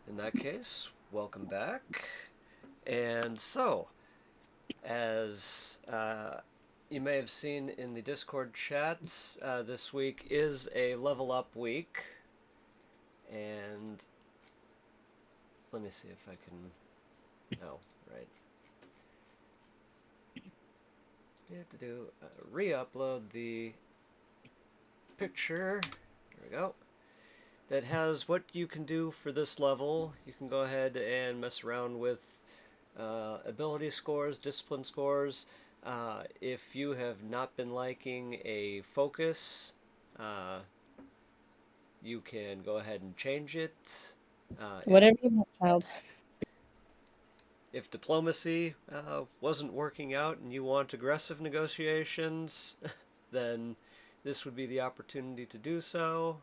In that case, welcome back. And so, as you may have seen in the Discord chats, this week is a level up week. And let me see if I can. No, right. You have to do re-upload the picture. There we go. That has what you can do for this level. You can go ahead and mess around with ability scores, discipline scores. If you have not been liking a focus, you can go ahead and change it. Whatever you want, child. If diplomacy wasn't working out and you want aggressive negotiations, then this would be the opportunity to do so.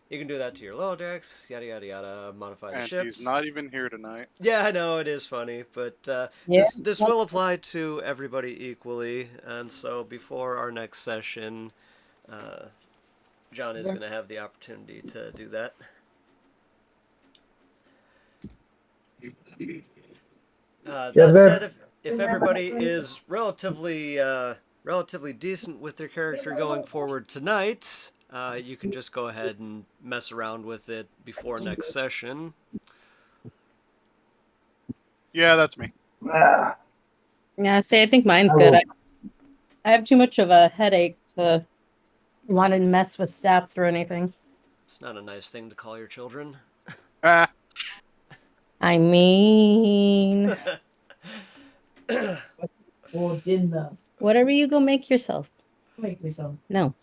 You can do that to your low decks, yada yada yada, modify the And she's ships. not even here tonight. Yeah, I know it is funny, but Yeah. this will apply to everybody equally. And so before our next session, John is going to have the opportunity to do that. That said, if everybody is relatively decent with their character going forward tonight, you can just go ahead and mess around with it before next session. Yeah, that's me. Yeah, see, I think mine's good. I have too much of a headache to want to mess with stats or anything. It's not a nice thing to call your children. Ah, I mean, whatever you go make yourself. Make myself. No.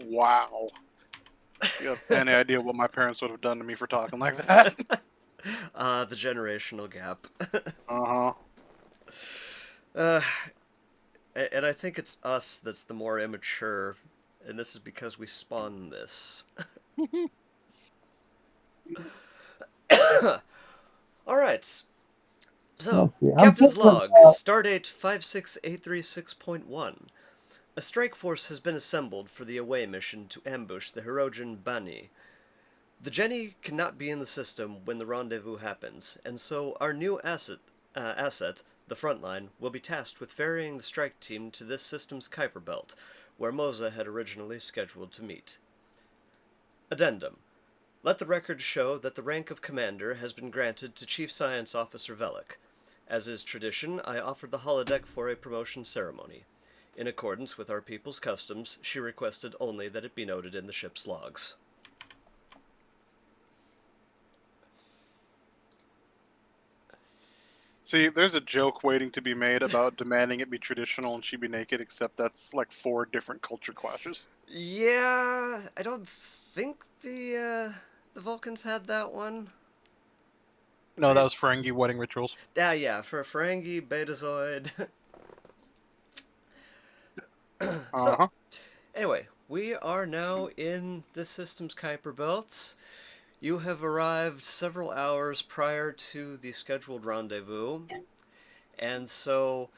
wow. You have any idea what my parents would have done to me for talking like that? The generational gap. Uh-huh. And I think it's us that's the more immature, and this is because we spawned this. Alright. So, Captain's Log, Stardate 56836.1. A strike force has been assembled for the away mission to ambush the Hirogen Bani. The Jenny cannot be in the system when the rendezvous happens, and so our new asset, the Frontline, will be tasked with ferrying the strike team to this system's Kuiper Belt, where Moza had originally scheduled to meet. Addendum. Let the record show that the rank of Commander has been granted to Chief Science Officer Velic. As is tradition, I offered the holodeck for a promotion ceremony. In accordance with our people's customs, she requested only that it be noted in the ship's logs. See, there's a joke waiting to be made about demanding it be traditional and she be naked, except that's like 4 different culture clashes. Yeah, I don't think the Vulcans had that one. No, that was Ferengi wedding rituals. Yeah, for Ferengi, Betazoid. So, anyway, we are now in this system's Kuiper Belt. You have arrived several hours prior to the scheduled rendezvous, and so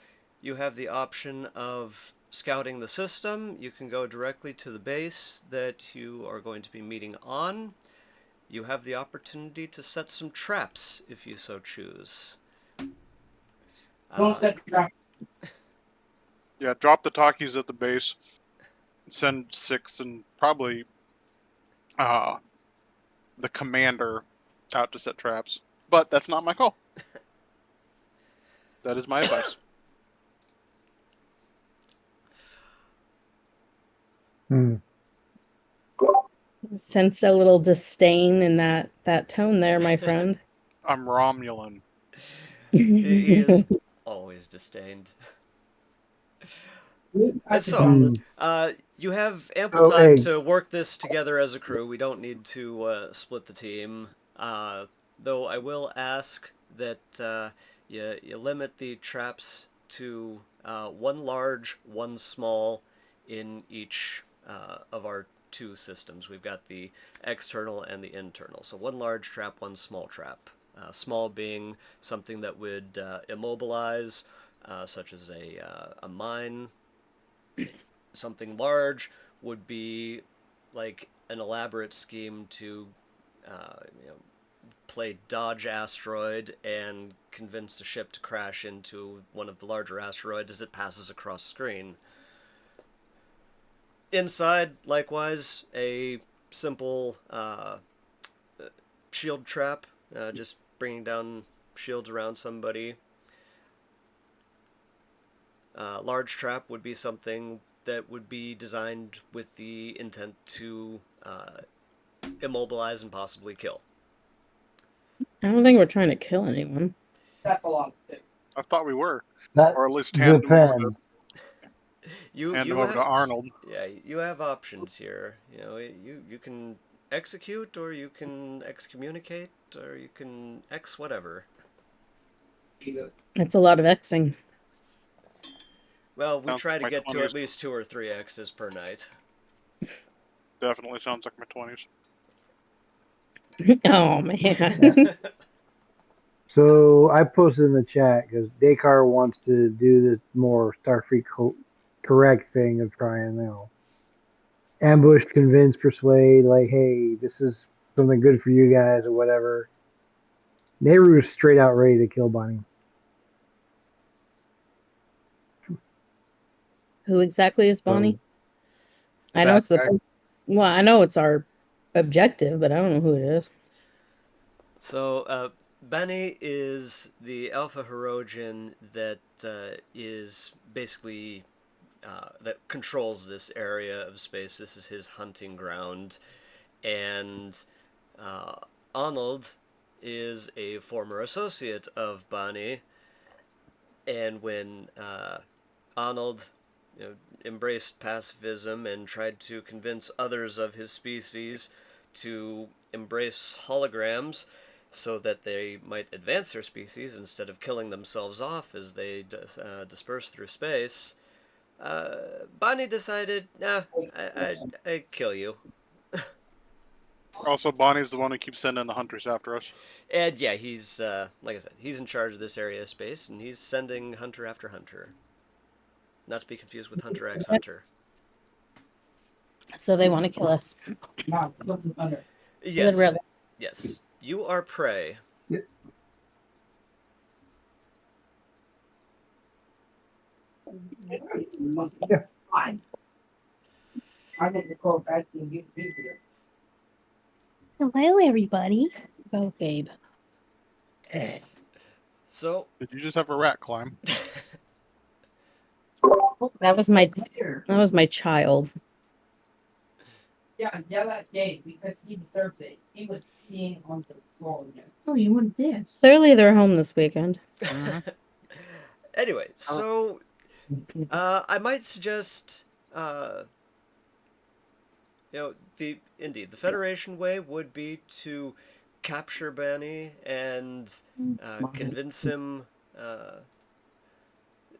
you have the option of scouting the system. You can go directly to the base that you are going to be meeting on. You have the opportunity to set some traps if you so choose. Yeah, drop the talkies at the base. Send Sikks and probably the commander out to set traps. But that's not my call. That is my advice. Sense a little disdain in that tone there, my friend. I'm Romulan. He is always disdained. So, you have ample time to work this together as a crew. We don't need to split the team. Though I will ask that you limit the traps to one large, one small in each of our 2 systems. We've got the external and the internal. So one large trap, one small trap. Small being something that would immobilize, such as a mine. Something large would be like an elaborate scheme to play dodge asteroid and convince the ship to crash into one of the larger asteroids as it passes across screen. Inside, likewise, a simple shield trap, just bringing down shields around somebody. Large trap would be something that would be designed with the intent to immobilize and possibly kill. I don't think we're trying to kill anyone. That's a lot. I thought we were, That or at least hand them over depends. You to Arnold. Yeah, you have options here. You can execute, or you can excommunicate, or you can X whatever. It's a lot of Xing. Well, we Sounds try to like get to 20s. at least 2 or 3 X's per night. Definitely sounds like my 20s. Oh man. So I posted in the chat because Descartes wants to do the more Starfleet correct thing of trying, ambush, convince, persuade, like, hey, this is something good for you guys or whatever. Nehru's straight out ready to kill Bonnie. Who exactly is Bonnie? I know That it's the. guy. Well, I know it's our objective, but I don't know who it is. So, Bani is the Alpha Hirogen that is basically that controls this area of space. This is his hunting ground, and Arnold is a former associate of Bani. And when Arnold embraced pacifism and tried to convince others of his species to embrace holograms so that they might advance their species instead of killing themselves off as they disperse through space, Bonnie decided, nah, I'd kill you. Also, Bonnie's the one who keeps sending the hunters after us. And yeah, he's, like I said, he's in charge of this area of space, and he's sending hunter after hunter. Not to be confused with Hunter x Hunter. So they want to kill us. Yes. Literally. Yes. You are prey. Fine. I make the call back and get here. Hello, everybody. Oh, Gabe. So, Did you just have a rat climb? That was my child. Yeah, yell at Dave because he deserves it. He was being on the floor again. Oh, you want this? Clearly, they're home this weekend. anyway, so I might suggest, the Federation way would be to capture Benny and convince him.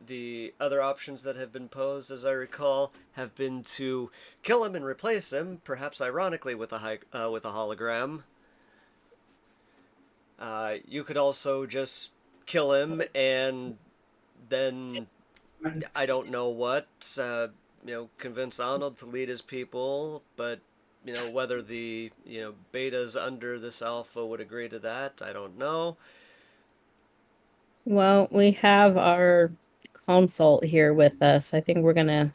The other options that have been posed, as I recall, have been to kill him and replace him, perhaps ironically with a hologram. You could also just kill him and then, I don't know what, convince Arnold to lead his people, but whether the betas under this alpha would agree to that, I don't know. Well, we have our consult here with us. I think we're gonna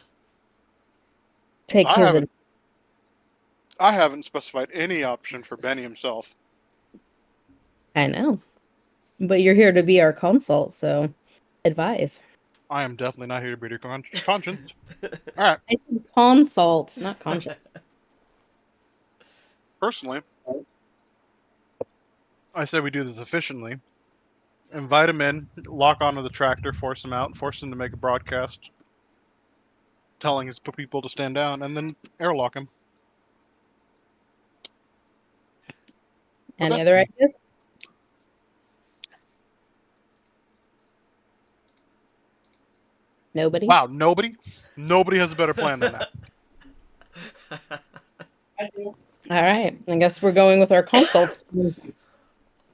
take I his. haven't specified any option for Benny himself. I know, but you're here to be our consult, so advise. I am definitely not here to be your conscience. Alright, I said consult, not conscience. personally, I say we do this efficiently. Invite him in, lock onto the tractor, force him out, force him to make a broadcast telling his people to stand down, and then airlock him. Any other ideas? Nobody? Wow, nobody? Nobody has a better plan than that. I do. All right. I guess we're going with our consult.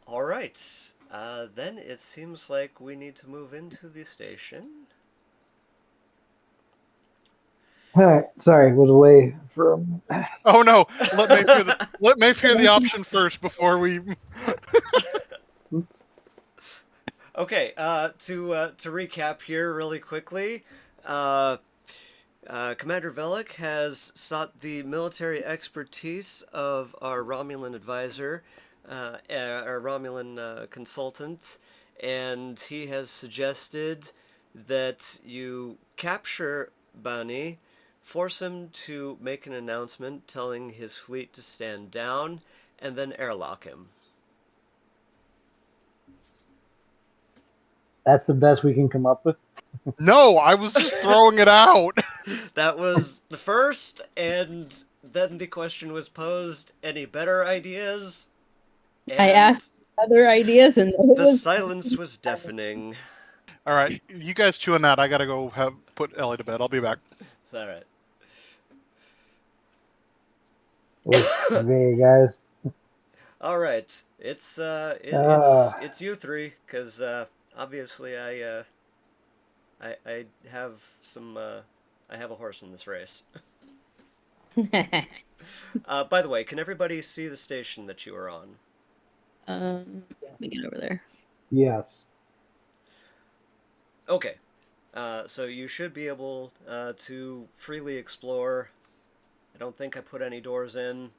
All right. Then it seems like we need to move into the station. Alright, sorry, was away from. Oh no! Let Maeve hear the option first before we. Okay, to recap here really quickly, Commander Velik has sought the military expertise of our Romulan advisor, our Romulan consultant, and he has suggested that you capture Bani, force him to make an announcement telling his fleet to stand down, and then airlock him. That's the best we can come up with. No, I was just throwing it out. That was the first, and then the question was posed, any better ideas? And I asked other ideas, and it the was silence was deafening. All right, you guys chew on that. I gotta go put Ellie to bed. I'll be back. It's alright. Okay, guys. Alright, it's you three, because obviously I have some I have a horse in this race. By the way, can everybody see the station that you are on? Let me get over there. Yes. Okay, so you should be able to freely explore. I don't think I put any doors in,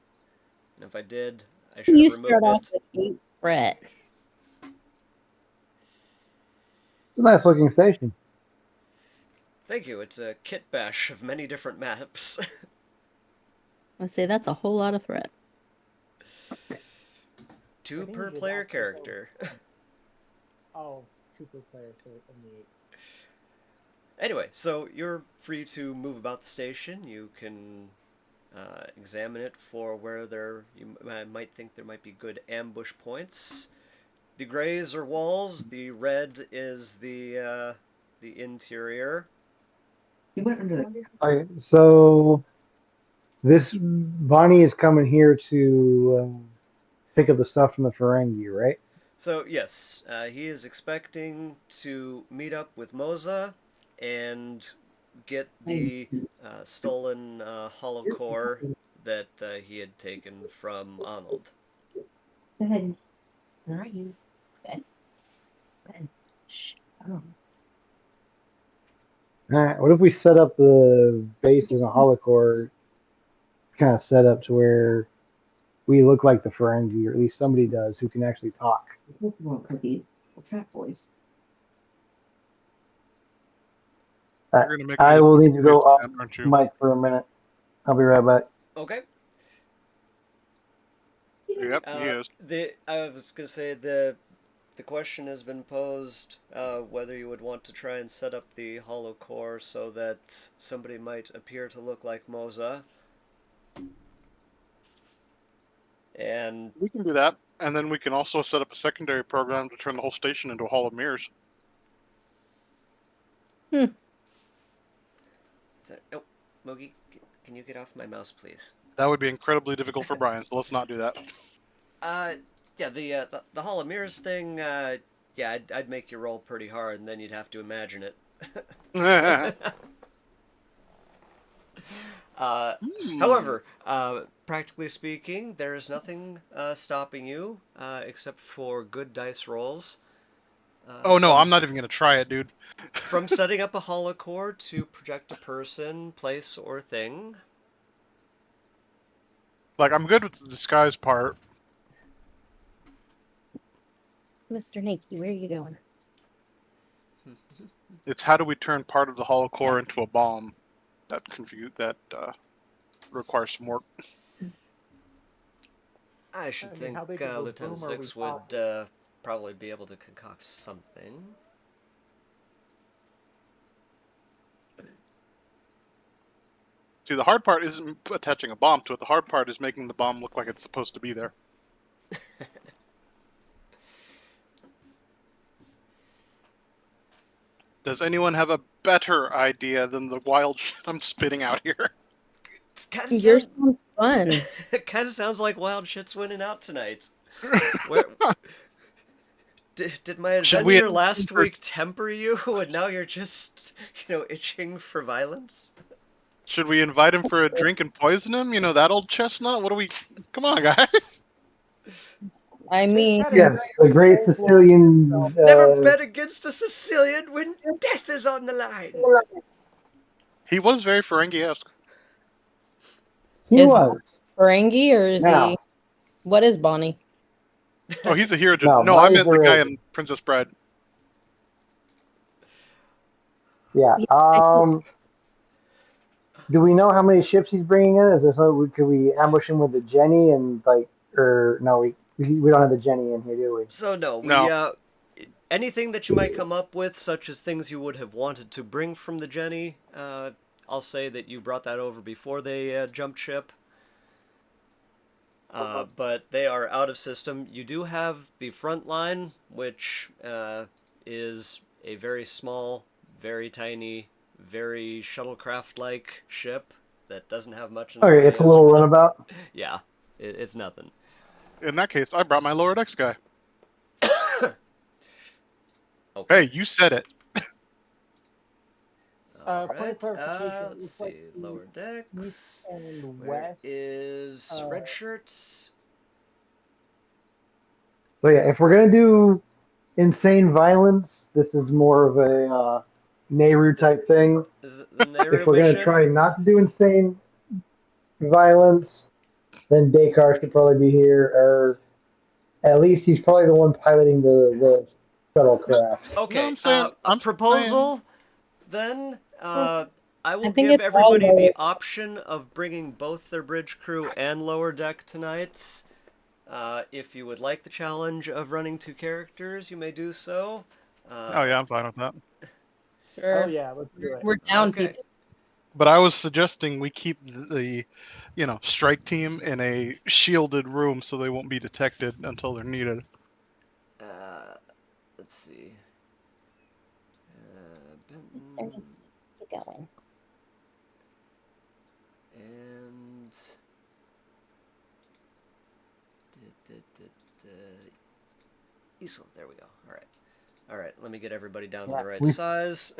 and if I did, I should You have start removed off it. with 8 threat. It's a nice looking station. Thank you. It's a kit bash of many different maps. I say that's a whole lot of threat. 2 per player character. Oh, 2 per player, so only 8. Anyway, so you're free to move about the station. You can examine it for where you might think there might be good ambush points. The grays are walls. The red is the interior. He went under the. Okay, so this Bonnie is coming here to pick up the stuff from the Ferengi, right? So yes, he is expecting to meet up with Moza and get the stolen hollow core that he had taken from Arnold. Go ahead. Where are you? Ben. Ben. Shh. Oh. Alright, what if we set up the base as a holocore, kind of set up to where we look like the Ferengi, or at least somebody does who can actually talk. I hope you want cookies. Or fat boys. You're gonna make I me will need to go off aren't you? mic for a minute. I'll be right back. Okay. Yep, he is. I was gonna say the question has been posed whether you would want to try and set up the hollow core so that somebody might appear to look like Moza. And We can do that, and then we can also set up a secondary program to turn the whole station into a hall of mirrors. oh, Mogi, can you get off my mouse, please? That would be incredibly difficult for Brian, so let's not do that. Yeah, the Hall of Mirrors thing, yeah, I'd make you roll pretty hard, and then you'd have to imagine it. However, practically speaking, there is nothing stopping you except for good dice rolls. Oh no, I'm not even gonna try it, dude. From setting up a holocore to project a person, place, or thing. Like, I'm good with the disguise part. Mr. Nakey, where are you going? It's how do we turn part of the hollow core into a bomb? That requires some work. I should I mean, think how big of a Lieutenant boom are we Sikks would talking? probably be able to concoct something. See, the hard part isn't attaching a bomb to it. The hard part is making the bomb look like it's supposed to be there. Does anyone have a better idea than the wild shit I'm spitting out here? Yours sounds fun. It kind of sounds like wild shit's winning out tonight. Where did my adventure last week temper you, and now you're just, itching for violence? Should we invite him for a drink and poison him? You know, that old chestnut? What do we... Come on, guys. I mean, Yes, the great Sicilian. Never bet against a Sicilian when death is on the line. He was very Ferengi-esque. He Is- was. Ferengi or is Now. he? What is Bonnie? Oh, he's a Hirogen. No, No, I Bonnie's meant the a guy Hirogen. in Princess Bride. Yeah. Do we know how many ships he's bringing in? Is there something? Could we ambush him with the Jenny and like, or no? We don't have the Jenny in here, do we? So no, No. anything that you might come up with, such as things you would have wanted to bring from the Jenny, I'll say that you brought that over before they jumped ship. But they are out of system. You do have the Frontline, which is a very small, very tiny, very shuttlecraft-like ship that doesn't have much in the Okay, way it's a of- little runabout. Yeah, it's nothing. In that case, I brought my lower decks guy. Okay. Hey, you said it. All Point of right. clarification, it Let's looks like see. the Lower decks. East and Where west. is red shirts? So yeah, if we're gonna do insane violence, this is more of a Nehru type thing. Is it the Nehru If we're gonna mission? try not to do insane violence, then Descartes could probably be here, or at least he's probably the one piloting the shuttlecraft. Okay. No, I'm saying... A I'm proposal. Then I will I think give it's all everybody the lower. option of bringing both their bridge crew and lower deck tonight. If you would like the challenge of running 2 characters, you may do so. Oh, yeah, I'm fine with that. Sure. Oh yeah, let's do it. We're down, Okay. people. But I was suggesting we keep the strike team in a shielded room so they won't be detected until they're needed. Let's see. Keep Benton going. and Easel. There we go. All right. All right. Let me get everybody down to the right size.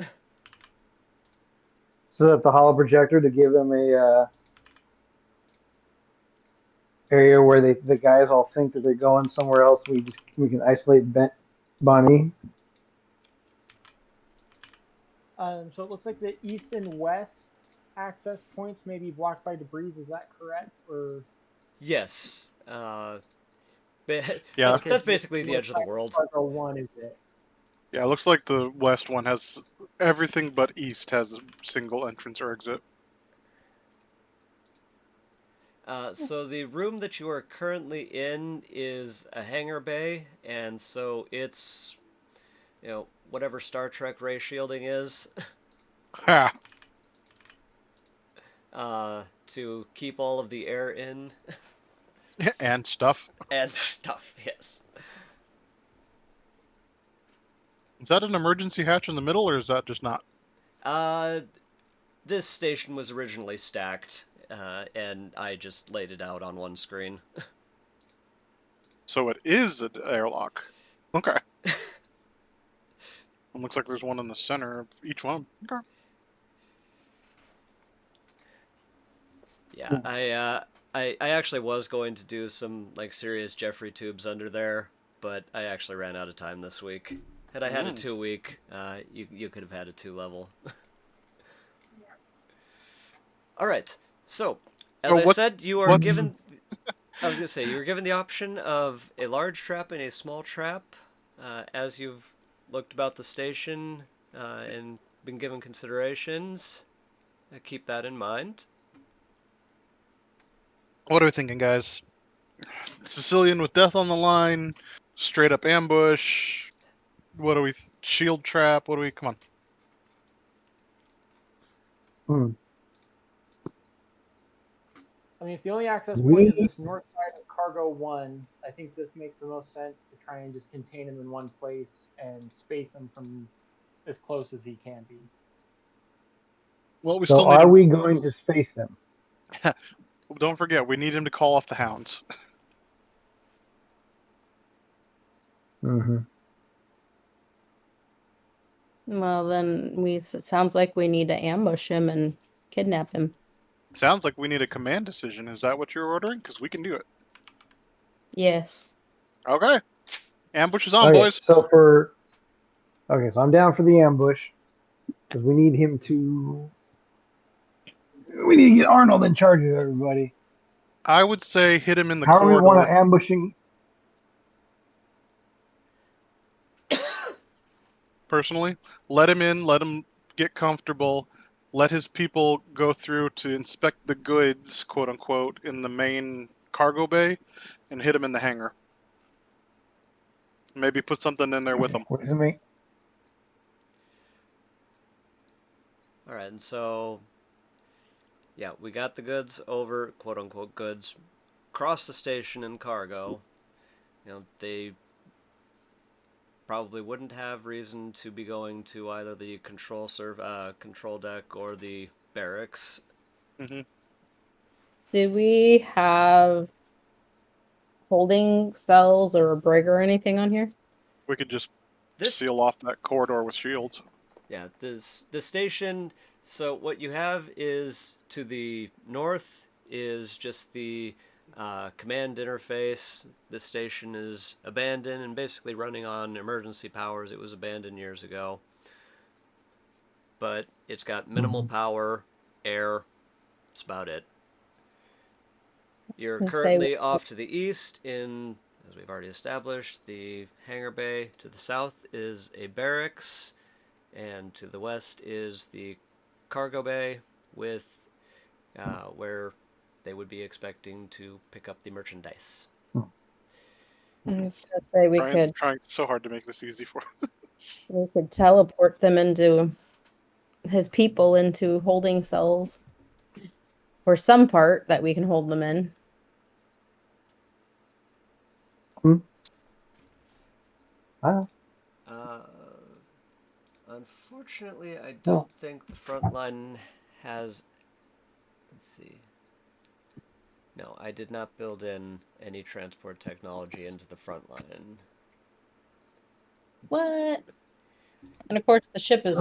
Set up the hollow projector to give them a area where the guys all think that they're going somewhere else. We can isolate Bonnie. So it looks like the east and west access points may be blocked by debris. Is that correct? Or Yes. Yeah. That's basically the edge of the world. Cargo 1 is it? Yeah, it looks like the west one has everything but east has a single entrance or exit. So the room that you are currently in is a hangar bay, and so it's, whatever Star Trek ray shielding is, Ha! to keep all of the air in And stuff. and stuff. Yes. Is that an emergency hatch in the middle, or is that just not? This station was originally stacked, and I just laid it out on one screen. So it is an airlock. Okay. It looks like there's one in the center of each one. Okay. Yeah, I actually was going to do some serious Jeffrey tubes under there, but I actually ran out of time this week. Had I had a 2-week, you could have had a 2-level. All right. So, as I said, you are given. I was gonna say you were given the option of a large trap and a small trap, as you've looked about the station and been given considerations. Keep that in mind. What are we thinking, guys? Sicilian with death on the line, straight up ambush. What do we? Shield trap. What do we? Come on. I mean, if the only access point is this north side of Cargo 1, I think this makes the most sense to try and just contain him in one place and space him from as close as he can be. Well, we So still need are him. we going to space them? Don't forget, we need him to call off the hounds. Mm-hmm. Well, then it sounds like we need to ambush him and kidnap him. Sounds like we need a command decision. Is that what you're ordering? Because we can do it. Yes. Okay. Ambush is on, Okay, boys. so I'm down for the ambush because we need him to. We need to get Arnold in charge of everybody. I would say hit him in the How do we want corridor. to ambushing? Personally, let him in. Let him get comfortable. Let his people go through to inspect the goods, quote unquote, in the main cargo bay, and hit him in the hangar. Maybe put something in there with him. What does it mean? All right, and so yeah, we got the goods over, quote unquote goods, across the station in cargo. You know, they probably wouldn't have reason to be going to either the control deck or the barracks. Mm-hmm. Do we have holding cells or a brig or anything on here? We could just This seal off that corridor with shields. Yeah, the station. So what you have is to the north is just the command interface. The station is abandoned and basically running on emergency powers. It was abandoned years ago, but it's got minimal power, air. That's about it. You're currently off to the east in, as we've already established, the hangar bay. To the south is a barracks. And to the west is the cargo bay with where they would be expecting to pick up the merchandise. I was gonna say Trying so hard to make this easy for him. we could teleport them into his people into holding cells. Or some part that we can hold them in. Unfortunately, I don't think the Frontline has. Let's see. No, I did not build in any transport technology into the Frontline. What? And of course, the ship is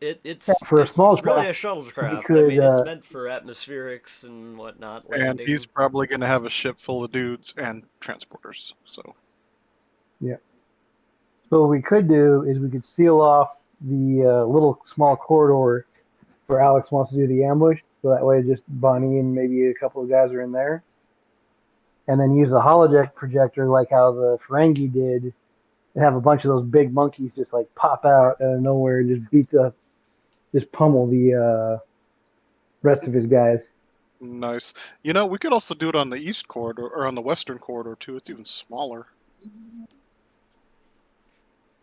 It's For a small really craft, a shuttlecraft. could, I mean, it's meant for atmospherics and whatnot, landing. And he's probably going to have a ship full of dudes and transporters. So yeah. So what we could do is we could seal off the little small corridor where Alex wants to do the ambush. So that way, just Bonnie and maybe a couple of guys are in there, and then use the holodeck projector like how the Ferengi did, and have a bunch of those big monkeys just like pop out of nowhere and just pummel the rest of his guys. nice. You know, we could also do it on the east corridor or on the western corridor too. It's even smaller.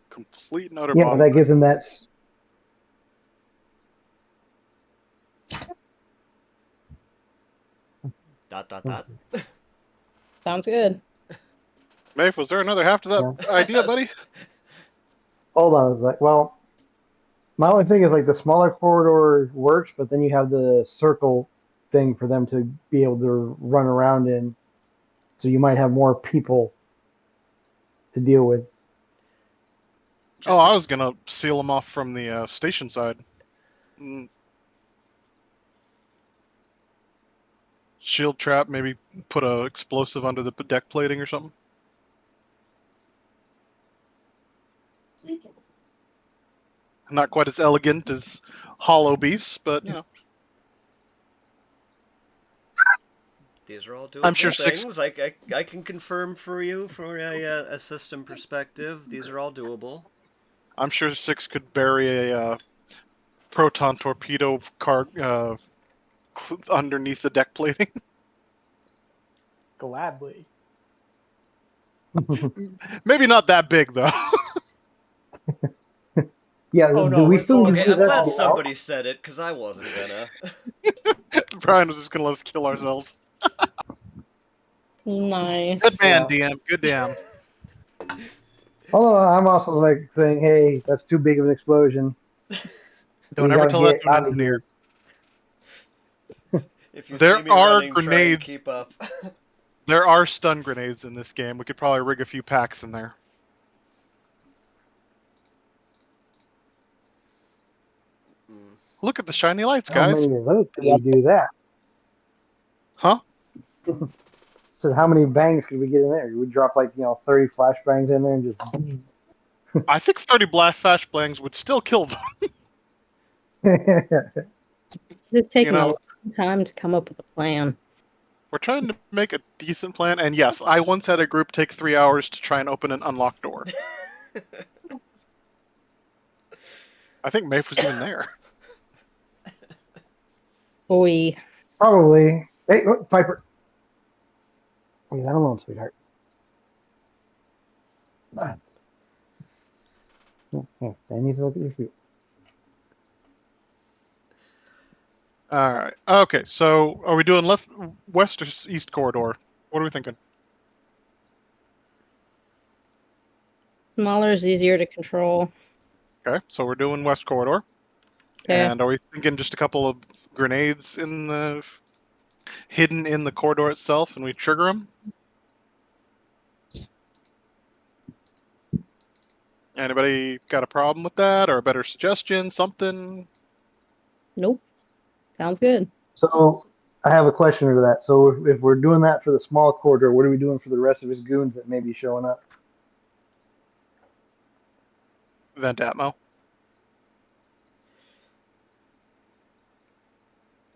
Complete and utter Yeah, but that gives them that. Dot. Sounds good. Maeve, was there another half to that idea, buddy? Hold on a sec. Well, my only thing is like the smaller corridor works, but then you have the circle thing for them to be able to run around in. So you might have more people to deal with. I was going to seal them off from the station side. Shield trap, maybe put a explosive under the deck plating or something. Not quite as elegant as hollow beasts, but you know. These are all doable I'm sure things. I can confirm for you from a system perspective. These are all doable. I'm sure Sikks could bury a proton torpedo underneath the deck plating. Gladly. Maybe not that big though. Yeah, Oh, do no, we we're still going- need Okay, to I'm do glad that? somebody said it because I wasn't gonna. Brian was just gonna let us kill ourselves. Nice. Good man, DM. Good damn. Although I'm also like saying, hey, that's too big of an explosion. Don't We ever gotta tell that get to an out of engineer. here. If you There see me are running, try and grenades. keep up. There are stun grenades in this game. We could probably rig a few packs in there. Look at the shiny lights, How guys. many of those could we do that? Huh? So how many bangs could we get in there? Could we drop 30 flashbangs in there and just I think 30 blast flashbangs would still kill them. It's taking a know, long time to come up with a plan. We're trying to make a decent plan, and yes, I once had a group take 3 hours to try and open an unlocked door. I think Maeve was even there. Boy. Probably. Hey, look, Piper. Leave that alone, sweetheart. Ah. Here, I need to look at your feet. All right. Okay, so are we doing left, west, or east corridor? What are we thinking? Smaller is easier to control. Okay, so we're doing west corridor. Okay. And are we thinking just a couple of grenades hidden in the corridor itself, and we trigger them? Anybody got a problem with that, or a better suggestion? Something? Nope. Sounds good. So I have a question to that. So if we're doing that for the small corridor, what are we doing for the rest of his goons that may be showing up? Vent Atmo.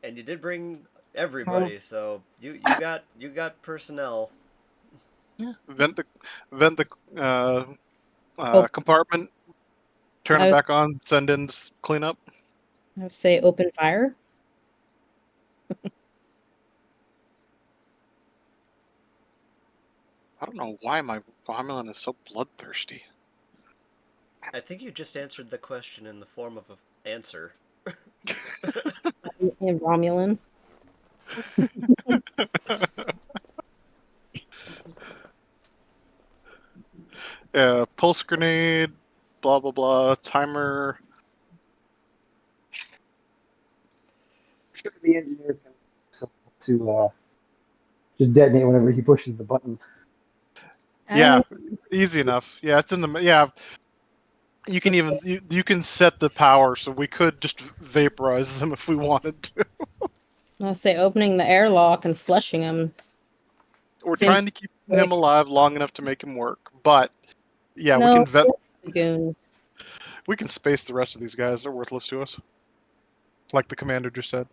And you did bring everybody, so you got personnel. Yeah. Vent the Oh. compartment. Turn I it would- back on. Send in cleanup. I would say open fire. I don't know why my Romulan is so bloodthirsty. I think you just answered the question in the form of an answer. And Romulan. Pulse grenade. Blah blah blah. Timer. Sure, the engineer can to just detonate whenever he pushes the button. Yeah, easy enough. Yeah, it's in the yeah. You can even you can set the power, so we could just vaporize them if we wanted to. I'll say opening the airlock and flushing them. We're Seems trying to keep him alive long enough to make him work, but yeah, no, we can vet. the goons. We can space the rest of these guys. They're worthless to us, like the commander just said.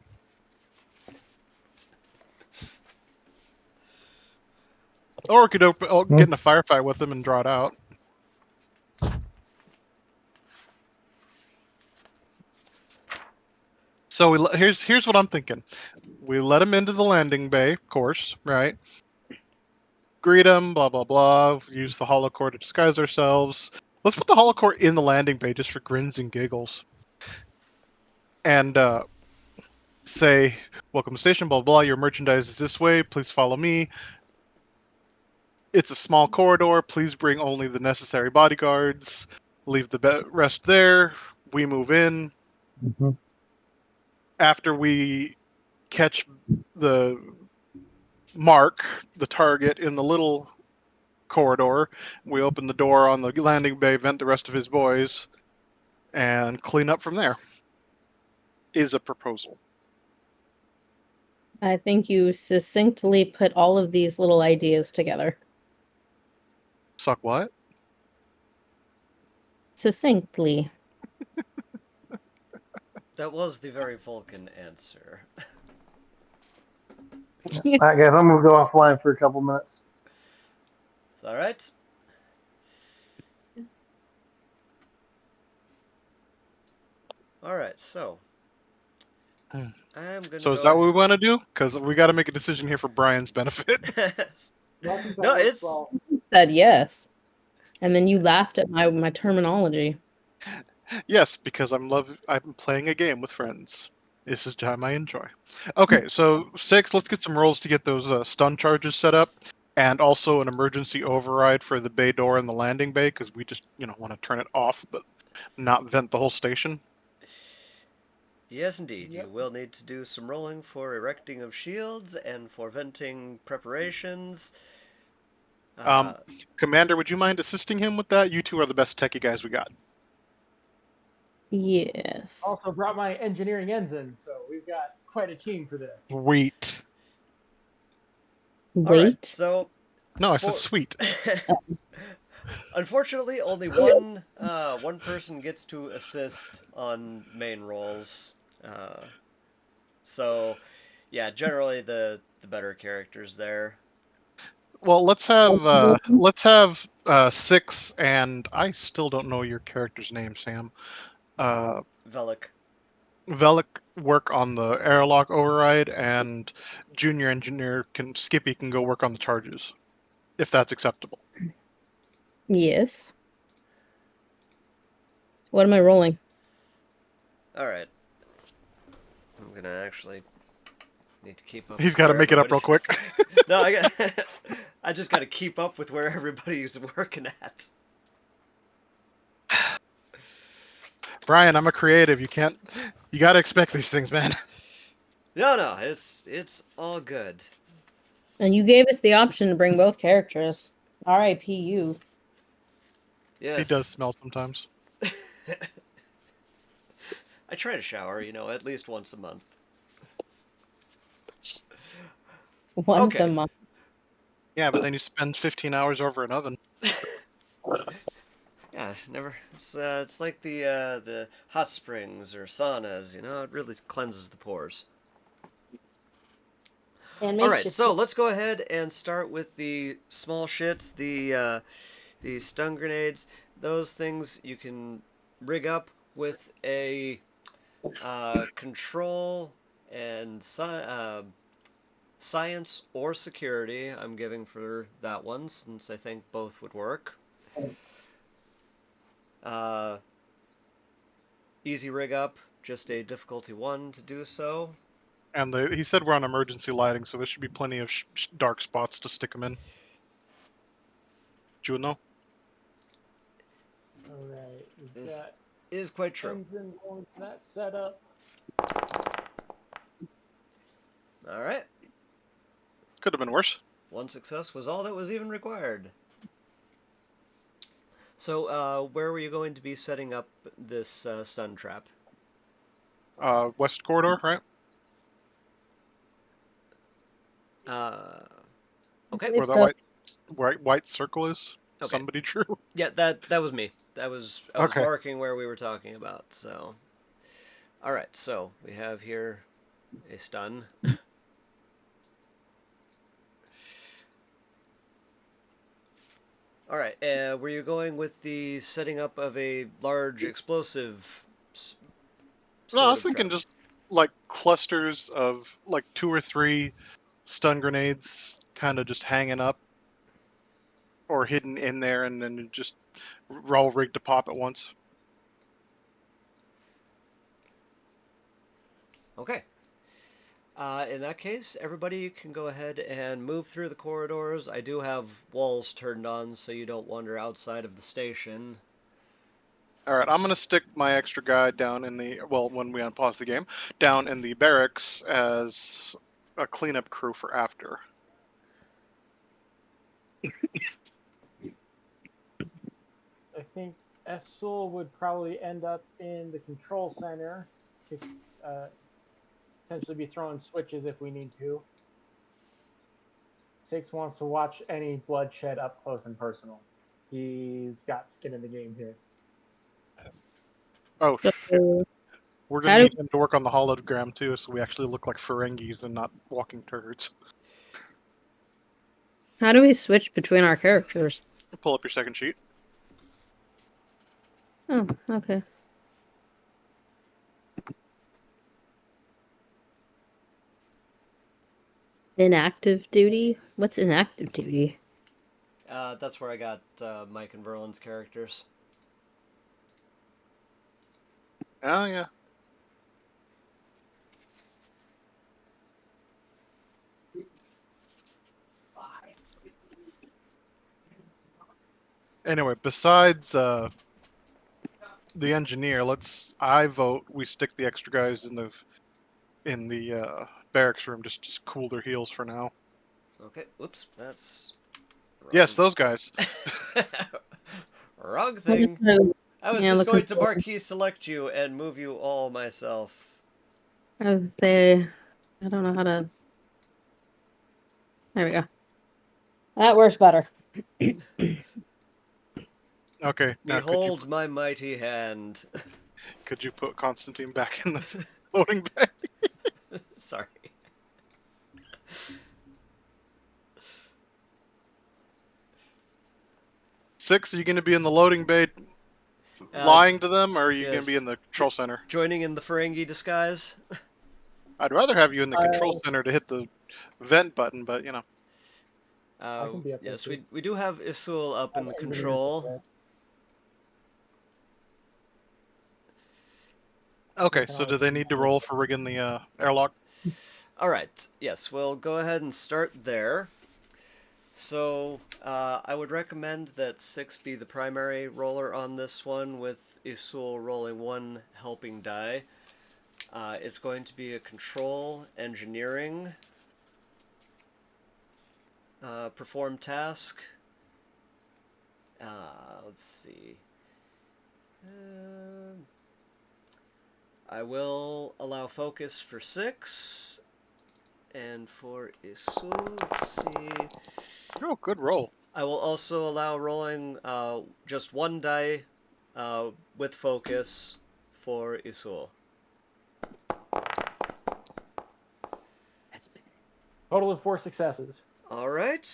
Or we could get in a firefight with them and draw it out. So here's what I'm thinking. We let him into the landing bay, of course, right? Greet him, blah blah blah. Use the holocore to disguise ourselves. Let's put the holocore in the landing bay just for grins and giggles. And say, welcome to station, blah blah. Your merchandise is this way. Please follow me. It's a small corridor. Please bring only the necessary bodyguards. Leave the rest there. We move in. Mm-hmm. After we catch the mark, the target in the little corridor, we open the door on the landing bay, vent the rest of his boys, and clean up from there. Is a proposal. I think you succinctly put all of these little ideas together. Suck what? Succinctly. That was the very Vulcan answer. All right, guys, I'm gonna go offline for a couple minutes. Is that right? Alright, so I'm gonna So go is that what we want to do? Because we got to make a decision here for Brian's benefit. No, it's Said yes. And then you laughed at my terminology. Yes, because I'm playing a game with friends. This is time I enjoy. Okay, so Sikks, let's get some rolls to get those stun charges set up, and also an emergency override for the bay door and the landing bay, because we just want to turn it off, but not vent the whole station. Yes, indeed. You will need to do some rolling for erecting of shields and for venting preparations. Commander, would you mind assisting him with that? You two are the best techie guys we got. Yes. Also brought my engineering ensign, so we've got quite a team for this. Sweet. All right, Wait. so No, I said for- sweet. unfortunately, only one person gets to assist on main roles. So, yeah, generally the better characters there. Well, let's have Sikks, and I still don't know your character's name, Sam. Velik. Velik work on the airlock override, and Junior Engineer Skippy can go work on the charges, if that's acceptable. Yes. What am I rolling? All right. I'm gonna actually need to keep up. He's with got to where make it up real everybody's- quick. No, I just got to keep up with where everybody's working at. Brian, I'm a creative. You got to expect these things, man. No, it's all good. And you gave us the option to bring both characters. R.I.P. you. Yes. He does smell sometimes. I try to shower, at least once a month. Once Okay. a month. Yeah, but then you spend 15 hours over an oven. Yeah, never. It's like the hot springs or saunas. It really cleanses the pores. And All right, so let's go ahead and start with the small shits, the stun grenades. Those things you can rig up with a control and science or security. I'm giving for that one since I think both would work. Easy rig up, just a difficulty 1 to do so. And he said we're on emergency lighting, so there should be plenty of dark spots to stick them in. Juno? Alright, we've This got is quite true. ensign going to that setup. All right. Could have been worse. 1 success was all that was even required. So, where were you going to be setting up this stun trap? West corridor, right? Okay. Where so. that white circle is. Okay. Somebody drew. Yeah, that was me. I was Okay. marking where we were talking about. So, all right. So we have here a stun. All right. Were you going with the setting up of a large explosive? No, I was sort of thinking trap? just like clusters of like 2 or 3 stun grenades kind of just hanging up or hidden in there, and then just roll rigged to pop at once. Okay. In that case, everybody can go ahead and move through the corridors. I do have walls turned on so you don't wander outside of the station. All right, I'm gonna stick my extra guy down in the when we unpause the game, down in the barracks as a cleanup crew for after. I think Essul would probably end up in the control center to potentially be throwing switches if we need to. Sikks wants to watch any bloodshed up close and personal. He's got skin in the game here. Oh, So, we're How gonna do- need him to work on the hologram too, so we actually look like Ferengis and not walking turds. how do we switch between our characters? Pull up your second sheet. Oh, okay. Inactive duty? What's inactive duty? That's where I got Mike and Verlin's characters. Oh yeah. Anyway, besides the engineer, I vote we stick the extra guys in the barracks room just cool their heels for now. Okay, whoops, that's wrong. Yes, those guys. Wrong thing. I was Yeah, just looking going to for- marquee select you and move you all myself. I would say, I don't know how to. There we go. That works better. Okay, now Behold my mighty hand. could you put Constantine back in the loading bay? Sorry. Six, are you going to be in the loading bay Uh, lying to them, or are you going to be yes. in the control center? Joining in the Ferengi disguise. I'd rather have you in the control center to hit the vent button, but you know. I can be up there Yes, too. we do have Isul up in the Engineers control. Okay, We can so do always they do need to that. roll for rigging the airlock? All right. Yes, we'll go ahead and start there. So I would recommend that Six be the primary roller on this one, with Isul rolling one helping die. It's going to be a control engineering perform task. Let's see. I will allow focus for Six, and for Isul, let's see. Oh, good roll. I will also allow rolling just one die with focus for Isul. Total of 4 successes. All right.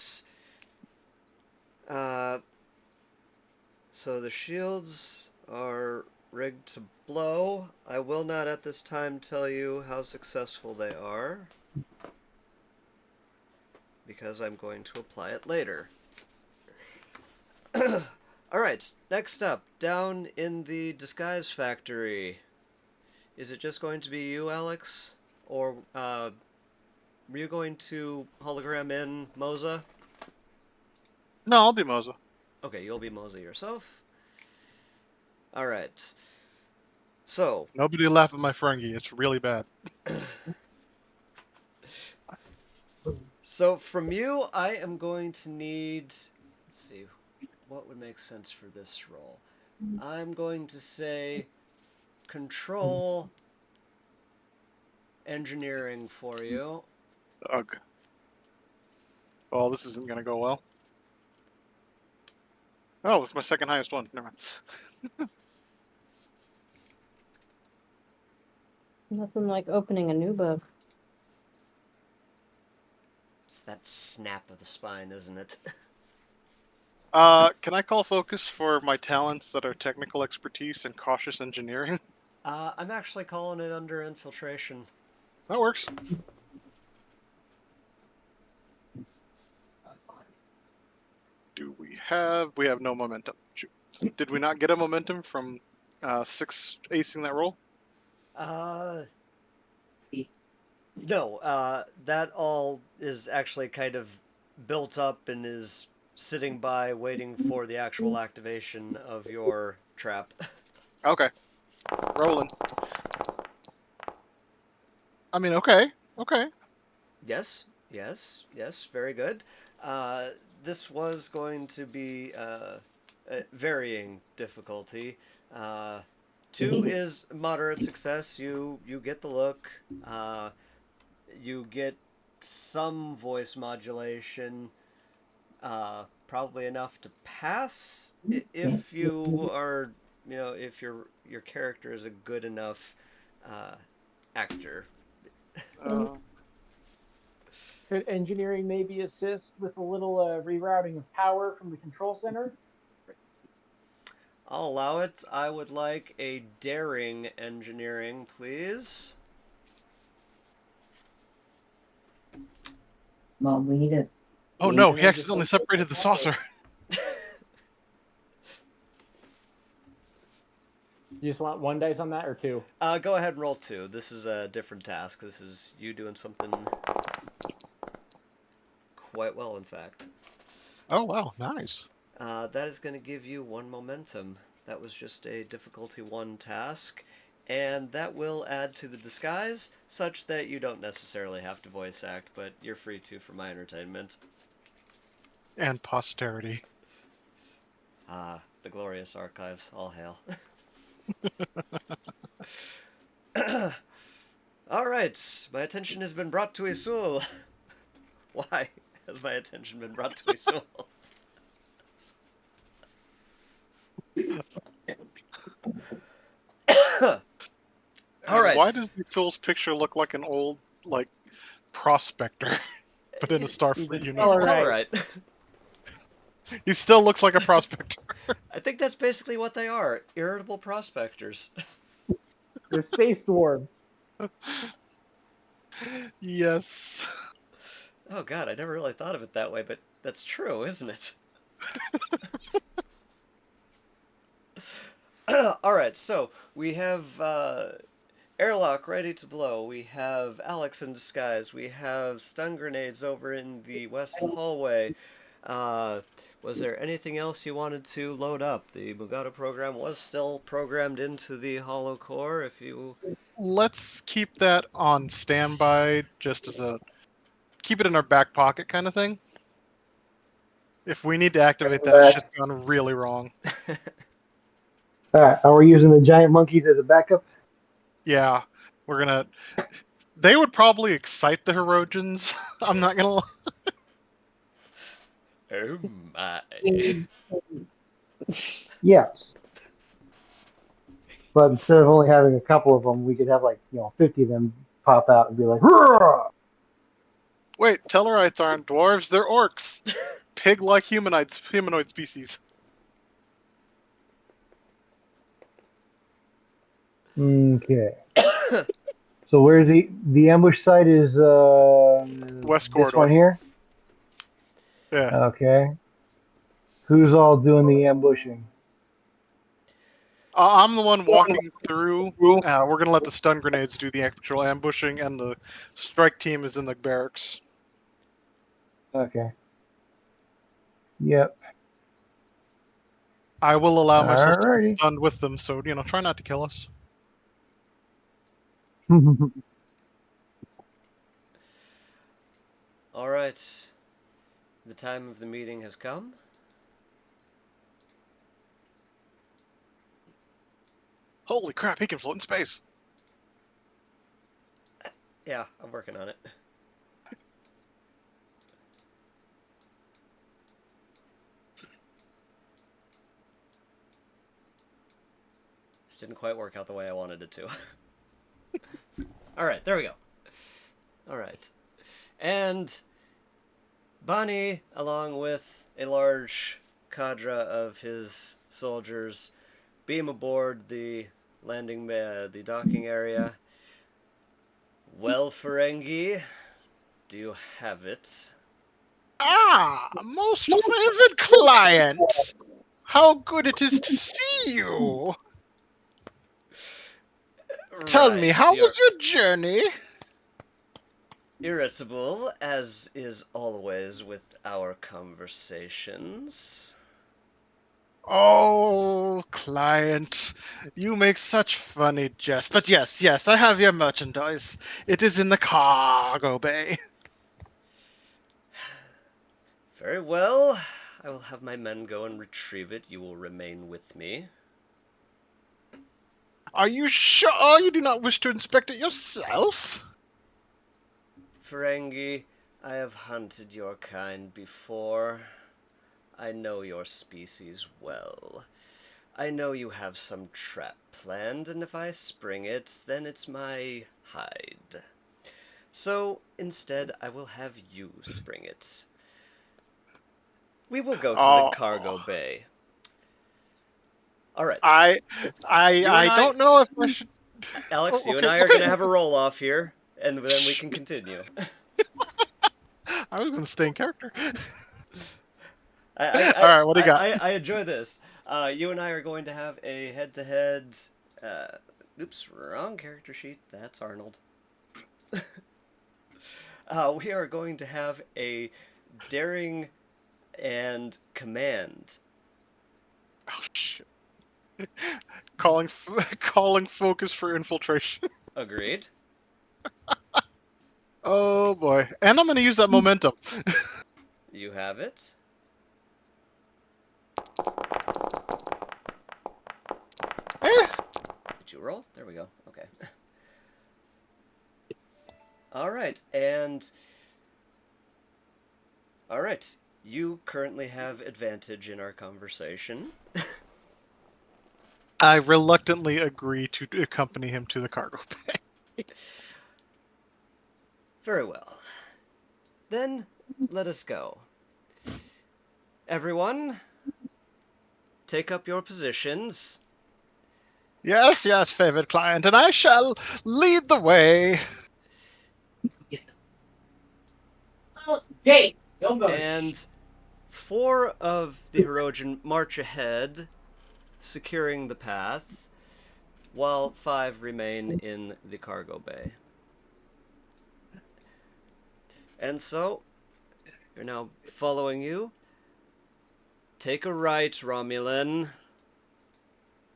So the shields are rigged to blow. I will not at this time tell you how successful they are, because I'm going to apply it later. Alright, next up, down in the disguise factory. Is it just going to be you, Alex? Or were you going to hologram in Moza? No, I'll be Moza. Okay, you'll be Moza yourself. Alright. So, Nobody laugh at my Ferengi. It's really bad. So from you, I am going to need, let's see, what would make sense for this role? I'm going to say control engineering for you. Ugh. Oh, this isn't gonna go well. Oh, it's my second highest one. Never mind. Nothing like opening a new book. It's that snap of the spine, isn't it? Can I call focus for my talents that are technical expertise and cautious engineering? I'm actually calling it under infiltration. That works. Do we have? We have no momentum. Shoot. Did we not get a momentum from Six acing that roll? No, that all is actually kind of built up and is sitting by waiting for the actual activation of your trap. Okay. Rolling. I mean, okay. Okay. Yes, yes, yes, very good. This was going to be a varying difficulty. 2 is moderate success. You get the look. You get some voice modulation. Probably enough to pass if you are, if your character is a good enough actor. Could engineering maybe assist with a little rerouting of power from the control center? I'll allow it. I would like a daring engineering, please. Mom, we need to. Oh no, he accidentally separated the saucer. You just want 1 dice on that or 2? Go ahead and roll 2. This is a different task. This is you doing something quite well, in fact. Oh wow, nice. That is going to give you 1 momentum. That was just a difficulty 1 task, and that will add to the disguise, such that you don't necessarily have to voice act, but you're free to for my entertainment. And posterity. The the glorious archives. All hail. Alright, my attention has been brought to Isul. Why has my attention been brought to Isul? Alright. Why does Soul's picture look like an old, like, prospector, but in a Starfleet uniform? All right. Alright. He still looks like a prospector. I think that's basically what they are. Irritable prospectors. They're space dwarves. Yes. Oh god, I never really thought of it that way, but that's true, isn't it? Alright, so we have airlock ready to blow. We have Alex in disguise. We have stun grenades over in the west hallway. Was there anything else you wanted to load up? The Mugato program was still programmed into the hollow core. If you Let's keep that on standby, just as a keep it in our back pocket kind of thing. If we need to activate that, shit's gone really wrong. Alright, are we using the giant monkeys as a backup? Yeah, we're gonna. They would probably excite the Hirogens. I'm not gonna lie. Oh my. Yes. But instead of only having a couple of them, we could have 50 of them pop out and be like, "Roar!" Wait, Tellarites aren't dwarves, they're orcs. Pig-like humanoid species. Okay. So where's the ambush site is West this corridor. one here? Yeah. Okay. Who's all doing the ambushing? I'm the one walking through. We're gonna let the stun grenades do the actual ambushing, and the strike team is in the barracks. Okay. Yep. I will allow myself to be Alrighty. stunned with them, so try not to kill us. Alright. The time of the meeting has come. Holy crap, he can float in space. Yeah, I'm working on it. This didn't quite work out the way I wanted it to. Alright, there we go. Alright. And Bonnie, along with a large cadre of his soldiers, beam aboard the the docking area. Well, Ferengi, do you have it? Ah, most favored client. How good it is to see you. Tell me, Right, how you're was your journey? irritable, as is always with our conversations. Oh, client, you make such funny jests. But yes, I have your merchandise. It is in the cargo bay. Very well. I will have my men go and retrieve it. You will remain with me. Are you sure you do not wish to inspect it yourself? Ferengi, I have hunted your kind before. I know your species well. I know you have some trap planned, and if I spring it, then it's my hide. So, instead, I will have you spring it. We will go to the cargo bay. Alright. I don't know if I should... Alex, Oh, you and okay, I are okay. going to have a roll-off here, and then we can continue. I was going to stay in character. Alright, what do you got? I enjoy this. You and I are going to have a head-to-head... oops, wrong character sheet. That's Arnold. We are going to have a daring and command. Oh, shit. calling focus for infiltration. Agreed. Oh boy. And I'm going to use that momentum. You have it. Did you roll? There we go. Okay. All right, and all right, you currently have advantage in our conversation. I reluctantly agree to accompany him to the cargo bay. Very well. Then let us go. Everyone, take up your positions. Yes, yes, favored client, and I shall lead the way. Jake, don't go. And 4 of the Hirogen march ahead, securing the path, while 5 remain in the cargo bay. And so, you're now following you. Take a right, Romulan.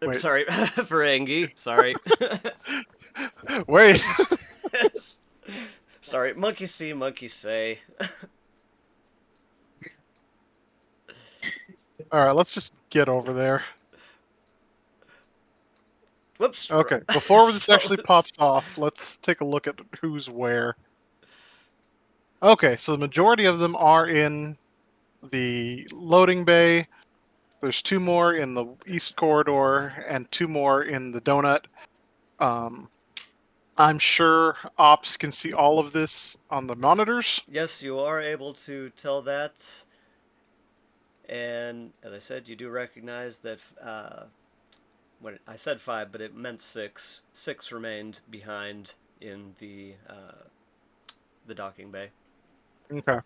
Wait. Sorry, Ferengi. Sorry. Wait. Sorry, monkey see, monkey say. All right, let's just get over there. Whoops. Okay, before this So- actually pops off, let's take a look at who's where. Okay, so the majority of them are in the loading bay. There's 2 more in the east corridor and 2 more in the donut. I'm sure Ops can see all of this on the monitors. Yes, you are able to tell that. And as I said, you do recognize that when I said 5, but it meant 6. 6 remained behind in the docking bay. Okay.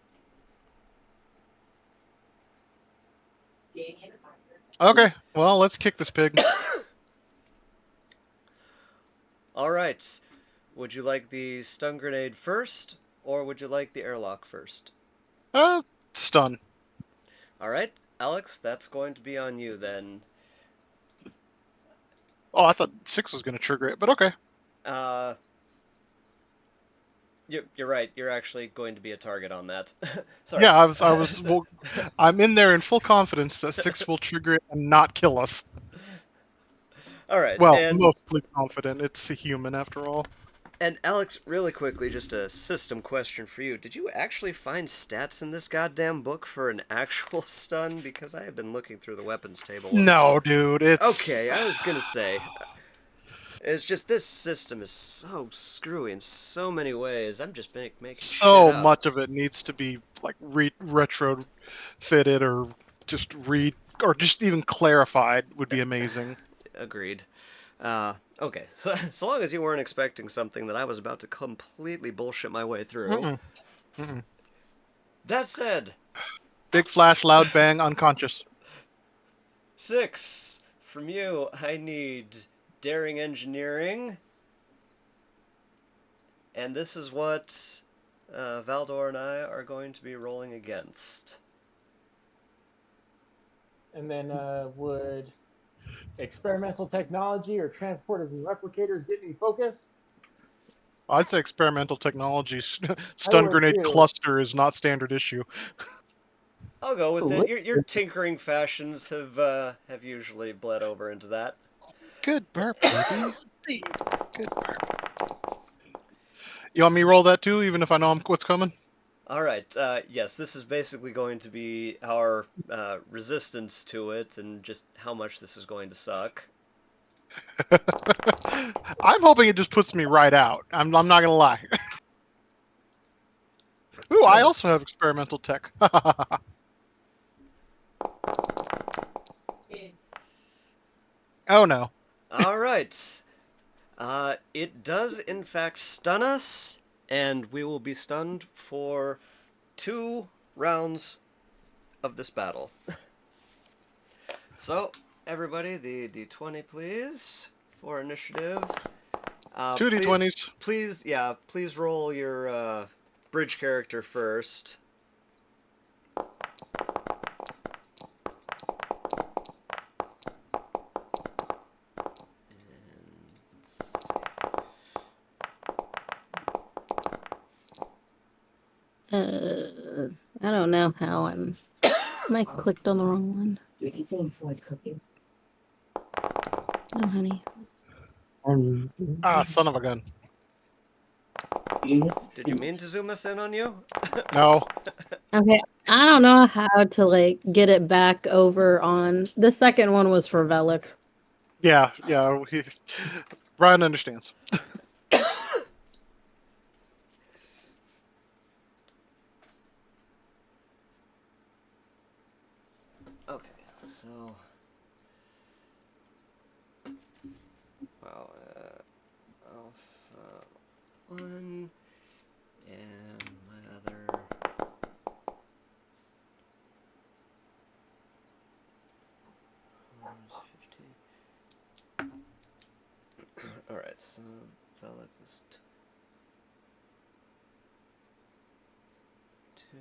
Okay, well, let's kick this pig. All right. Would you like the stun grenade first, or would you like the airlock first? Stun. All right, Alex, that's going to be on you then. Oh, I thought 6 was going to trigger it, but okay. You're right. You're actually going to be a target on that. Sorry. Yeah, I was. Well, I'm in there in full confidence that 6 will trigger it and not kill us. All right. Well, and mostly confident. It's a human after all. And Alex, really quickly, just a system question for you. Did you actually find stats in this goddamn book for an actual stun? Because I have been looking through the weapons table. No, dude, it's... Okay, I was gonna say. It's just this system is so screwy in so many ways. I'm just making so shit up. much of it needs to be like retro-fitted or just or just even clarified would be amazing. Agreed. Okay, so long as you weren't expecting something that I was about to completely bullshit my way through. Mm-mm. Mm-mm. That said, Big flash, loud bang, unconscious. 6, from you, I need daring engineering. And this is what Valdor and I are going to be rolling against. And then would experimental technology or transporters and replicators get any focus? I'd say experimental technology. Stun would grenade too. cluster is not standard issue. I'll go with What? it. Your tinkering fashions have usually bled over into that. Good burp, baby. Good burp. You want me to roll that too, even if I know what's coming? All right. Yes, this is basically going to be our resistance to it, and just how much this is going to suck. I'm hoping it just puts me right out. I'm not gonna lie. Ooh, I also have experimental tech. Oh no. All right. It does in fact stun us, and we will be stunned for 2 rounds of this battle. So, everybody, the D20, please, for initiative. 2 D20s. Please roll your bridge character first. I don't know how I clicked on the wrong one. Do anything for cooking. Oh, honey. Ah, son of a gun. Did you mean to zoom us in on you? No. Okay, I don't know how to like get it back over on the second one was for Velik. Yeah. Brian understands. Okay, so. Wow, Alpha 1, and my other. Alright, so Velik is 2.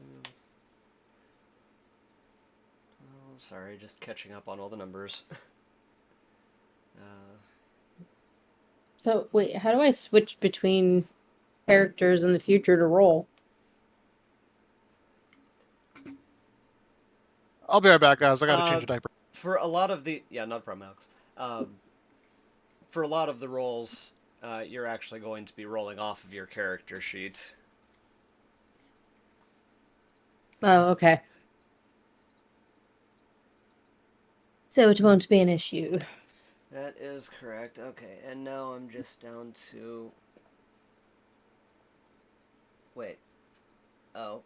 Oh, sorry, just catching up on all the numbers. So wait, how do I switch between characters in the future to roll? I'll be right back, guys. I gotta change a diaper. For a lot of the not a problem, Alex. For a lot of the rolls, you're actually going to be rolling off of your character sheet. Oh, okay. So it won't be an issue. That is correct. Okay, and now I'm just down to. Wait. Oh.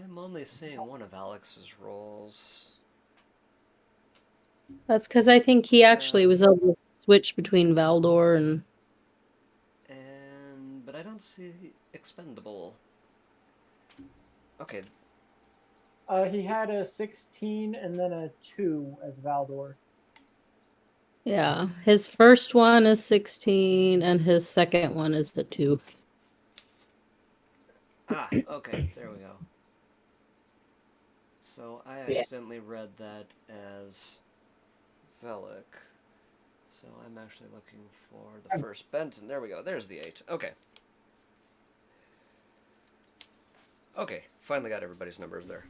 I'm only seeing one of Alex's rolls. That's because I think he actually was able to switch between Valdor and. But I don't see expendable. Okay. He had a 16 and then a 2 as Valdor. Yeah, his first one is 16 and his second one is the 2. Ah, okay, there we go. So I accidentally read that as Velik. So I'm actually looking for the first Benton. There we go. There's the 8. Okay. Okay, finally got everybody's numbers there.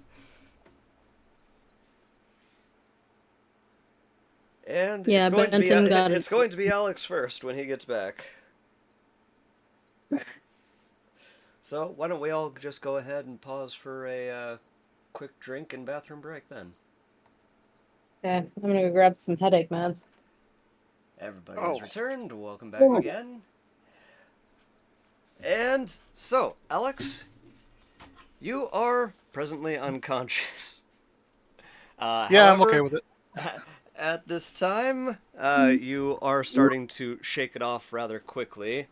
And Yeah, it's going to be Alex first when he gets back. So why don't we all just go ahead and pause for a quick drink and bathroom break then? Okay, I'm gonna go grab some headache meds. Everybody has returned. Welcome back again. And so, Alex, you are presently unconscious. Yeah, I'm okay with it. At this time, you are starting to shake it off rather quickly.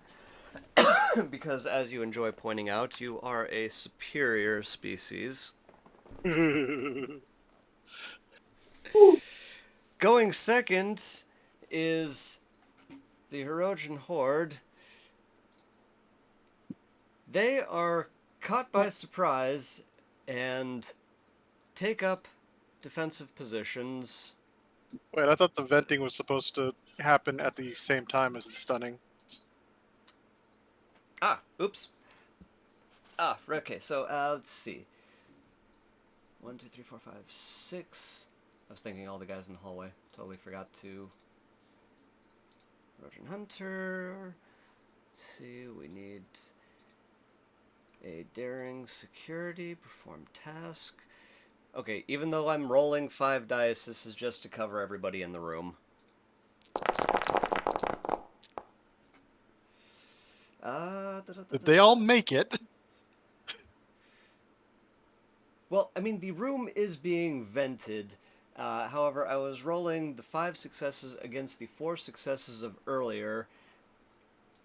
Because, as you enjoy pointing out, you are a superior species. Going second is the Hirogen Horde. They are caught by surprise and take up defensive positions. Wait, I thought the venting was supposed to happen at the same time as the stunning. Ah, oops. Okay, so let's see. 1, 2, 3, 4, 5, 6. I was thinking all the guys in the hallway. Totally forgot to. Rogan Hunter. Let's see, we need a daring security, perform task. Okay, even though I'm rolling 5 dice, this is just to cover everybody in the room. Did they all make it? Well, I mean, the room is being vented. However, I was rolling the 5 successes against the 4 successes of earlier.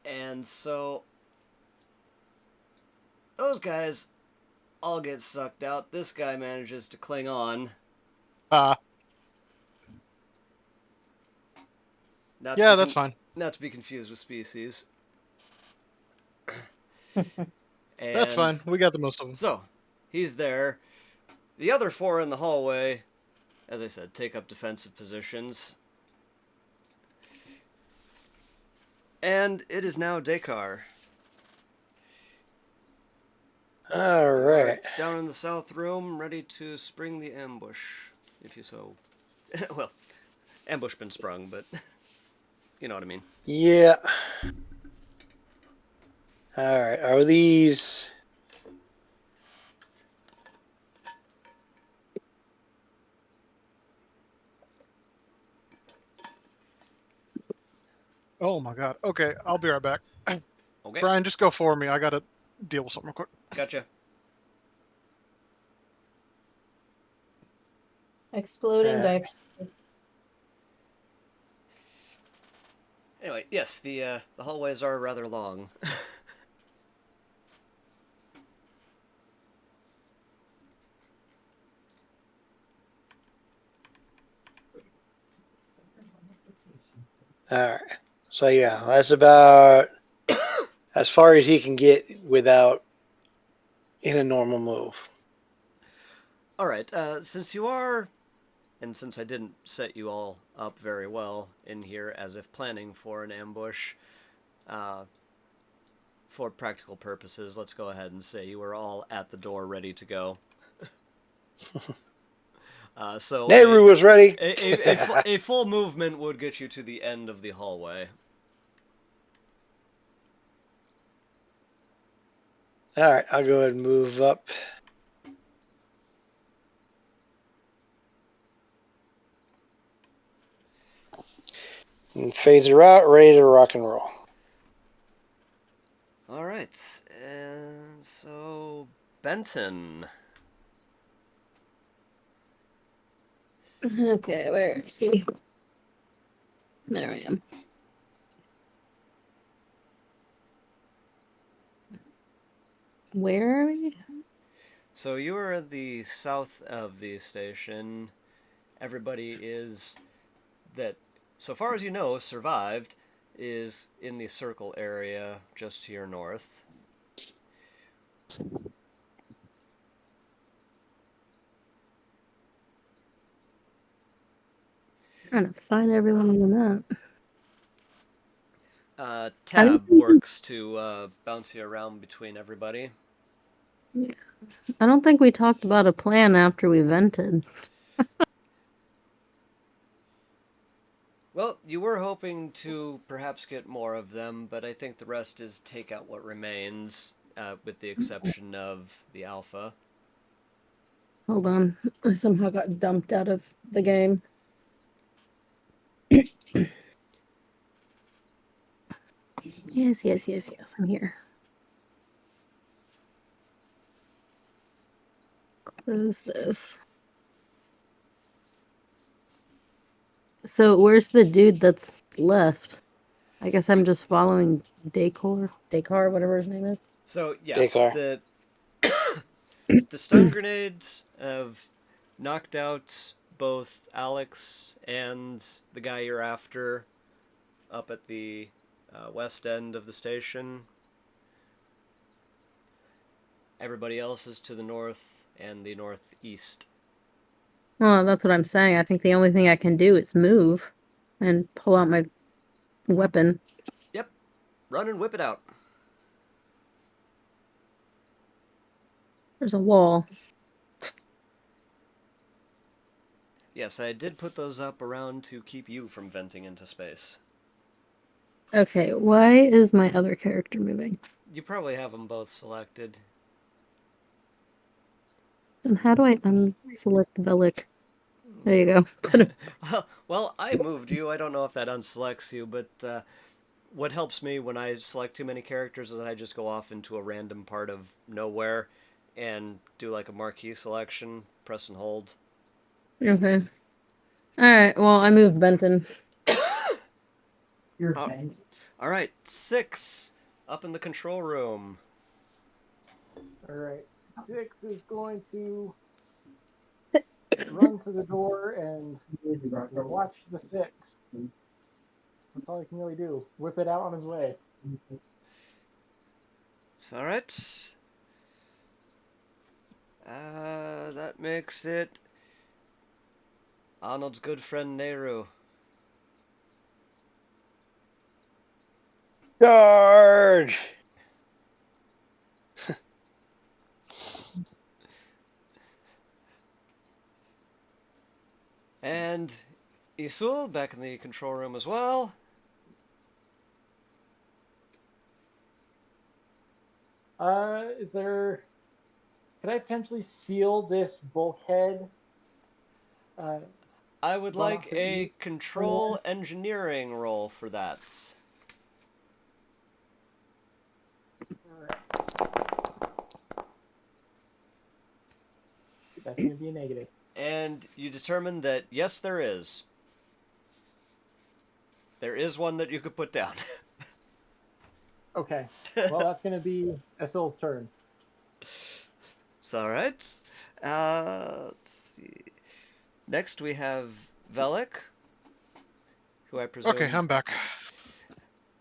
And so those guys all get sucked out. This guy manages to cling on. Yeah, that's fine. Not to be confused with species. That's fine. We got the most of them. So, he's there. The other 4 in the hallway, as I said, take up defensive positions. And it is now Dakar. All right. Down in the south room, ready to spring the ambush. if you so. Well, ambush been sprung, but you know what I mean. Yeah. All right. Are these? Oh my god. Okay, I'll be right back. Okay, Brian, just go for me. I gotta deal with something real quick. gotcha. Exploding dice. Anyway, yes, the hallways are rather long. All right. So yeah, that's about as far as he can get without in a normal move. All right, since you are, and since I didn't set you all up very well in here as if planning for an ambush, for practical purposes, let's go ahead and say you were all at the door ready to go. So Nehru was ready. a full movement would get you to the end of the hallway. All right, I'll go ahead and move up. And phaser out, ready to rock and roll. All right, and so Benton. Okay, where is he? There I am. Where are we? So you are at the south of the station. Everybody is that, so far as you know, survived, is in the circle area just to your north. Trying to find everyone on the map. Tab works to bounce you around between everybody. I don't think we talked about a plan after we vented. Well, you were hoping to perhaps get more of them, but I think the rest is take out what remains, with the exception of the alpha. Hold on. I somehow got dumped out of the game. Yes, I'm here. Close this. So where's the dude that's left? I guess I'm just following Dakar, whatever his name is. So yeah, Dakar. the stun grenades have knocked out both Alex and the guy you're after up at the west end of the station. Everybody else is to the north and the northeast. Well, that's what I'm saying. I think the only thing I can do is move and pull out my weapon. Yep, run and whip it out. There's a wall. Yes, I did put those up around to keep you from venting into space. Okay, why is my other character moving? You probably have them both selected. And how do I unselect Velik? There you go. Put him. Well, I moved you. I don't know if that unselects you, but what helps me when I select too many characters is I just go off into a random part of nowhere and do like a marquee selection, press and hold. Okay. Alright, well, I moved Benton. You're Oh. fine. Alright, Sikks, up in the control room. All right, Sikks is going to run to the door and watch the six. That's all he can really do. Whip it out on his way. Alright. That makes it Arnold's good friend Nehru. Charge! And Isul back in the control room as well. Is there? Could I potentially seal this bulkhead? I would Run like off to the a east control somewhere? engineering roll for that. Alright. That's going to be a negative. And you determine that, yes, there is. There is one that you could put down. Okay. Well, that's going to be Esil's turn. It's alright. Let's see. Next we have Velik, who I presume... Okay, I'm back.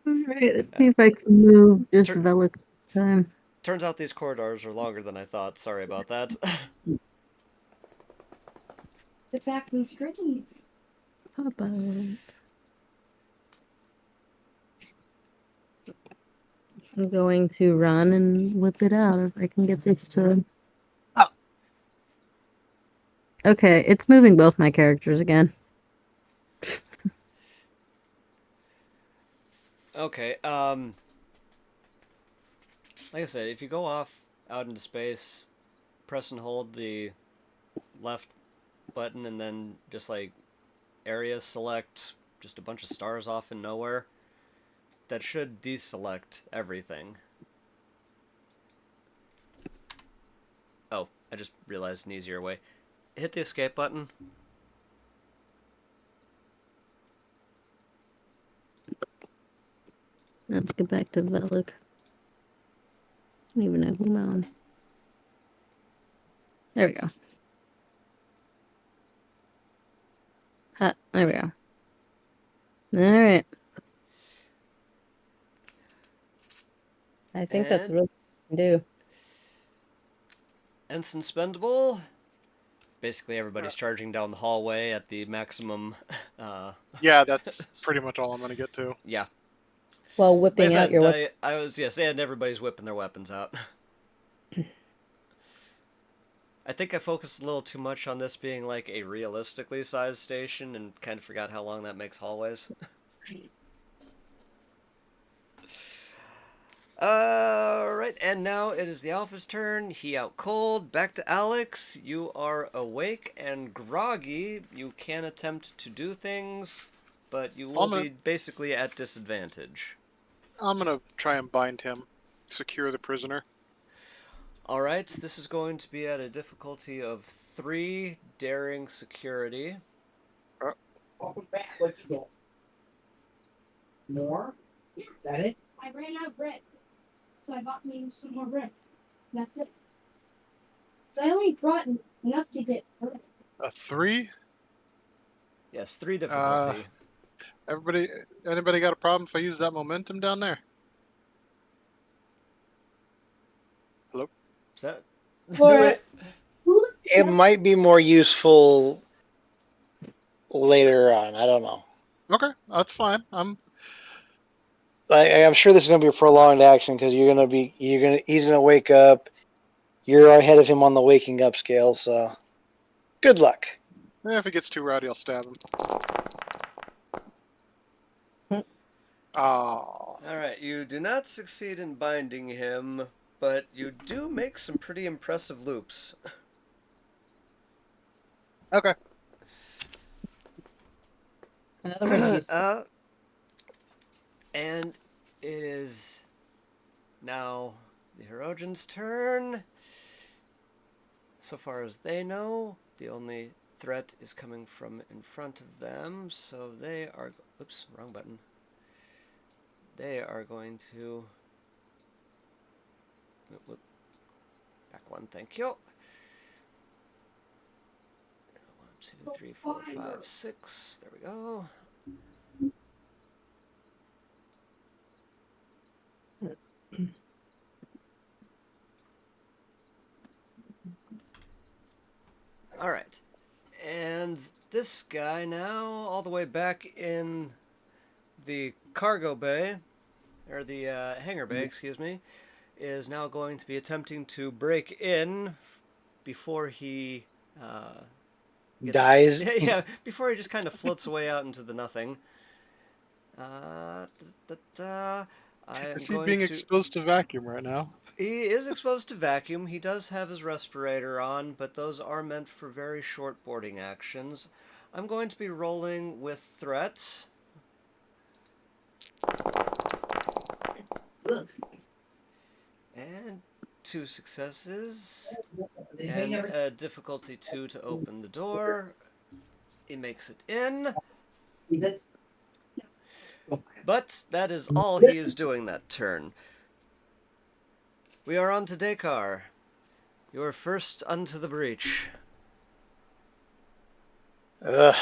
Alright, let's see if I can move just Tur- Velik time. Turns out these corridors are longer than I thought. Sorry about that. The fact was tricky. Pop out. I'm going to run and whip it out if I can get this to... Oh. Okay, it's moving both my characters again. Okay, like I said, if you go off out into space, press and hold the left button and then just like area select just a bunch of stars off in nowhere, that should deselect everything. Oh, I just realized an easier way. Hit the escape button. Let's get back to Velik. I don't even know who I'm on. There we go. There we go. Alright. I think that's And- really what I can do. Ensign spendable. Basically everybody's charging down the hallway at the maximum, Yeah, that's pretty much all I'm going to get to. yeah. While Like whipping I out your said, I was, and everybody's whipping their weapons out. I think I focused a little too much on this being like a realistically sized station and kind of forgot how long that makes hallways. Alright, and now it is the Alpha's turn. He out cold. Back to Alex. You are awake and groggy. You can attempt to do things, but you will be basically at disadvantage. I'm going to try and bind him, secure the prisoner. Alright, this is going to be at a difficulty of 3 daring security. Welcome back. Let's go. More? That it? I ran out of bread, so I bought me some more bread. That's it. So I only brought enough to get. A 3? Yes, 3 difficulty. Anybody got a problem if I use that momentum down there? Hello? Is that... Do it. It might be more useful later on. I don't know. Okay, that's fine. I'm sure this is going to be a prolonged action because he's going to wake up. You're ahead of him on the waking up scale, so good luck. If it gets too rowdy, I'll stab him. Oh. Alright, you do not succeed in binding him, but you do make some pretty impressive loops. Okay. Another one of these. And it is now the Hirogen's turn. So far as they know, the only threat is coming from in front of them, so they are... Oops, wrong button. They are going to... Back one, thank you. 1, 2, 3, 4, 5, 6. There we go. Alright. And this guy now, all the way back in the cargo bay, or the hangar bay, excuse me, is now going to be attempting to break in before he Dies. Yeah, before he just kind of floats away out into the nothing. I am Is he going being to... exposed to vacuum right now? He is exposed to vacuum. He does have his respirator on, but those are meant for very short boarding actions. I'm going to be rolling with threats. And 2 successes. And difficulty 2 to open the door. He makes it in. But that is all he is doing that turn. We are on to Dakar. You are first unto the breach. Ugh.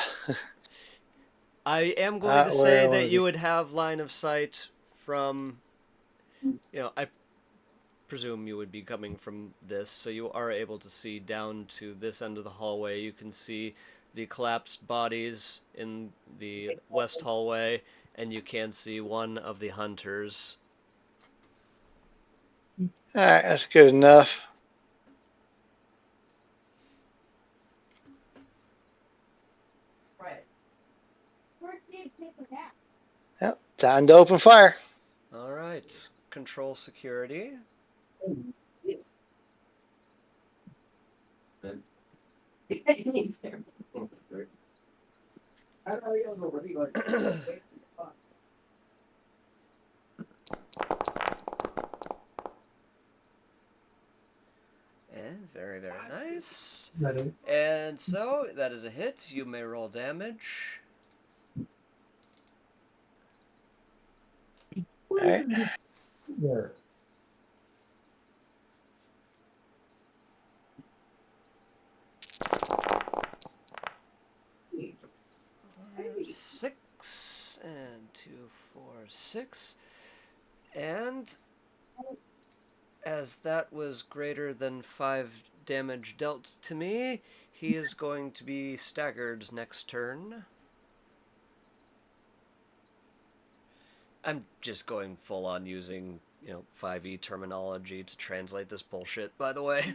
I am going to say where that was you it? would have line of sight from, I presume you would be coming from this, so you are able to see down to this end of the hallway. You can see the collapsed bodies in the west hallway, and you can see one of the hunters. Alright, that's good enough. Right. Where did you pay for that? Well, time to open fire. All right, control security. And very, very nice. And so, that is a hit. You may roll damage. Alright. Six and 2, 4, 6. And as that was greater than 5 damage dealt to me, he is going to be staggered next turn. I'm just going full on using, 5e terminology to translate this bullshit, by the way.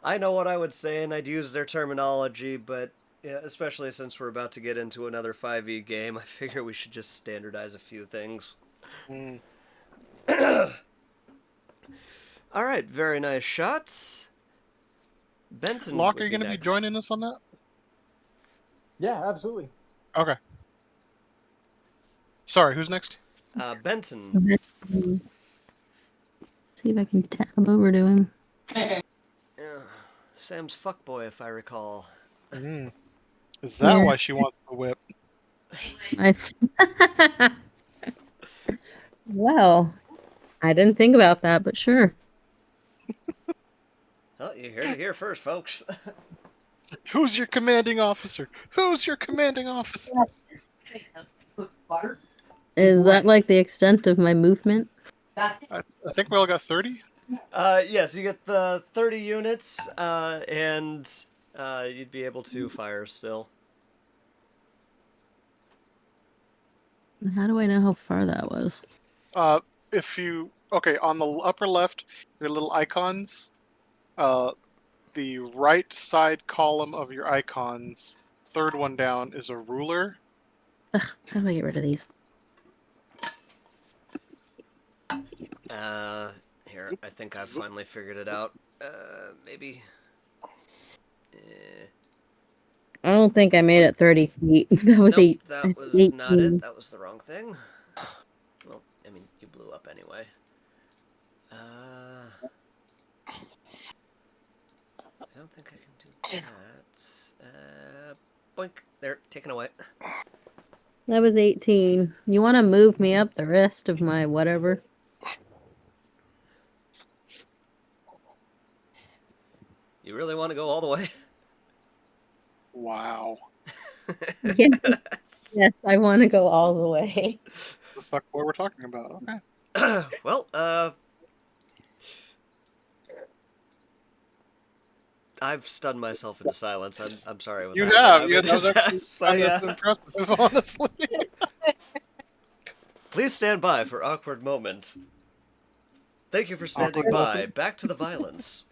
I know what I would say and I'd use their terminology, but especially since we're about to get into another 5e game, I figure we should just standardize a few things. Mm. Alright, very nice shots. Benton Locke, would are you going to be next. joining us on that? Yeah, absolutely. Okay. Sorry, who's next? Benton. See if I can tab over to him. Sam's fuckboy, if I recall. Mm. Is that Here. why she wants the whip? Well, I didn't think about that, but sure. Well, you heard it here first, folks. Who's your commanding officer? Who's your commanding officer? Butter. Is that like the extent of my movement? I think we all got 30. Yes, you get the 30 units, and you'd be able to fire still. How do I know how far that was? On the upper left, your little icons. The right side column of your icons, third one down, is a ruler. Ugh, how do I get rid of these? Here, I think I've finally figured it out. Maybe. I don't think I made it 30 feet. That was Nope, that was 18. not it. That was the wrong thing. Well, I mean, you blew up anyway. I don't think I can do that. Boink. There, taken away. That was 18. You want to move me up the rest of my whatever? You really want to go all the way? Wow. Yes, yes, I want to go all the way. The fuck what we're talking about. Okay. Well, I've stunned myself into silence. I'm sorry with You that. have. but Yeah, I that was mean, actually so, kind yeah. of impressive, honestly. Please stand by for awkward moment. Thank you for standing Awkward by. Back to the violence.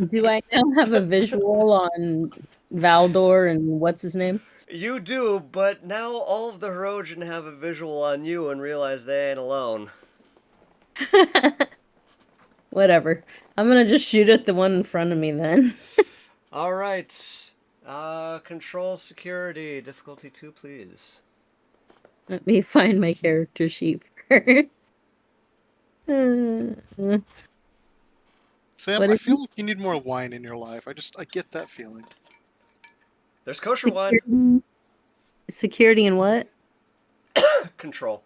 Do I now have a visual on Valdor and what's his name? You do, but now all of the Hirogen have a visual on you and realize they ain't alone. Whatever. I'm gonna just shoot at the one in front of me then. Alright. Control security. Difficulty 2, please. Let me find my character sheet first. Sam, What I is feel like you need more wine in your life. I get that feeling. There's kosher wine. Security and what? Control.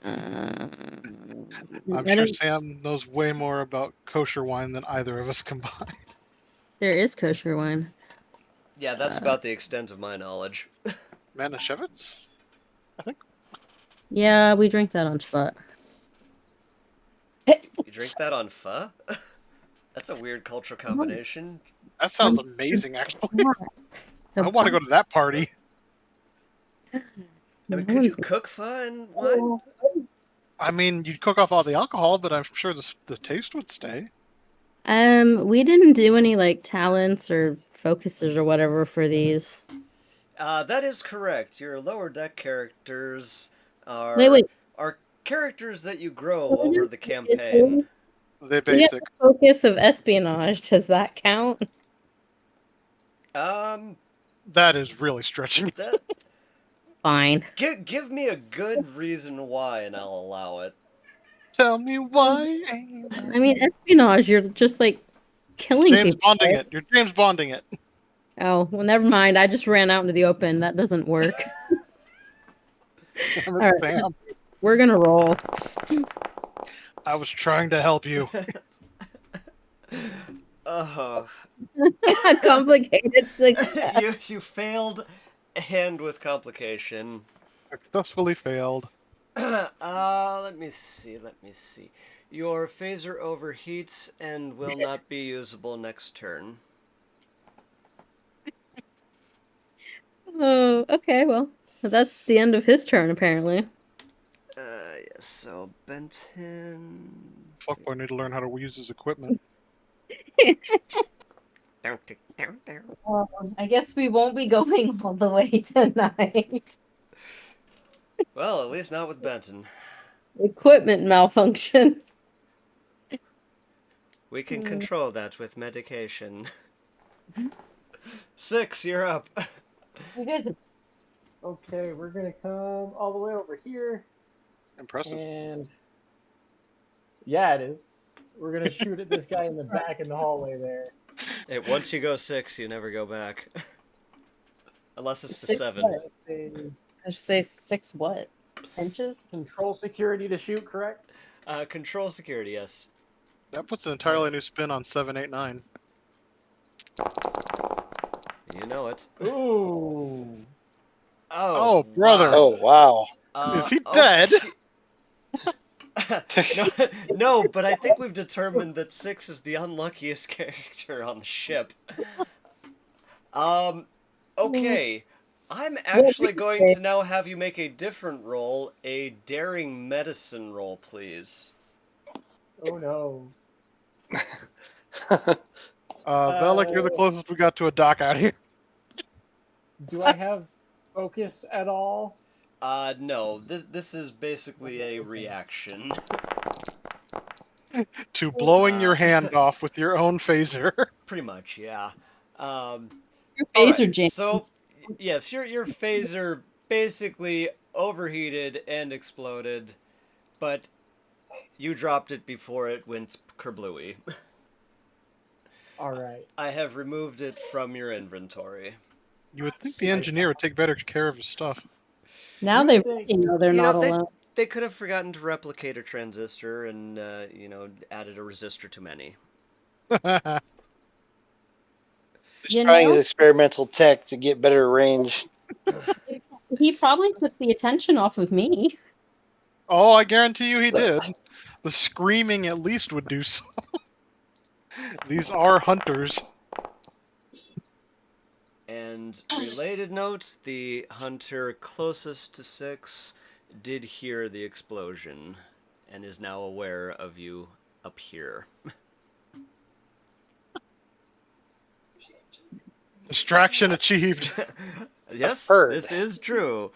I'm I sure don't- Sam knows way more about kosher wine than either of us combined. There is kosher wine. Yeah, that's about the extent of my knowledge. Manischewitz? I think. Yeah, we drink that on spot. You drink that on pho? That's a weird cultural combination. That sounds amazing, actually. I want to go to that party. I mean, could you cook pho and wine? I mean, you'd cook off all the alcohol, but I'm sure the taste would stay. We didn't do any like talents or focuses or whatever for these. That is correct. Your lower deck characters are Wait. are characters that you grow over the campaign. They're We have basic. the focus of espionage. Does that count? That is really stretching. That Fine. give me a good reason why, and I'll allow it. Tell me why. I mean, espionage. You're just like killing James people. Bonding right? it. You're James Bonding it. Oh well, never mind. I just ran out into the open. That doesn't work. Damn All it, right. Sam. We're gonna roll. I was trying to help you. Oh, Complicated success. you failed, and with complication. Successfully failed. Let me see. Your phaser overheats and will not be usable next turn. Oh, okay. Well, that's the end of his turn, apparently. Yes. So Benton. Fuck, I need to learn how to use his equipment. I guess we won't be going all the way tonight. Well, at least not with Benton. Equipment malfunction. We can control that with medication. Sikks, you're up. You guys are Okay, we're gonna come all the way over here, Impressive. and yeah, it is. We're gonna shoot at this guy in the back in the hallway there. Hey, once you go 6, you never go back. Unless it's the 7. Let's say I should say 6 what? Inches? control security to shoot, correct? Control security, yes. That puts an entirely new spin on 789. You know it. Ooh. Oh, brother. Oh, wow. Is he dead? No, but I think we've determined that Sikks is the unluckiest character on the ship. Okay. I'm actually going to now have you make a different roll, a daring medicine roll, please. Oh no. Velik, you're the closest we got to a dock out here. Do I have focus at all? No. This is basically a reaction. To blowing your hand off with your own phaser. Pretty much, yeah. Your Alright, phaser jam. so, yes, your phaser basically overheated and exploded, but you dropped it before it went kerblooey. Alright. I have removed it from your inventory. You would think the engineer would take better care of his stuff. Now they really know they're not alone. They could have forgotten to replicate a transistor and, added a resistor too many. He's trying his experimental tech to get better range. He probably took the attention off of me. Oh, I guarantee you he did. The screaming at least would do so. These are hunters. And related note, the hunter closest to Sikks did hear the explosion and is now aware of you up here. Distraction achieved. Yes, Heard. this is true.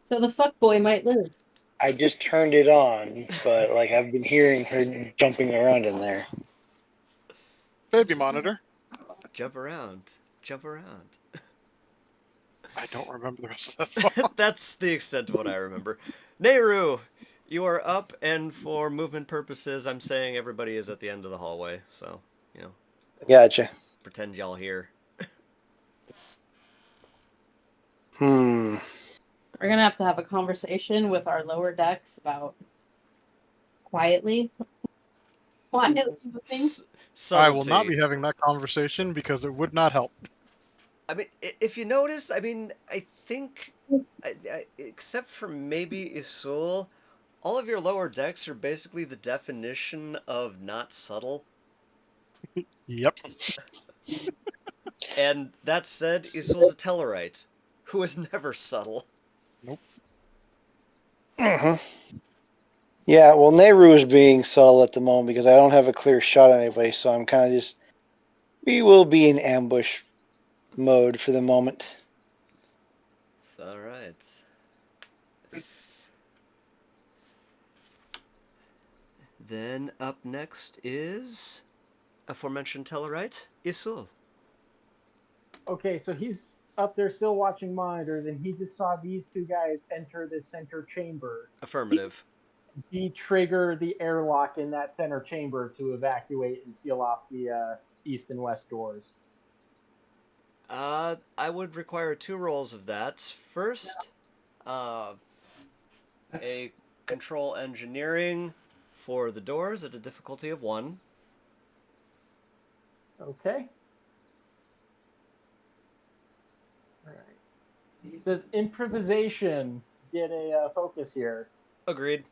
So the fuckboy might live. I just turned it on, but like I've been hearing her jumping around in there. Baby monitor. Jump around. Jump around. I don't remember the rest of that song. That's the extent of what I remember. Nehru, you are up, and for movement purposes, I'm saying everybody is at the end of the hallway, so, Gotcha. pretend y'all here. Hmm. We're gonna have to have a conversation with our lower decks about quietly moving. I will not Subtlety. be having that conversation because it would not help. I mean, if you notice, I think, except for maybe Isul, all of your lower decks are basically the definition of not subtle. Yep. And that said, Isul's a Tellarite, who is never subtle. Uh-huh. Yeah, well, Nehru is being subtle at the moment because I don't have a clear shot on anybody, so I'm kind of just. We will be in ambush mode for the moment. It's alright. Then up next is aforementioned Tellarite, Isul. Okay, so he's up there still watching monitors, and he just saw these two guys enter this center chamber. Affirmative. He trigger the airlock in that center chamber to evacuate and seal off the east and west doors. I would require 2 rolls of that. First, a control engineering for the doors at a difficulty of 1. Okay. All right. Does improvisation get a focus here? Agreed.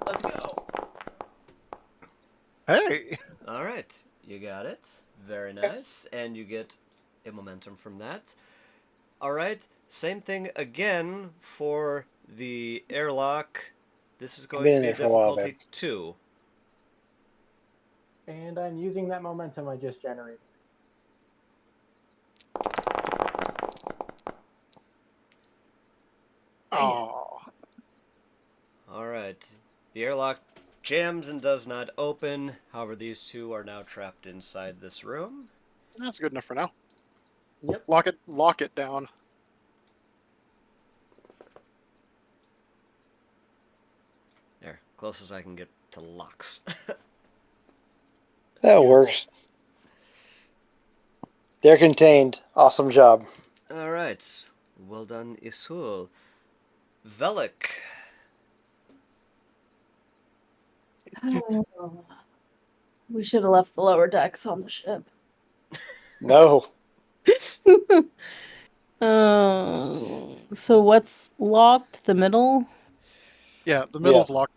Let's go. Hey. All right, you got it. Very nice, and you get a momentum from that. All right, same thing again for the airlock. This is going Been to in be a there for a while, difficulty 2. And I'm using that momentum I just generated. Oh. All right, the airlock jams and does not open. However, these 2 are now trapped inside this room. That's good enough for now. Yep. Lock it down. There, closest I can get to locks. That works. They're contained. Awesome job. All right, well done, Isul. Velik. We should have left the lower decks on the ship. No. So what's locked? The middle? Yeah, the middle's locked.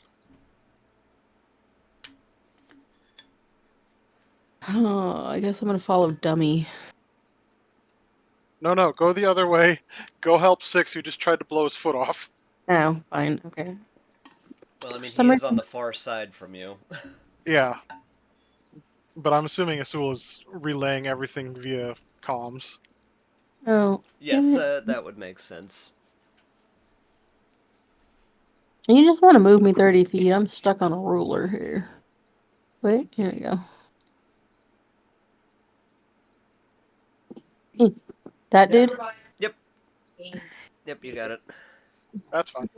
Oh, I guess I'm gonna follow Dummy. No, go the other way. Go help Sikks, who just tried to blow his foot off. Oh, fine, okay. Well, I mean, he Some is on the far side from you. Yeah. But I'm assuming Isul is relaying everything via comms. Oh. Yes, dang it. that would make sense. You just want to move me 30 feet. I'm stuck on a ruler here. Wait, here we go. That dude? Yep. Yep, you got it. That's fine.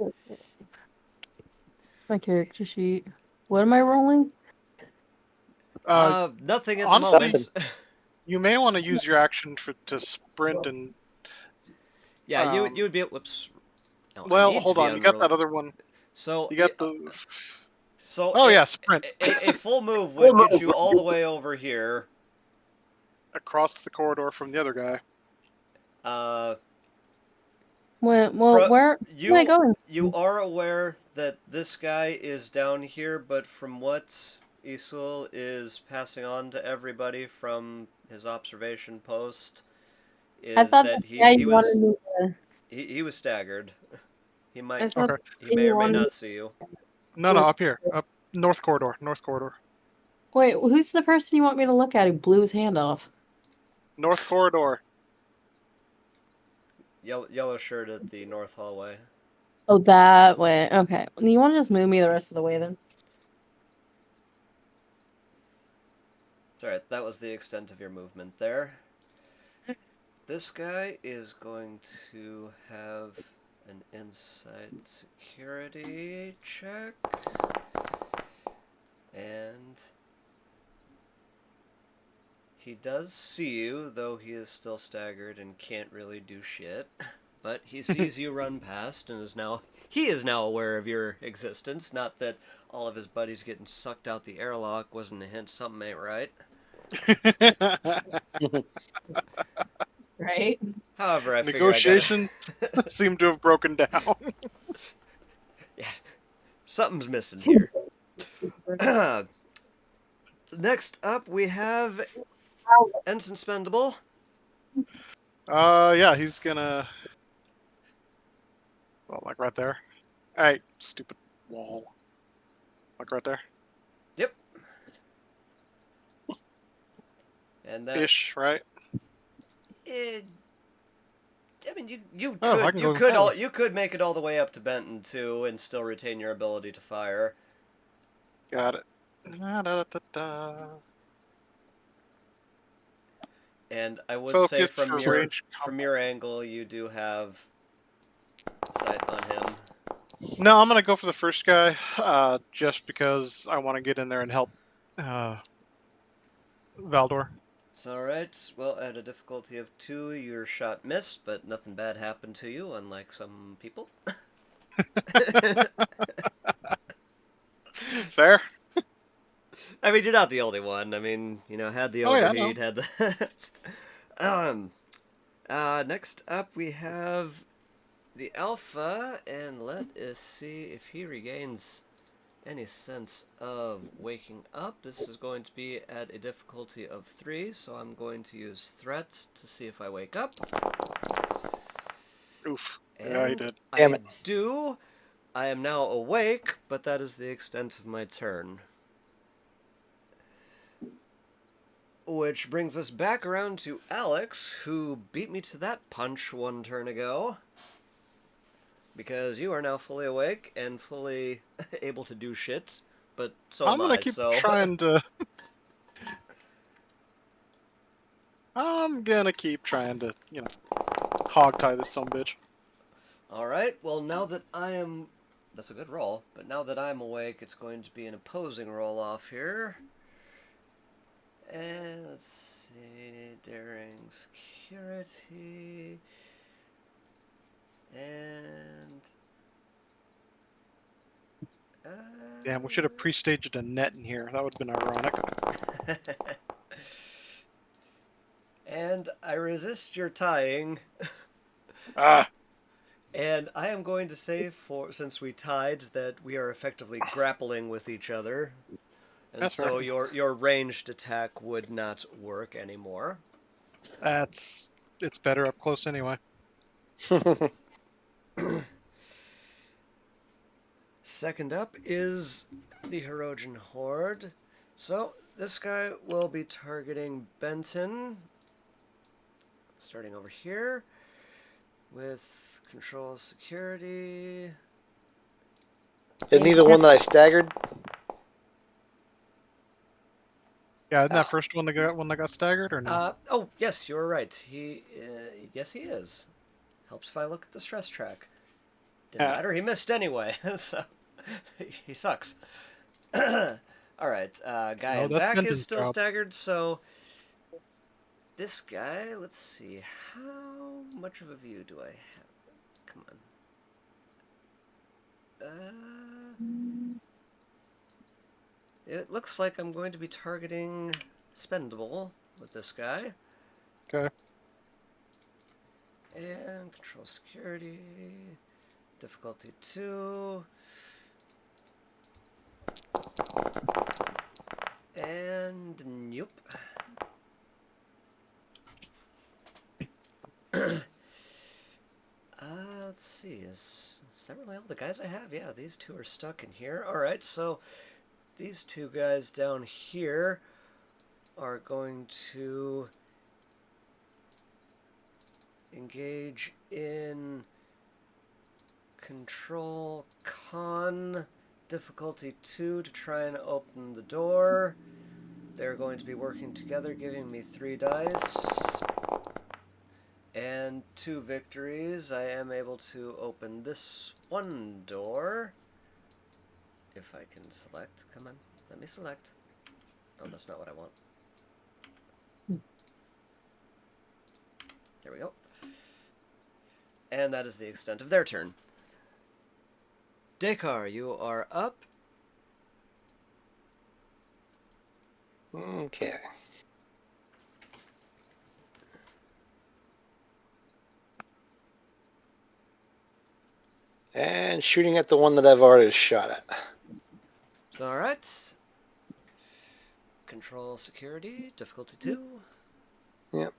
My character sheet. What am I rolling? Nothing at honestly, the moment. You may want to use your action to sprint and. Yeah, you would be. Whoops. No, well, hold on. You got that other one. So you got the. So. Oh yeah, sprint. A full move would get you all the way over here. Across the corridor from the other guy. Well, where am I going? You are aware that this guy is down here, but from what Isul is passing on to everybody from his observation post, is I thought that he was he was staggered. He might he he may or may wanted- not see you. No, up here, up north corridor. Wait, who's the person you want me to look at who blew his hand off? North corridor. Yellow shirt at the north hallway. Oh, that way. Okay. You want to just move me the rest of the way then? Alright, that was the extent of your movement there. This guy is going to have an inside security check. And he does see you, though he is still staggered and can't really do shit. But he sees you run past and he is now aware of your existence. Not that all of his buddies getting sucked out the airlock wasn't a hint something ain't right. Right? However, I figure Negotiations seem to have broken down. Yeah, something's missing here. Next up, we have Ensign Spendable. Yeah, he's gonna. Well, like right there. Hey, stupid wall. Like right there. Yep. And that Ish, right? I mean, you Oh, I could can you go could forward. you could make it all the way up to Benton too, and still retain your ability to fire. Got it. Da-da-da-da. And I would Focus say for range from your angle, you do have sight on him. No, I'm gonna go for the first guy, just because I want to get in there and help Valdor. It's alright. Well, at a difficulty of 2, your shot missed, but nothing bad happened to you, unlike some people. Fair. I mean, you're not the only one. I mean, had the Oh, yeah, I know. overheat, had the... next up we have the Alpha, and let us see if he regains any sense of waking up. This is going to be at a difficulty of 3, so I'm going to use Threat to see if I wake up. Oof. And Yeah, he did. Damn it. I am now awake, but that is the extent of my turn. Which brings us back around to Alex, who beat me to that punch one turn ago. Because you are now fully awake and fully able to do shit, but so I'm am gonna I, keep so... trying to. I'm gonna keep trying to, hog tie this sumbitch. Alright, well now that I am... That's a good roll, but now that I'm awake, it's going to be an opposing roll-off here. And let's see... Daring Security... And... Damn, we should have pre-staged a net in here. That would have been ironic. And I resist your tying. Ah, And I am going to say, since we tied, that we are effectively grappling with each other. And That's so right. your ranged attack would not work anymore. it's better up close anyway. Second up is the Hirogen Horde. So this guy will be targeting Benton. Starting over here with control security. Isn't he the one that I staggered? Yeah, isn't that first one that got staggered or no? Oh, yes, you're right. Yes, he is. Helps if I look at the stress track. Didn't matter, he missed anyway, so he sucks. Alright, guy in that's back Benton's is still job. staggered, so this guy, let's see, how much of a view do I have? Come on. It looks like I'm going to be targeting Spendable with this guy. Okay. And control security, difficulty 2. And nope. Let's see, is that really all the guys I have? Yeah, these two are stuck in here. Alright, so these two guys down here are going to engage in control con difficulty 2 to try and open the door. They're going to be working together, giving me 3 dice. And 2 victories. I am able to open this one door. If I can select. Come on, let me select. Oh, that's not what I want. There we go. And that is the extent of their turn. Dakar, you are up. Okay. And shooting at the one that I've already shot at. It's alright. Control security, difficulty 2. Yep.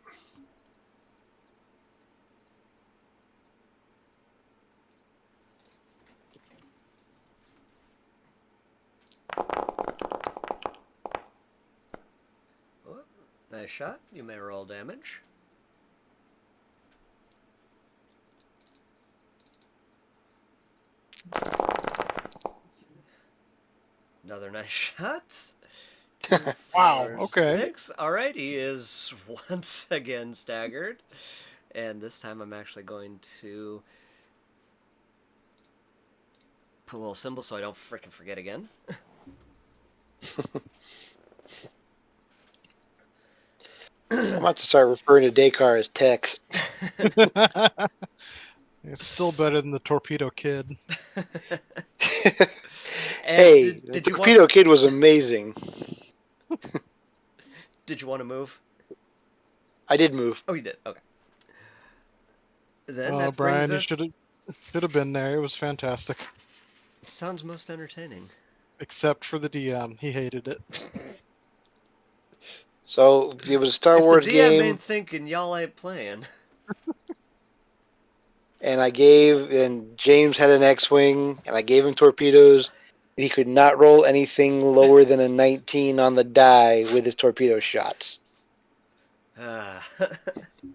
Oh, nice shot. You may roll damage. Another nice shot. 2, 4, Wow, okay. 6. Alright, he is once again staggered. And this time I'm actually going to put a little symbol so I don't frickin' forget again. I'm about to start referring to Dakar as Tex. It's still better than the Torpedo Kid. Hey, did the you want Torpedo Kid was amazing. Did you want to move? I did move. Oh, you did. Okay. Then Oh, that Brian, brings you us... should have been there. It was fantastic. Sounds most entertaining. Except for the DM. He hated it. So it was a Star If Wars the DM game, ain't thinking, y'all ain't playing. and James had an X-wing, and I gave him torpedoes, and he could not roll anything lower than a 19 on the die with his torpedo shots.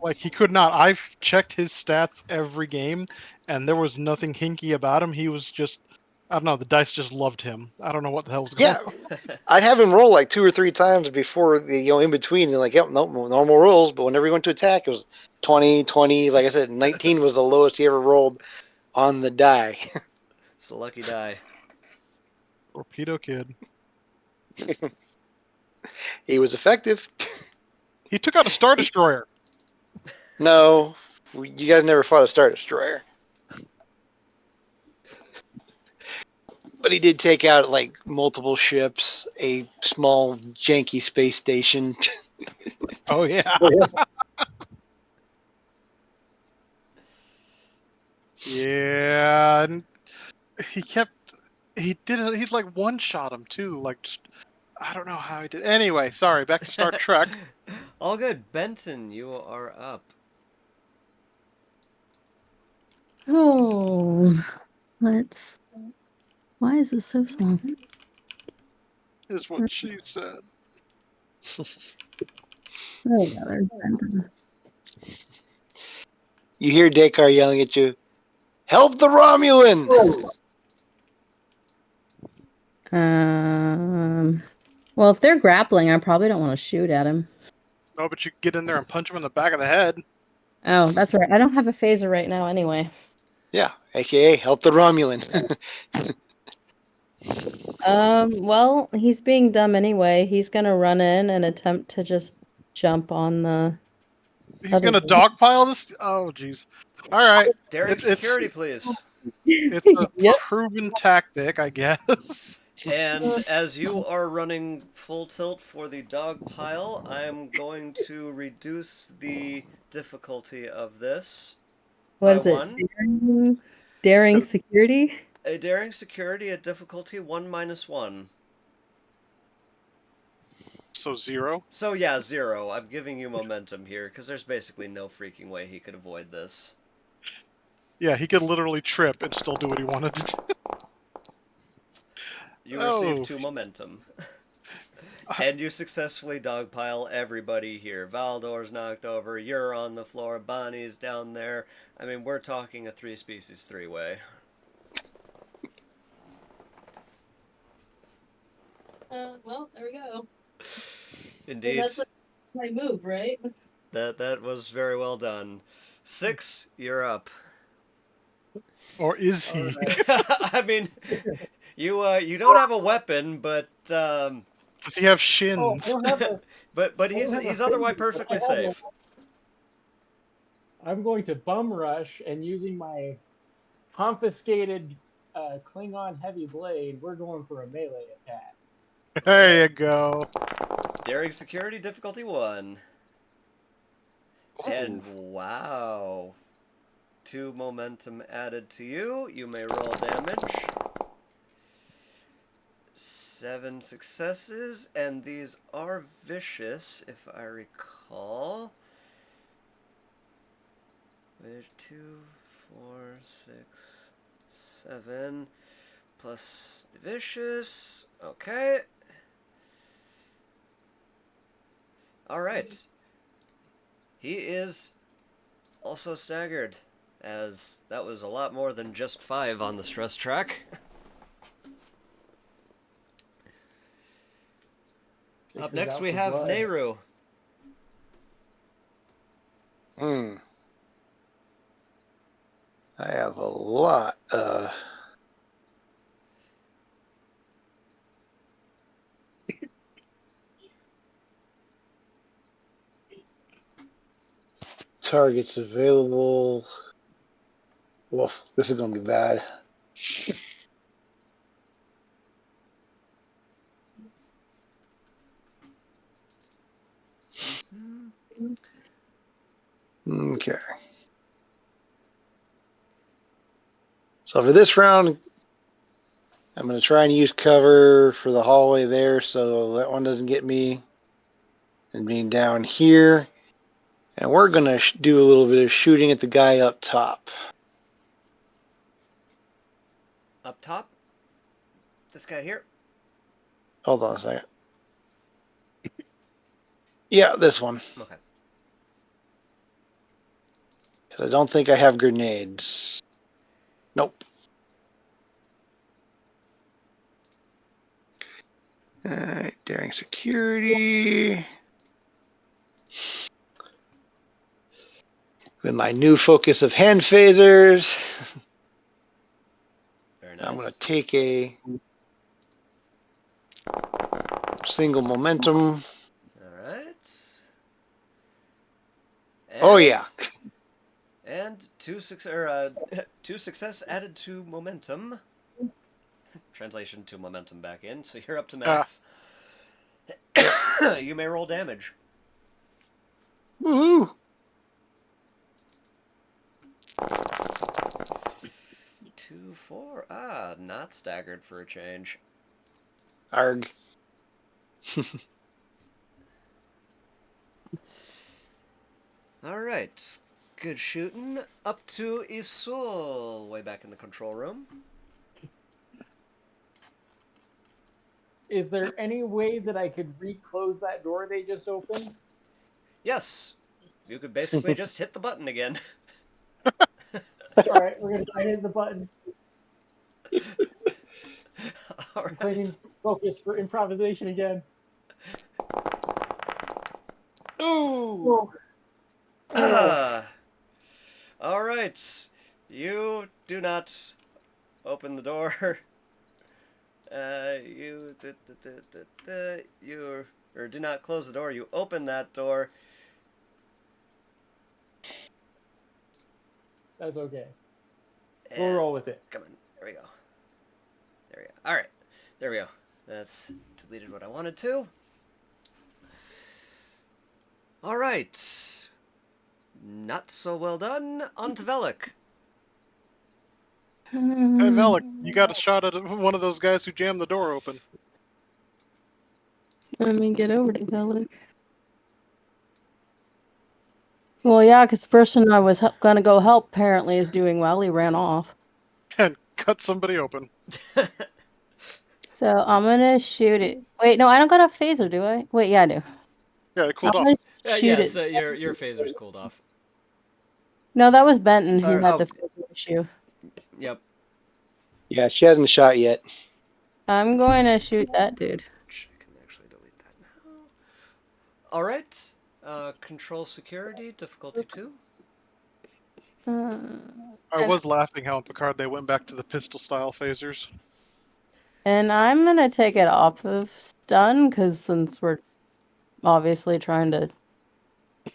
Like, he could not. I've checked his stats every game, and there was nothing hinky about him. He was just, I don't know, the dice just loved him. I don't know what the hell was going Yeah, on. I'd have him roll like 2 or 3 times before the in between, and like, yep, nope, normal rolls. But whenever he went to attack, it was 20, 20. Like I said, 19 was the lowest he ever rolled on the die. It's a lucky die. Torpedo Kid. He was effective. He took out a Star Destroyer. No, you guys never fought a Star Destroyer. But he did take out like multiple ships, a small janky space station. Oh, yeah. Yeah. And he like one-shot him, too. Like, just, I don't know how he did. Anyway, sorry, back to Star Trek. All good. Benton, you are up. Oh, let's. Why is this so small? Is what she said. Oh, yeah, there's Benton. You hear Dakar yelling at you, "Help the Romulan!" Well, if they're grappling, I probably don't want to shoot at him. No, but you get in there and punch him in the back of the head. Oh, that's right. I don't have a phaser right now anyway. Yeah, aka help the Romulan. Well, he's being dumb anyway. He's gonna run in and attempt to just jump on the. He's going to dogpile this? Oh, jeez. All right. Daring security, please. It's a Yep. proven tactic, I guess. And as you are running full tilt for the dog pile, I am going to reduce the difficulty of this. What is it? One. Daring security? A daring security at difficulty 1 - 1. So 0. So yeah, 0. I'm giving you momentum here, because there's basically no freaking way he could avoid this. Yeah, he could literally trip and still do what he wanted to do. You receive 2 momentum. And you successfully dogpile everybody here. Valdor's knocked over, you're on the floor, Bonnie's down there. I mean, we're talking a 3-species 3-way. Well, there we go. Indeed. That's my move, right? That was very well done. Sikks, you're up. Or is he? I mean, you don't have a weapon, but Does he have Oh, I shins? don't have a. but I don't he's have a he's otherwise finger, but perfectly I have a- safe. I'm going to bum rush and using my confiscated Klingon heavy blade, we're going for a melee attack. There you go. Daring security difficulty 1. And wow. 2 momentum added to you. You may roll damage. 7 successes, and these are vicious, if I recall. 2, 4, 6, 7, plus the vicious. Okay. Alright. He is also staggered, as that was a lot more than just 5 on the stress track. Up Six is next out we for have blood. Nehru. I have a lot. Targets available. Woof, this is gonna be bad. Okay. So for this round, I'm going to try and use cover for the hallway there so that one doesn't get me. And being down here. And we're going to do a little bit of shooting at the guy up top. Up top? This guy here? Hold on a second. Yeah, this one. Okay. I don't think I have grenades. Nope. Alright, daring security. With my new focus of hand phasers. Very nice. I'm going to take a single momentum. Alright. Oh, yeah. And 2 success added to momentum. Translation to momentum back in, so you're up to max. You may roll damage. Woohoo! 2, 4. Ah, not staggered for a change. Arg. Alright. Good shooting. Up to Isul, way back in the control room. Is there any way that I could reclose that door they just opened? Yes. You could basically just hit the button again. Alright, we're going to try to hit the button. Alright. Claiming focus for improvisation again. Ooh! Alright. You do not open the door. Or do not close the door. You open that door. That's okay. And We'll roll with it. come on. There we go. There we go. Alright. There we go. That's deleted what I wanted to. Alright. Not so well done. On to Velik. Hey, Velik, you got a shot at one of those guys who jammed the door open. Let me get over to Velik. Well, yeah, because the person I was going to go help apparently is doing well. He ran off. And cut somebody open. So I'm gonna shoot it. Wait, no, I don't got a phaser, do I? Wait, yeah, I do. Yeah, it I'm cooled off. gonna shoot Yes, it. your phaser's cooled off. No, that was Benton who had Oh, the phaser issue. yep. Yeah, she hasn't shot yet. I'm going to shoot that dude. I can actually delete that now. All right. Control security difficulty 2. I was laughing how in Picard they went back to the pistol style phasers. And I'm gonna take it off of stun because since we're obviously trying to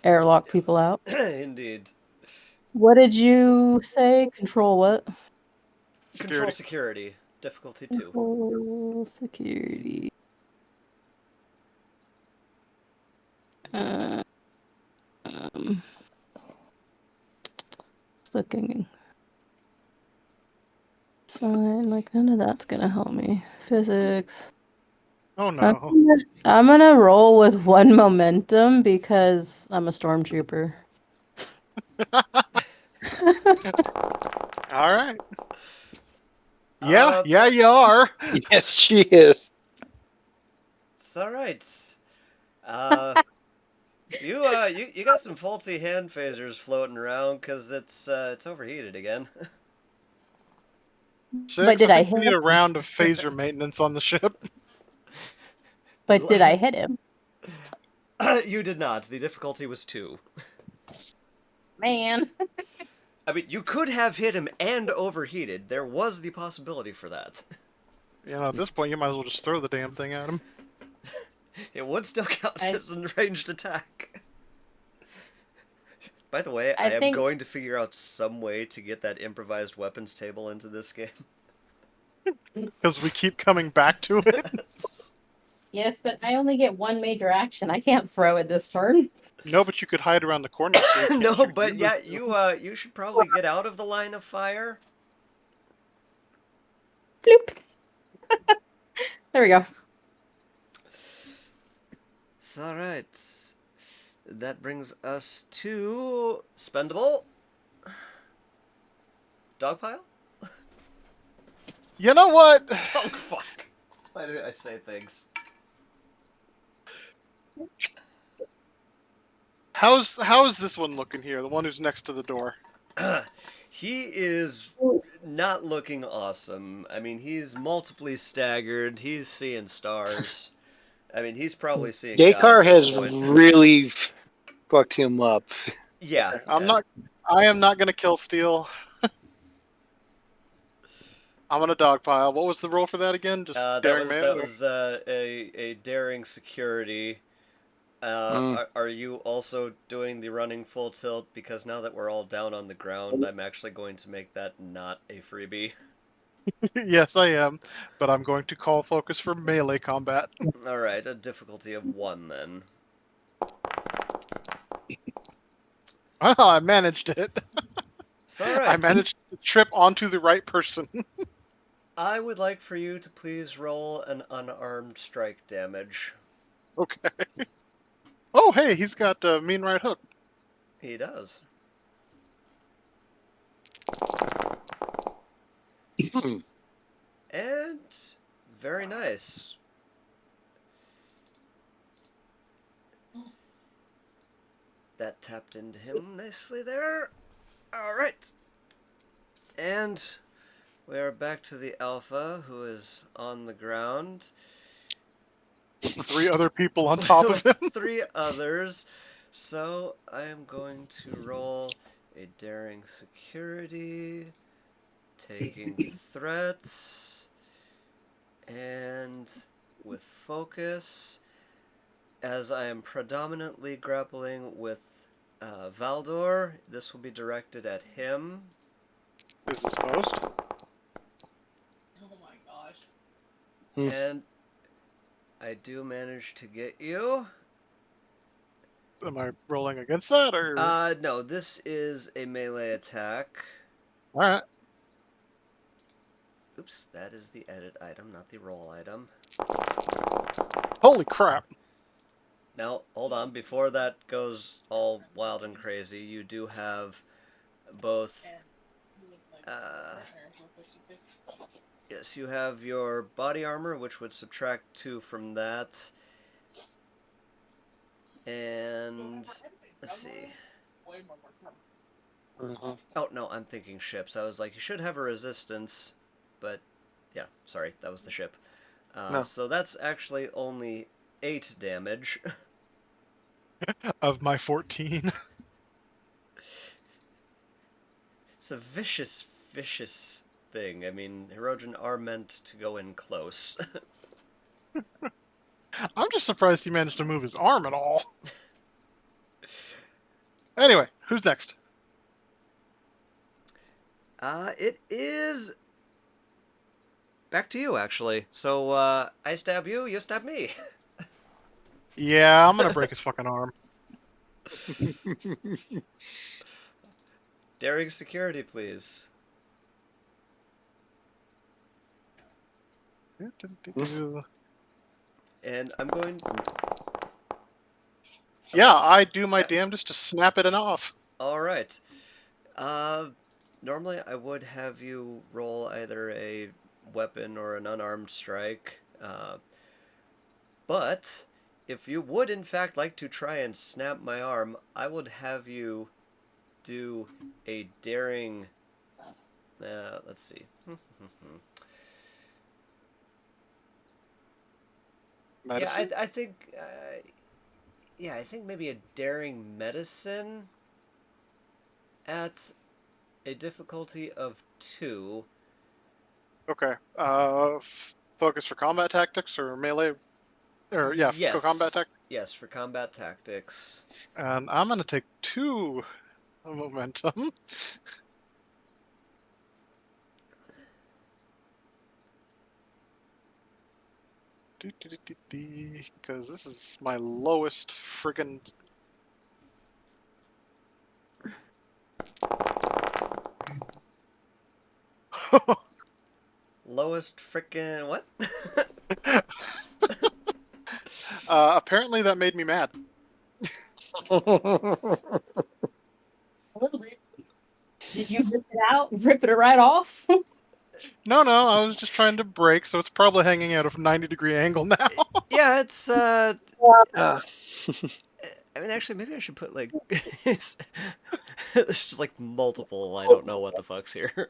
airlock people out. Indeed. What did you say? Control what? Control Security. security difficulty 2. Control security. Um, just looking. Sign, like none of that's gonna help me. Physics. Oh no. I'm gonna roll with 1 momentum because I'm a stormtrooper. All right. Yeah, you are. Yes, she is. It's all right. You got some faulty hand phasers floating around because it's overheated again. Six, did I I think we hit need a round of phaser maintenance on the ship. But did I hit him? You did not. The difficulty was 2. Man. I mean, you could have hit him and overheated. There was the possibility for that. You know, at this point, you might as well just throw the damn thing at him. It would still count as a ranged attack. By the way, I am going to figure out some way to get that improvised weapons table into this game. Because we keep coming back to it. Yes, but I only get 1 major action. I can't throw it this turn. No, but you could hide around the corner. So you No, can't shoot but you. yeah, you should probably get out of the line of fire. Bloop. There we go. So, all right. That brings us to spendable. Dogpile? You know what? Oh, fuck. Why did I say things? How's this one looking here? The one who's next to the door. He is not looking awesome. I mean, he's multiply staggered. He's seeing stars. I mean, he's probably seeing God Dakar at this has point. really fucked him up. Yeah. I am not gonna kill Steel. I'm gonna dogpile. What was the roll for that again? Just daring man. That was a daring security. Are you also doing the running full tilt? Because now that we're all down on the ground, I'm actually going to make that not a freebie. Yes, I am, but I'm going to call focus for melee combat. All right, a difficulty of 1 then. Oh, I managed it. So, all right. I managed to trip onto the right person. I would like for you to please roll an unarmed strike damage. Okay. Oh, hey, he's got a mean right hook. He does. And very nice. That tapped into him nicely there. All right. And we are back to the Alpha, who is on the ground. 3 other people on top of him. 3 others. So I am going to roll a daring security, taking threats, and with focus, as I am predominantly grappling with Valdor, this will be directed at him. Is this post? Oh my gosh. And I do manage to get you. Am I rolling against that, or? No, this is a melee attack. Alright. Oops, that is the edit item, not the roll item. Holy crap. Now, hold on, before that goes all wild and crazy, you do have both Yes, you have your body armor, which would subtract 2 from that. And let's see. Oh, no, I'm thinking ships. I was like, you should have a resistance, but yeah, sorry, that was the ship. No. So that's actually only 8 damage. Of my 14. It's a vicious, vicious thing. I mean, Hirogen are meant to go in close. I'm just surprised he managed to move his arm at all. Anyway, who's next? It is back to you, actually. So, I stab you, you stab me. Yeah, I'm gonna break his fucking arm. Daring security, please. And I'm going... Yeah, I do my Yep. damnedest to snap it off. Alright. Normally I would have you roll either a weapon or an unarmed strike. But if you would in fact like to try and snap my arm, I would have you do a daring... let's see. Medicine? Yeah, I think... yeah, I think maybe a daring medicine at a difficulty of 2. Okay. Focus for combat tactics or melee? Or, yeah, Yes. combat tactics. Yes, for combat tactics. And I'm gonna take 2 momentum. Because this is my lowest friggin'... Lowest frickin' what? Apparently that made me mad. A little bit. Did you rip it out? Rip it right off? No, I was just trying to break, so it's probably hanging at a 90-degree angle now. Yeah, it's Ah. I mean, actually, maybe I should put like it's just like multiple. I don't know what the fuck's here.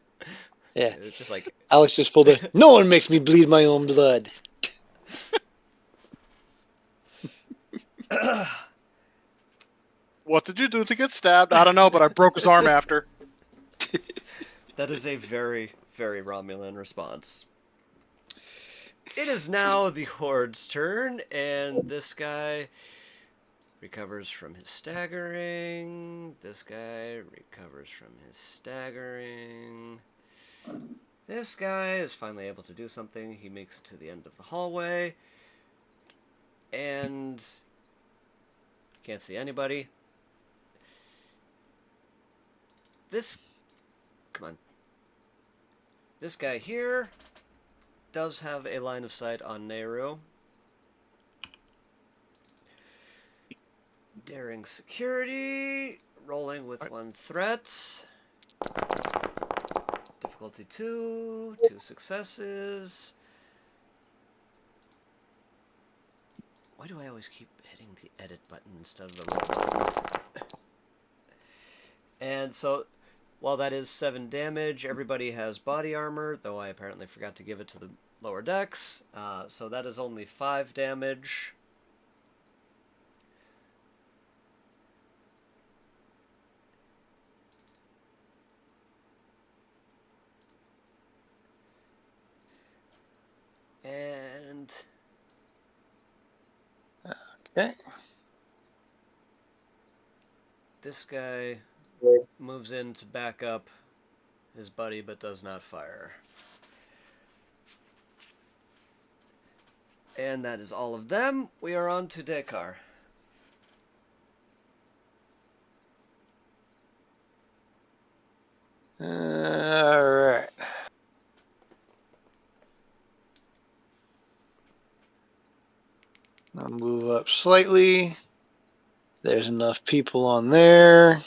Yeah. It's just like Alex just pulled a, no one makes me bleed my own blood. What did you do to get stabbed? I don't know, but I broke his arm after. that is a very, very Romulan response. It is now the Horde's turn, and this guy recovers from his staggering. This guy recovers from his staggering. This guy is finally able to do something. He makes it to the end of the hallway. And can't see anybody. Come on. This guy here does have a line of sight on Nehru. Daring security, rolling with 1 threat. Difficulty 2, 2 successes. Why do I always keep hitting the edit button instead of the roll button? And so, while that is 7 damage, everybody has body armor, though I apparently forgot to give it to the lower decks. So that is only 5 damage. And Okay. this guy moves in to back up his buddy, but does not fire. And that is all of them. We are on to Dekar. Alright. I'll move up slightly. There's enough people on there.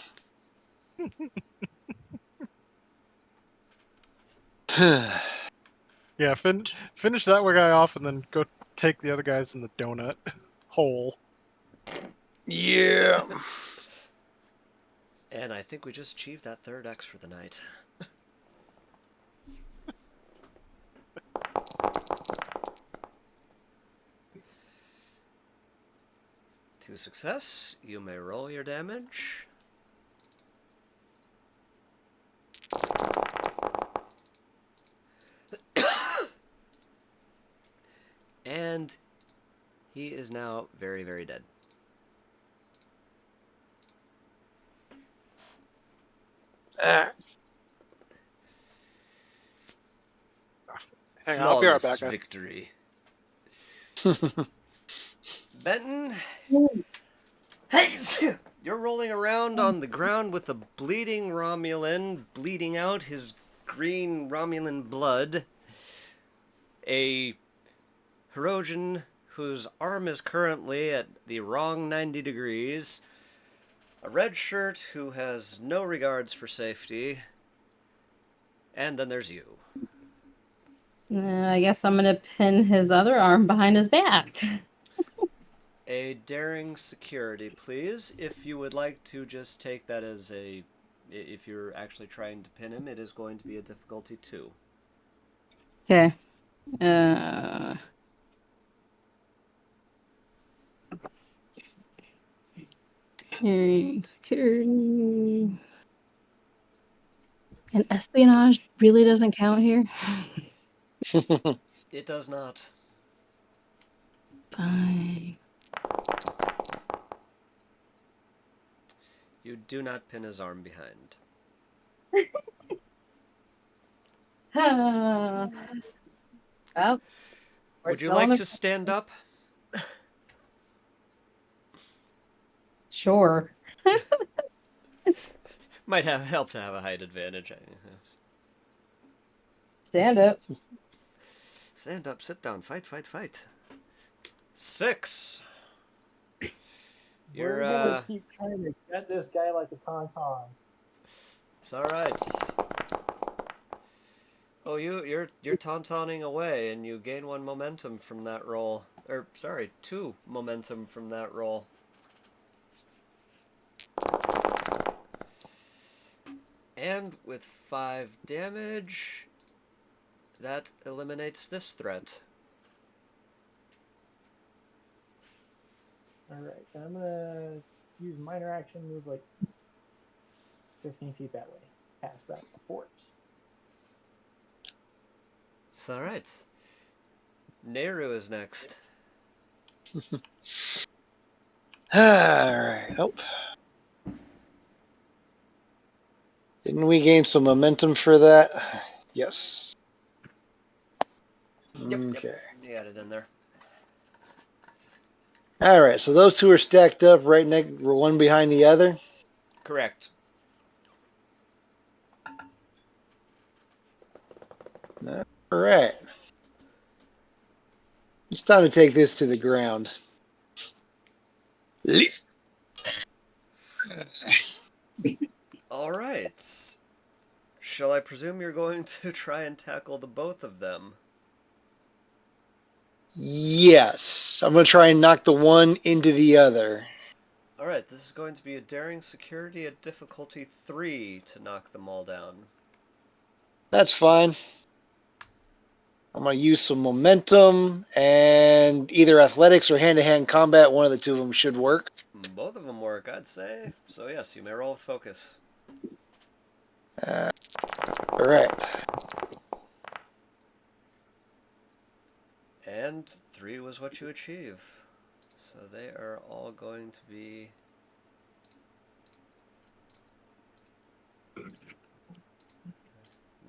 Yeah, finish that one guy off and then go take the other guys in the donut hole. Yeah. And I think we just achieved that third X for the night. To success, you may roll your damage. And he is now very, very dead. Ah. Hang on, I'll be right Flawless back, guys. victory. Benton, you're rolling around on the ground with a bleeding Romulan, bleeding out his green Romulan blood. A Hirogen whose arm is currently at the wrong 90 degrees. A red shirt who has no regards for safety. And then there's you. I guess I'm gonna pin his other arm behind his back. A daring security, please. If you would like to just take that as a... If you're actually trying to pin him, it is going to be a difficulty 2. Okay. Security. And espionage really doesn't count here? It does not. Fine. You do not pin his arm behind. Well, Would you like to stand up? Sure. Might have helped to have a height advantage. Stand up. Stand up, sit down, fight, fight, fight. 6. We're You're, gonna keep trying to get this guy like a tauntaun. It's alright. Oh, you're tauntauning away, and you gain 1 momentum from that roll. Or, sorry, 2 momentum from that roll. And with 5 damage, that eliminates this threat. Alright, and I'm gonna use minor action, move like 15 feet that way, past that corpse. It's alright. Nehru is next. Alright. Oh. Didn't we gain some momentum for that? Yes. Yep, Okay. yep. You got it in there. Alright, so those two are stacked up right next, one behind the other. Correct. Alright. It's time to take this to the ground. Alright. Shall I presume you're going to try and tackle the both of them? Yes. I'm going to try and knock the one into the other. Alright, this is going to be a daring security at difficulty 3 to knock them all down. That's fine. I'm going to use some momentum, and either athletics or hand-to-hand combat, one of the two of them should work. Both of them work, I'd say. So yes, you may roll with focus. Alright. And 3 was what you achieve. So they are all going to be...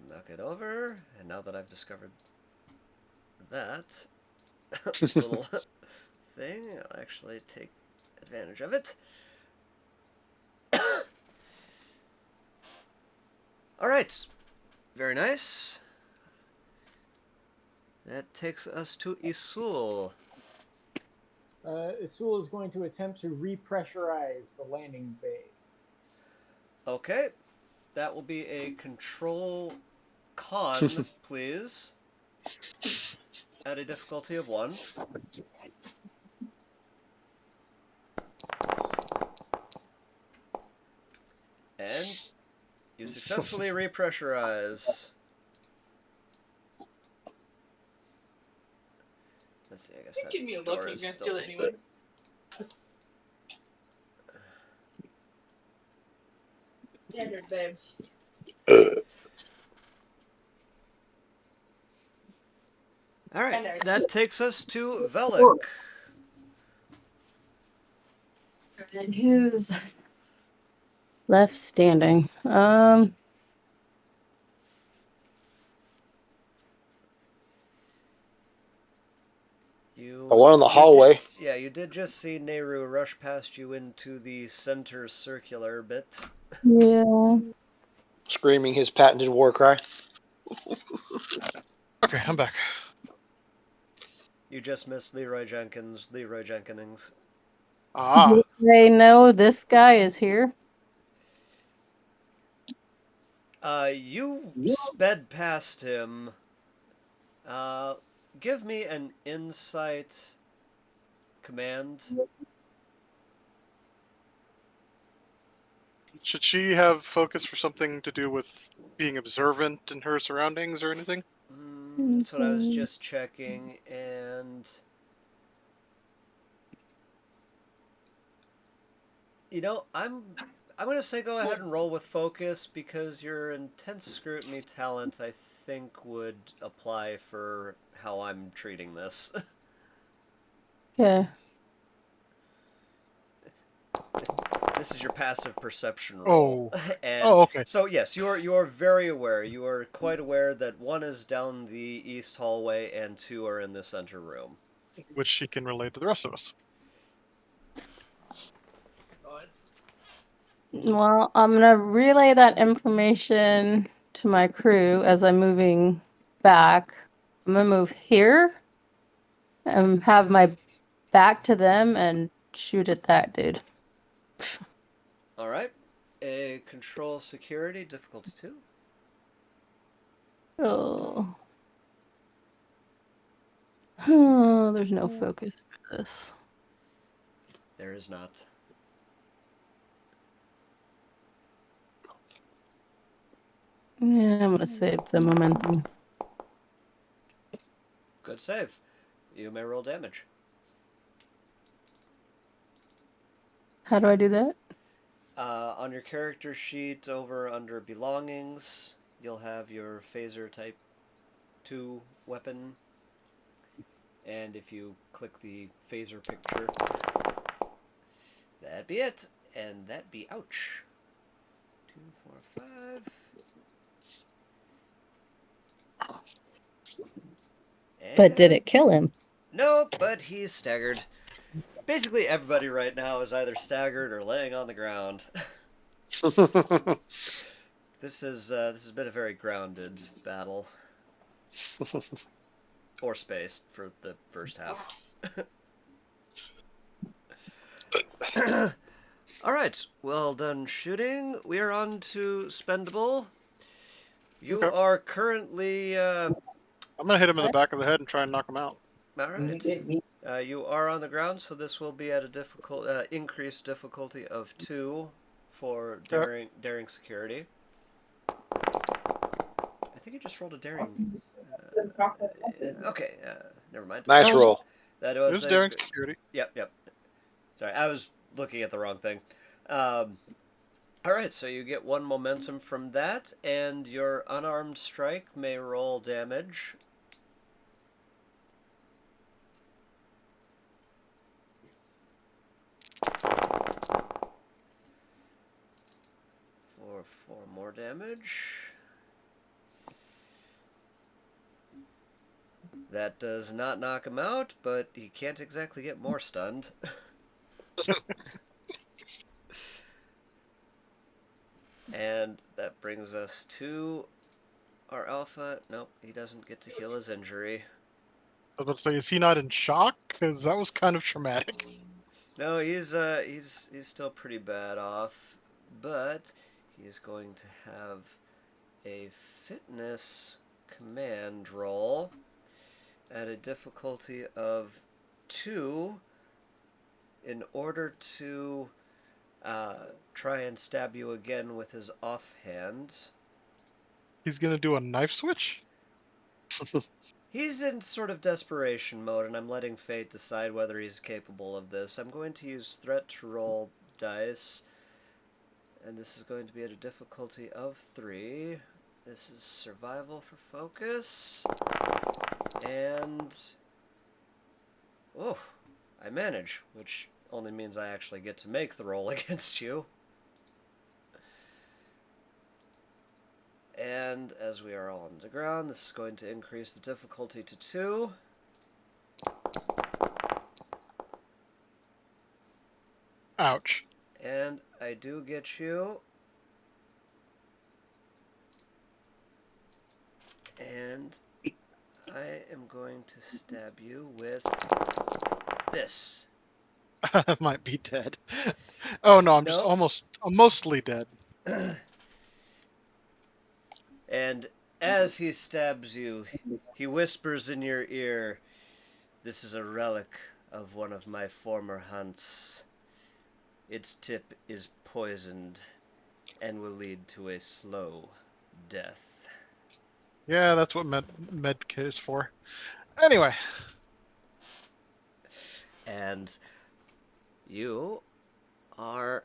Knock it over, and now that I've discovered that little thing, I'll actually take advantage of it. Alright, very nice. That takes us to Isul. Isul is going to attempt to repressurize the landing bay. Okay, that will be a control Con, please. At a difficulty of 1. And you successfully repressurize. Let's see, I guess that Give me a door look. is You're gonna still... do it anyway. Standard, babe. Alright, that takes us to Velik. And who's left standing? The one in the hallway. You did just see Nehru rush past you into the center circular bit. Yeah. Screaming his patented war cry. Okay, I'm back. You just missed Leroy Jenkinings. Ah, They know this guy is here. You sped past him. Give me an insight command. should she have focus for something to do with being observant in her surroundings or anything? That's what I was just checking, and I'm gonna say go ahead and roll with focus because your intense scrutiny talent I think would apply for how I'm treating this. Okay. This is your passive perception roll. Oh. And Okay. so yes, you are very aware. You are quite aware that 1 is down the east hallway and 2 are in the center room. Which she can relate to the rest of us. Well, I'm gonna relay that information to my crew as I'm moving back. I'm gonna move here and have my back to them and shoot at that dude. Alright. A control security, difficulty 2. Oh. Oh, there's no focus for this. There is not. Yeah, I'm gonna save the momentum. Good save. You may roll damage. How do I do that? On your character sheet over under belongings, you'll have your phaser type 2 weapon. And if you click the phaser picture, that'd be it. And that'd be ouch. 2, 4, 5. But did it kill him? No, but he's staggered. Basically, everybody right now is either staggered or laying on the ground. This has been a very grounded battle, or space for the first half. All right, well done shooting. We are on to spendable. You Okay. are currently. I'm gonna hit him in the back of the head and try and knock him out. All right. You are on the ground, so this will be at a increased difficulty of 2 for daring security. I think you just rolled a daring. Okay, never mind. Nice roll. That It was was daring security. Yep. Sorry, I was looking at the wrong thing. All right, so you get 1 momentum from that, and your unarmed strike may roll damage. For 4 more damage. That does not knock him out, but he can't exactly get more stunned. And that brings us to our alpha. Nope, he doesn't get to heal his injury. I was about to say, is he not in shock? Because that was kind of traumatic. No, he's still pretty bad off, but he is going to have a fitness command roll at a difficulty of 2 in order to try and stab you again with his offhand. He's gonna do a knife switch? He's in sort of desperation mode, and I'm letting fate decide whether he's capable of this. I'm going to use threat to roll dice, and this is going to be at a difficulty of 3. This is survival for focus, and oh, I manage, which only means I actually get to make the roll against you. And as we are all on the ground, this is going to increase the difficulty to 2. Ouch. And I do get you. And I am going to stab you with this. I might be dead. Oh no, I'm just Nope. I'm mostly dead. And as he stabs you, he whispers in your ear, "This is a relic of one of my former hunts. Its tip is poisoned and will lead to a slow death." Yeah, that's what med kit is for. Anyway. And you are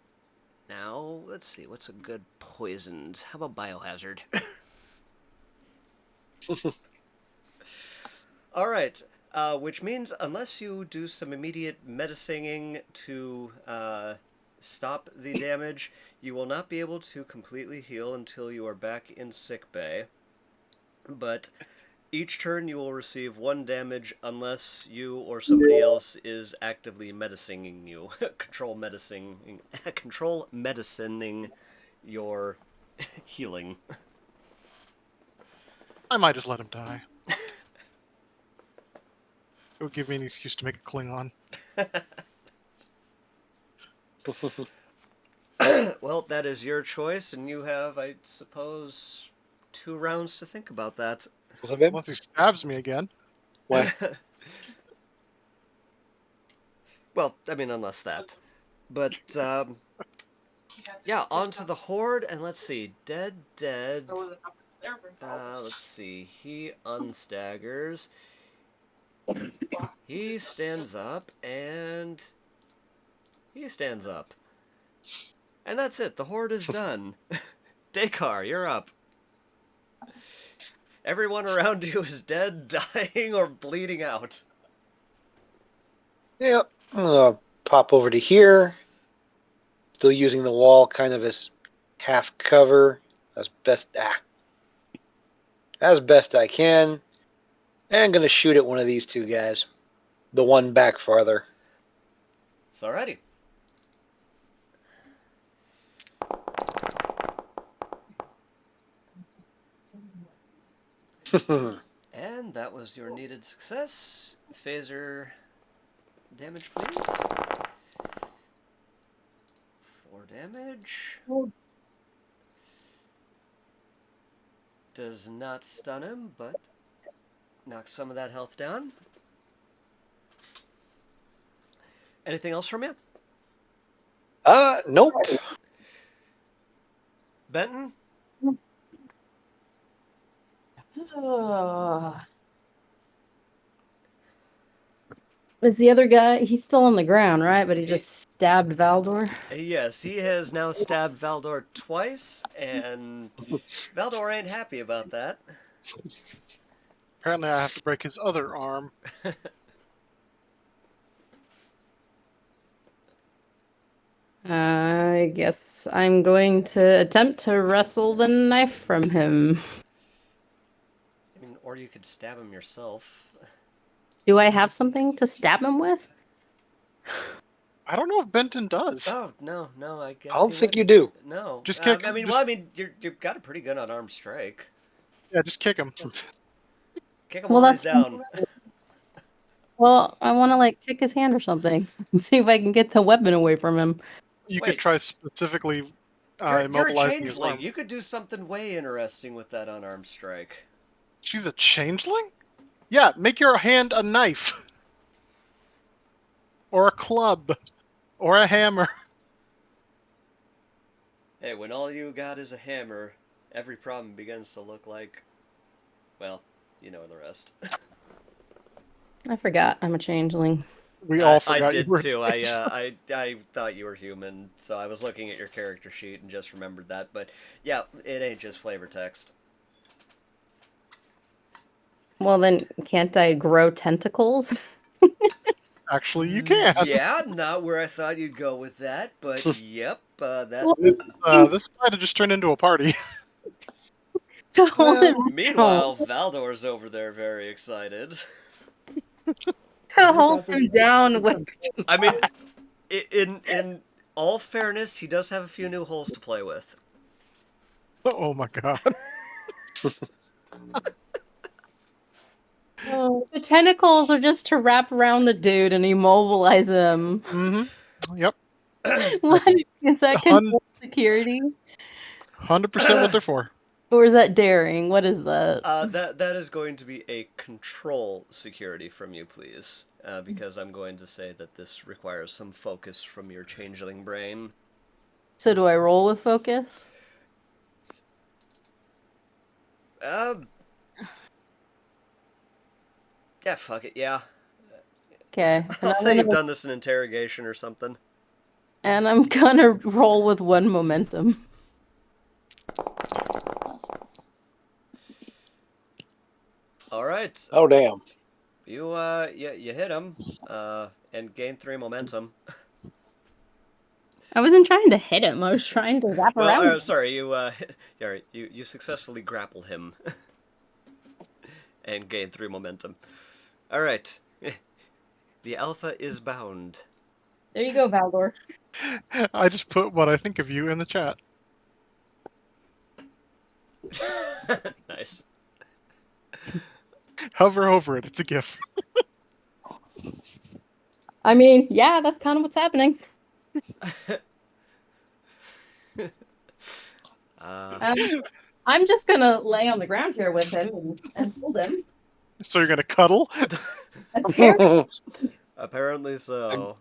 now, let's see, what's a good poisoned? How about biohazard? All right, which means unless you do some immediate medicing to stop the damage, you will not be able to completely heal until you are back in sickbay. But each turn you will receive 1 damage unless you or somebody else is actively medicining you. control medicining your healing. I might just let him die. It would give me an excuse to make a Klingon. Well, that is your choice, and you have, I suppose, 2 rounds to think about that. Unless he stabs me again. What? Well, I mean, unless that. But, yeah, on to the Horde, and let's see. Dead. Let's see. He unstaggers. He stands up, and he stands up. And that's it. The Horde is done. Dakar, you're up. Everyone around you is dead, dying, or bleeding out. Yep. I'm gonna pop over to here. Still using the wall kind of as half cover as best I can. And gonna shoot at one of these 2 guys. The one back farther. It's alrighty. And that was your needed success. Phaser damage, please. 4 damage. Does not stun him, but knocks some of that health down. Anything else from you? Nope. Benton? Is the other guy, he's still on the ground, right? But he just stabbed Valdor? Yes, he has now stabbed Valdor twice, and Valdor ain't happy about that. Apparently I have to break his other arm. I guess I'm going to attempt to wrestle the knife from him. I mean, or you could stab him yourself. Do I have something to stab him with? I don't know if Benton does. Oh, no, I guess I don't think you do. No. Just kick him. I mean, you've got a pretty good unarmed strike. Yeah, just kick him. Kick him while he's down. Well, I want to, like, kick his hand or something and see if I can get the weapon away from him. You could try specifically You're a immobilizing his changeling. arm. You could do something way interesting with that unarmed strike. She's a changeling? Yeah, make your hand a knife. Or a club. Or a hammer. Hey, when all you got is a hammer, every problem begins to look like, well, you know the rest. I forgot I'm a changeling. We all I forgot you did were. too. I thought you were human, so I was looking at your character sheet and just remembered that. But yeah, it ain't just flavor text. Well, then can't I grow tentacles? Actually, you can. Yeah, not where I thought you'd go with that, but yep, that. Well, This might have just turned into a party. hold Well, him Meanwhile, Valdor's over there very excited. to hold him down with. I mean, in all fairness, he does have a few new holes to play with. Oh my god. Oh, the tentacles are just to wrap around the dude and immobilize him. Mm-hmm. Yep. What is that? Control security, 100% what they're for. or is that daring? What is that? That is going to be a control security from you, please, because I'm going to say that this requires some focus from your changeling brain. So do I roll with focus? Yeah, fuck it, yeah. Okay. I'll say you've done this in interrogation or something. And I'm gonna roll with 1 momentum. All right. oh damn. You hit him, and gain 3 momentum. I wasn't trying to hit him. I was trying to wrap around. Well, sorry, you successfully grapple him, and gain 3 momentum. All right. The alpha is bound. There you go, Valdor. I just put what I think of you in the chat. Nice. Hover over it. It's a GIF. I mean, yeah, that's kind of what's happening. I'm just gonna lay on the ground here with him and hold him. So you're gonna cuddle? Apparently so.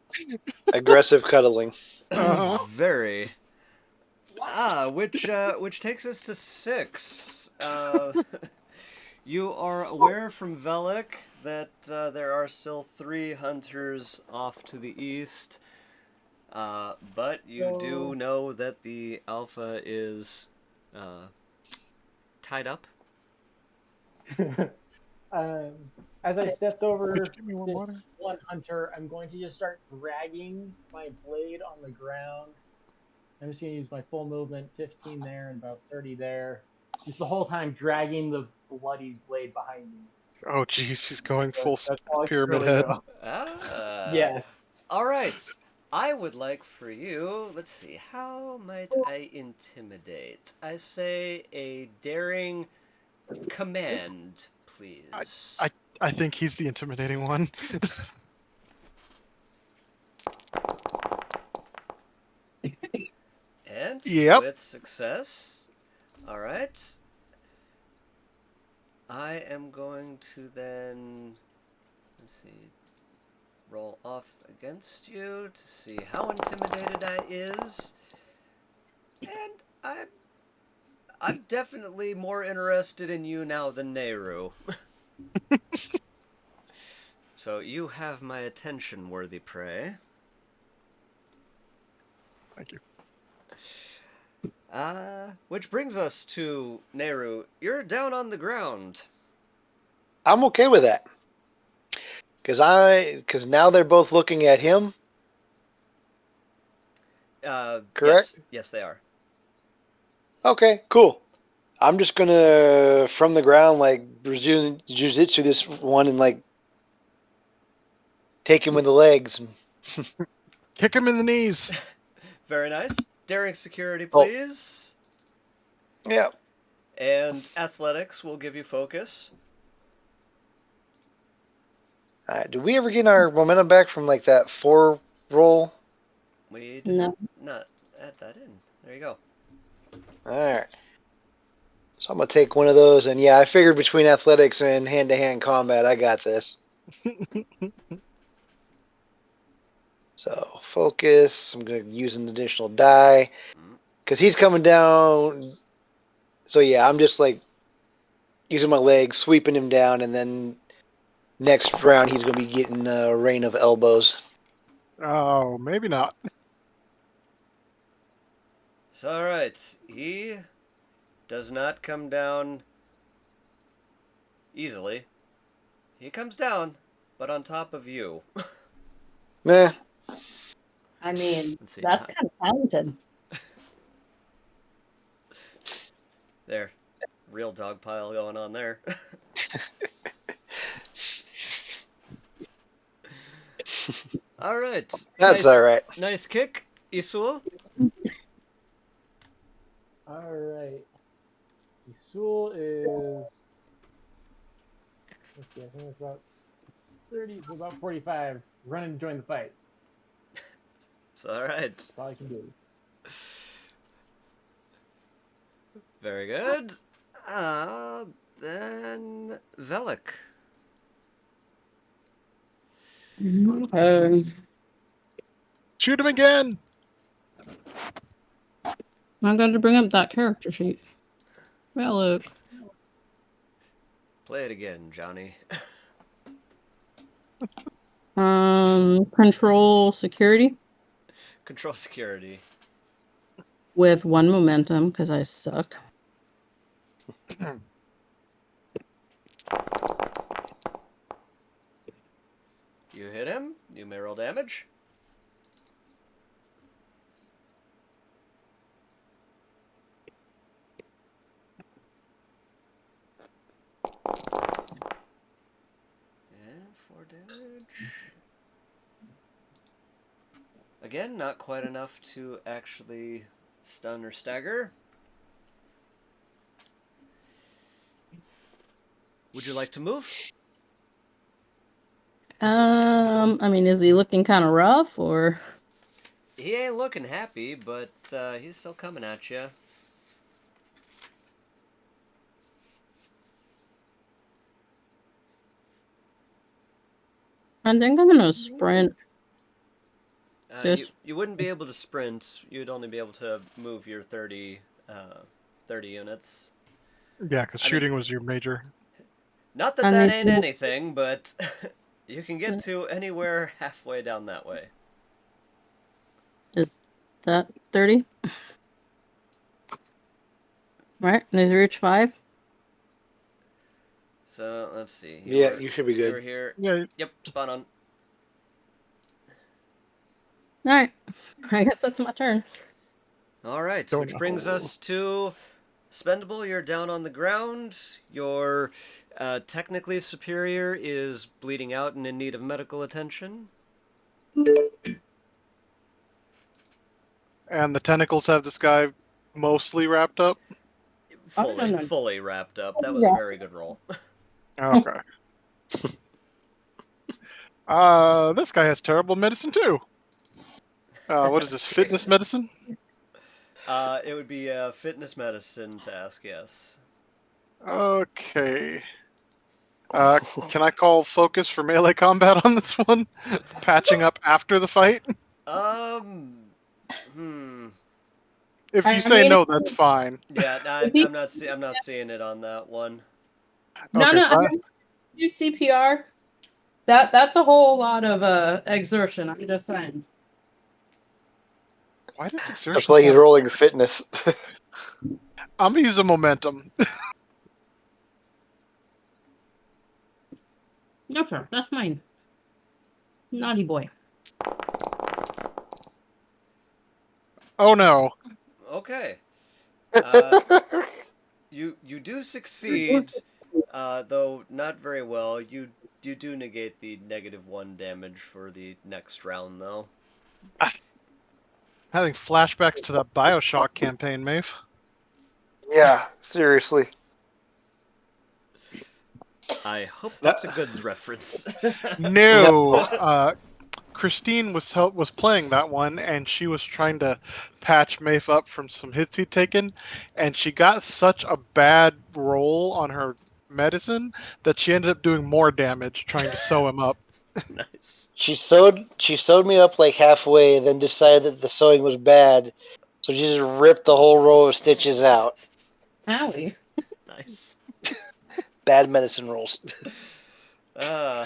Aggressive cuddling. Very. Which takes us to 6. You are aware from Velik that there are still 3 hunters off to the east, but you do know that the alpha is tied up. As I stepped over Could you give me one this water? one hunter, I'm going to just start dragging my blade on the ground. I'm just going to use my full movement, 15 there and about 30 there. Just the whole time dragging the bloody blade behind me. Oh jeez, he's going full That's all I can pyramid really head. do. Yes. All right. I would like for you, let's see, how might I intimidate? I say a daring command, please. I think he's the intimidating one. And Yep. with success. All right. I am going to then, let's see, roll off against you to see how intimidated I is. And I'm definitely more interested in you now than Nehru. So you have my attention, worthy prey. Thank you. Which brings us to Nehru. You're down on the ground. I'm okay with that. Because now they're both looking at him. Correct? Yes, they are. Okay, cool. I'm just gonna from the ground like Brazilian jiu-jitsu this one and like take him with the legs. Kick him in the knees. Very nice. Daring security, Oh. please. Yeah. And athletics will give you focus. Did we ever get our momentum back from like that 4 roll? We did not add that in. There you go. Alright. So I'm going to take one of those, and yeah, I figured between athletics and hand-to-hand combat, I got this. So, focus. I'm going to use an additional die. Because he's coming down. So yeah, I'm just like using my legs, sweeping him down, and then next round he's going to be getting a rain of elbows. Oh, maybe not. So, alright, he does not come down easily. He comes down, but on top of you. Meh. I mean, Let's see. that's kind of talented. There. Real dog pile going on there. Alright. That's nice, alright. Nice kick, Isul. Alright. Isul is. Let's see, I think it's about 30, so about 45. Run and join the fight. It's alright. That's all I can do. Very good. Then Velik. Okay. Shoot him again! I'm going to bring up that character sheet. Well, look. Play it again, Johnny. Control security Control security. with 1 momentum because I suck. You hit him. You may roll damage. And 4 damage. Again, not quite enough to actually stun or stagger. Would you like to move? I mean, is he looking kind of rough or? He ain't looking happy, but he's still coming at you. I think I'm gonna sprint. You wouldn't be able to sprint. You'd only be able to move your 30 units. Yeah, because shooting was your major. Not that that ain't anything, but you can get to anywhere halfway down that way. Is that 30? Right? Does he reach 5? So let's see. Yeah, you should be good. You're here. Yeah. Yep, spot on. Alright. I guess that's my turn. Alright, which brings us to Spendable. You're down on the ground. Your technically superior is bleeding out and in need of medical attention. And the tentacles have this guy mostly wrapped up? Fully wrapped up. That was a very good roll. Okay. This guy has terrible medicine too. What is this, fitness medicine? It would be a fitness medicine task, yes. Okay. Can I call focus for melee combat on this one? Patching up after the fight? If you say no, that's fine. Yeah, I'm not seeing it on that one. No, Okay, I mean, do CPR. That's a whole lot of exertion. I'm just saying. Why does exertion? That's why he's rolling fitness. I'm gonna use a momentum. No, sir. That's mine. Naughty boy. Oh no. Okay. You do succeed, though not very well. You do negate the -1 damage for the next round, though. Having flashbacks to that Bioshock campaign, Maeve. Yeah, seriously. I hope that's a good reference. No. Christine was playing that one, and she was trying to patch Maeve up from some hits he'd taken, and she got such a bad roll on her medicine that she ended up doing more damage trying to sew him up. Nice. She sewed me up like halfway, then decided that the sewing was bad, so she just ripped the whole row of stitches out. Owie. Nice. Bad medicine rolls. Uh,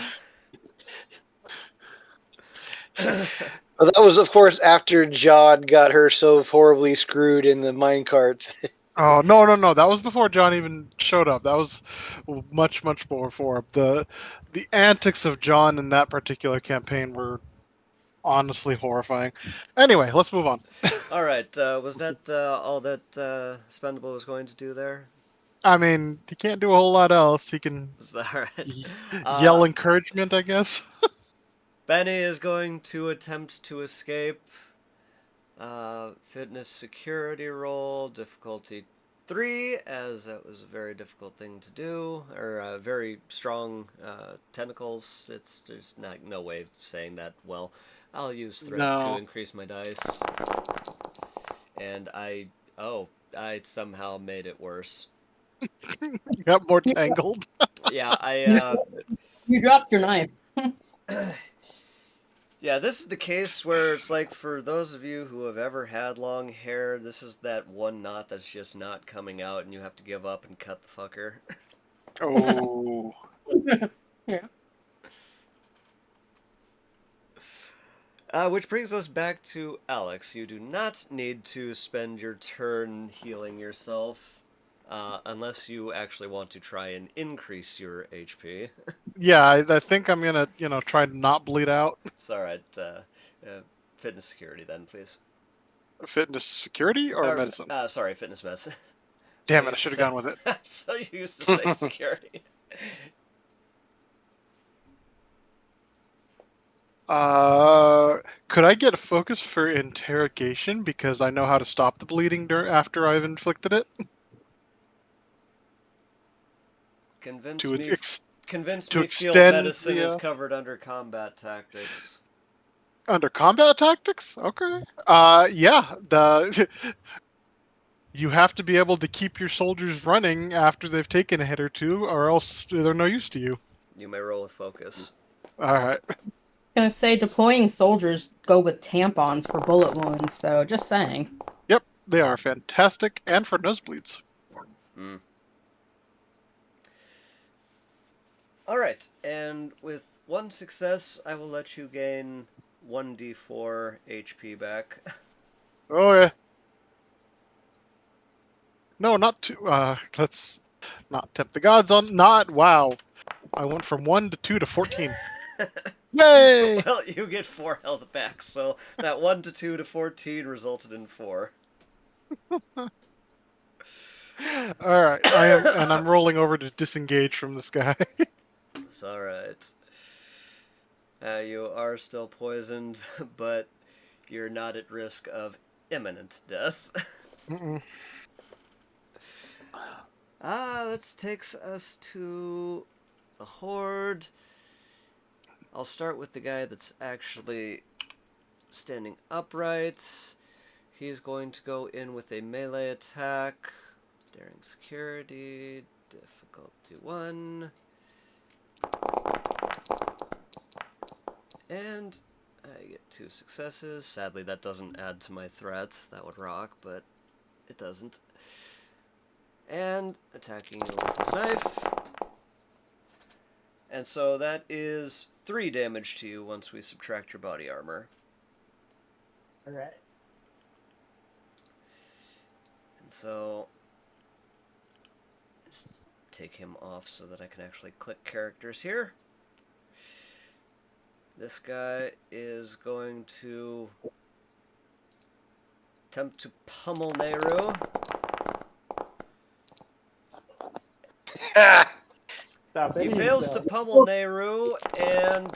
But that was, of course, after John got her so horribly screwed in the minecart. Oh no! That was before John even showed up. That was much before. The antics of John in that particular campaign were honestly horrifying. Anyway, let's move on. all right. Was that all that Spendable was going to do there? I mean, he can't do a whole lot else. He can All right. yell encouragement, I guess. Benny is going to attempt to escape. Fitness security roll, difficulty 3, as that was a very difficult thing to do, or very strong tentacles. There's no way of saying that well. I'll use threat to No. increase my dice. And I somehow made it worse. Got more tangled. Yeah, You dropped your knife. yeah, this is the case where it's like, for those of you who have ever had long hair, this is that one knot that's just not coming out and you have to give up and cut the fucker. Oh. Yeah. Which brings us back to Alex. You do not need to spend your turn healing yourself, unless you actually want to try and increase your HP. Yeah, I think I'm gonna, try to not bleed out. It's alright. Fitness security then, please. Fitness security or medicine? Sorry, fitness medicine. Damn it, I should have gone with it. I'm so used to saying security. Could I get a focus for interrogation because I know how to stop the bleeding after I've inflicted it? Convince To me. Convince to me field extend medicine the, is covered under combat tactics. Under combat tactics? Okay. Yeah. You have to be able to keep your soldiers running after they've taken a hit or two, or else they're no use to you. You may roll with focus. All right. Gonna say deploying soldiers go with tampons for bullet wounds, so just saying. Yep, they are fantastic, and for nosebleeds. Mm. Alright, and with one success, I will let you gain 1d4 HP back. Oh yeah. No, not two. Let's not tempt the gods on. Not wow. I went from 1 to 2 to 14. Yay! Well, you get 4 health back, so that 1 to 2 to 14 resulted in 4. All right, I'm rolling over to disengage from this guy. It's alright. You are still poisoned, but you're not at risk of imminent death. Mm-mm. That takes us to the Horde. I'll start with the guy that's actually standing upright. He's going to go in with a melee attack. Daring security, difficulty 1. And I get 2 successes. Sadly, that doesn't add to my threats. That would rock, but it doesn't. And attacking you with his knife. And so that is 3 damage to you once we subtract your body armor. Alright. And so just take him off so that I can actually click characters here. This guy is going to attempt to pummel Nehru. Stop it. He fails to pummel Nehru and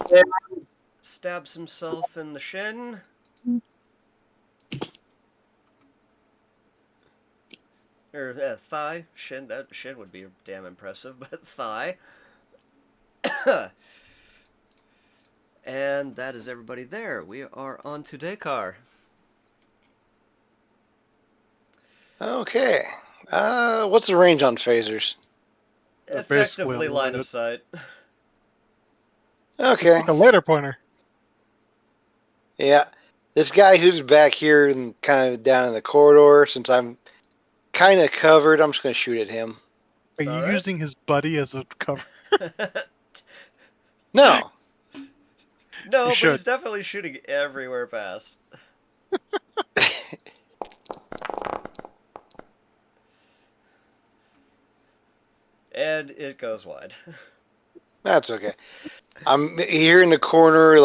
stabs himself in the shin. Or thigh. Shin. That shin would be damn impressive, but thigh. And that is everybody there. We are on to Dakar. Okay. What's the range on phasers? They're basically Effectively line of unlimited. sight. Okay. It's like a laser pointer. Yeah. This guy who's back here and kind of down in the corridor, since I'm kind of covered, I'm just going to shoot at him. Are It's you all right. using his buddy as a cover? No. No, but should. he's definitely shooting everywhere past. And it goes wide. That's okay. I'm here in the corner,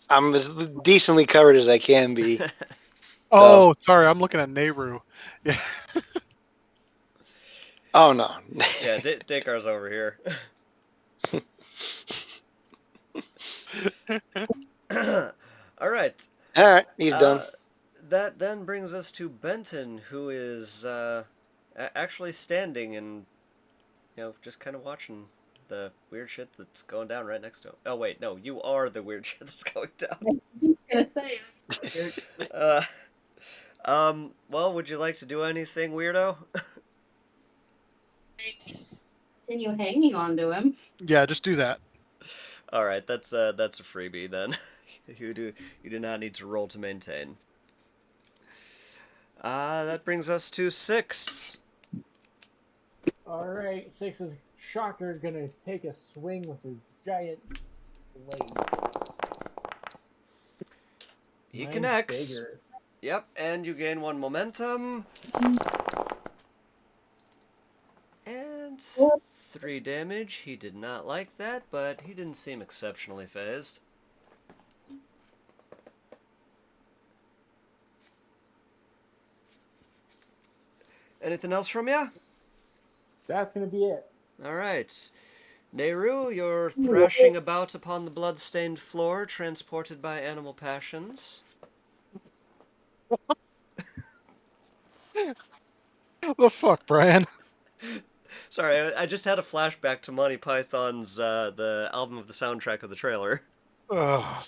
I'm as decently covered as I can be. Oh, sorry, I'm looking at Nehru. Yeah. Oh no. Yeah, Dakar's over here. All right. All right, he's done. That then brings us to Benton, who is actually standing and just kind of watching the weird shit that's going down right next to him. Oh wait, no, you are the weird shit that's going down. Well, would you like to do anything, weirdo? Continue hanging on to him. Yeah, just do that. All right, that's a freebie then. you do not need to roll to maintain. That brings us to Sikks. Alright, Sikks is shocker gonna take a swing with his giant blade. He Mine's connects. bigger. Yep, and you gain 1 momentum. And 3 damage. He did not like that, but he didn't seem exceptionally phased. Anything else from ya? That's gonna be it. Alright. Nehru, you're thrashing about upon the blood-stained floor, transported by animal passions. The fuck, Brian? Sorry, I just had a flashback to Monty Python's the album of the soundtrack of the trailer. Ugh.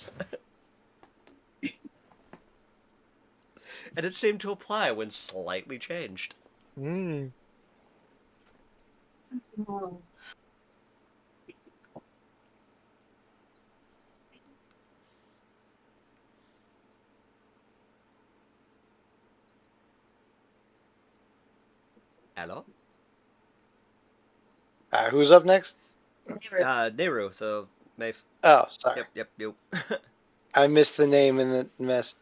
And it seemed to apply when slightly changed. Mm. Hello? Who's up next? Nehru, so Maeve. Oh, sorry. Yep, you. I missed the name in the mess.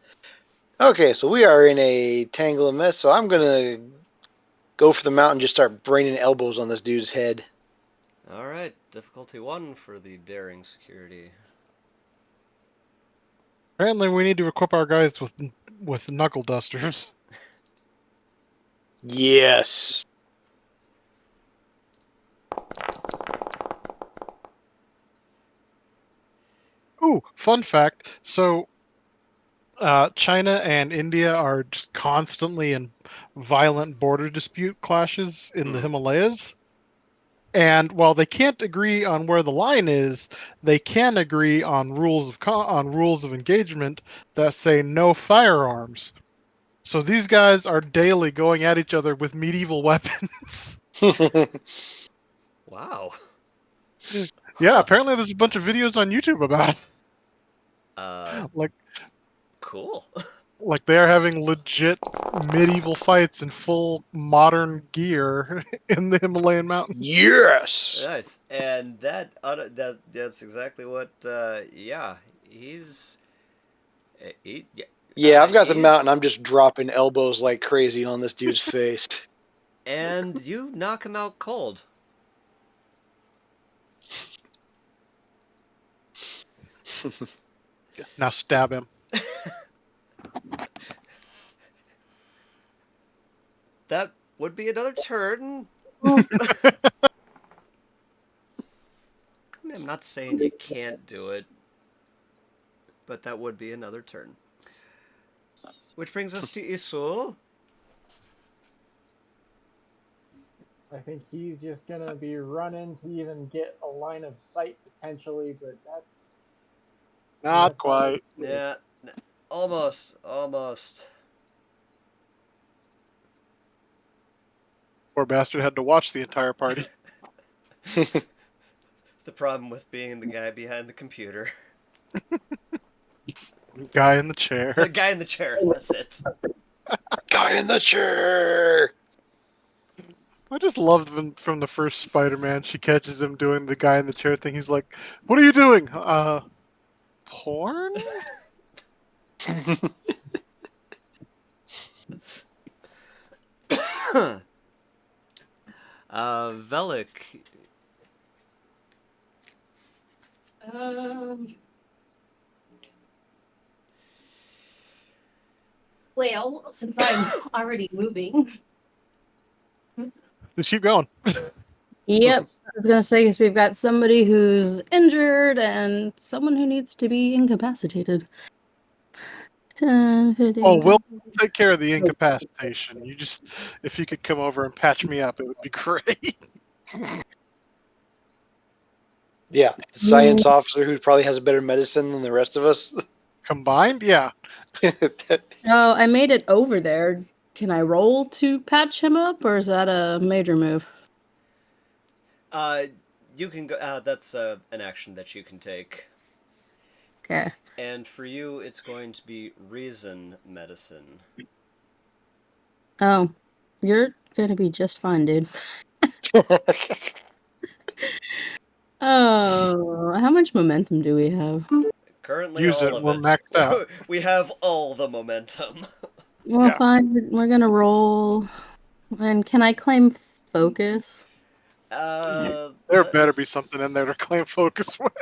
Okay, so we are in a tangle of mess, so I'm gonna go for the mountain, just start braining elbows on this dude's head. Alright, difficulty 1 for the daring security. Apparently, we need to equip our guys with knuckle dusters. Yes. Ooh, fun fact. So, China and India are just constantly in violent border dispute clashes in the Himalayas. And while they can't agree on where the line is, they can agree on rules of engagement that say no firearms. So these guys are daily going at each other with medieval weapons. Wow. Yeah, apparently there's a bunch of videos on YouTube about it. Like Cool. like they're having legit medieval fights in full modern gear in the Himalayan mountains. Yes. Nice. And that's exactly what, yeah, he's... Yeah, I've got the he's- mountain. I'm just dropping elbows like crazy on this dude's face. And you knock him out cold. Now stab him. That would be another turn. I'm not saying you can't do it, but that would be another turn. Which brings us to Isul. I think he's just gonna be running to even get a line of sight potentially, but that's Not quite. Yeah, almost. Poor bastard had to watch the entire party. The problem with being the guy behind the computer. Guy in the The chair. guy in the chair, that's it. Guy in the chair. I just love them from the first Spider-Man. She catches him doing the guy in the chair thing. He's like, "What are you doing? Porn?" Velik. Well, since I'm already moving. Just keep going. Yep. I was gonna say because we've got somebody who's injured and someone who needs to be incapacitated. 10, 15, Oh, we'll take care of the incapacitation. You just, if you could come over and patch me up, it would be great. Yeah, the science officer who probably has better medicine than the rest of us. Combined, yeah. Oh, I made it over there. Can I roll to patch him up, or is that a major move? You can go. That's an action that you can take. Okay. And for you, it's going to be reason medicine. Oh, you're gonna be just fine, dude. Oh, how much momentum do we have? Currently, Use all it. of We're it. maxed out. We have all the momentum. Well, Yeah. fine. We're gonna roll. And can I claim focus? There Let better me be something in there to claim focus with.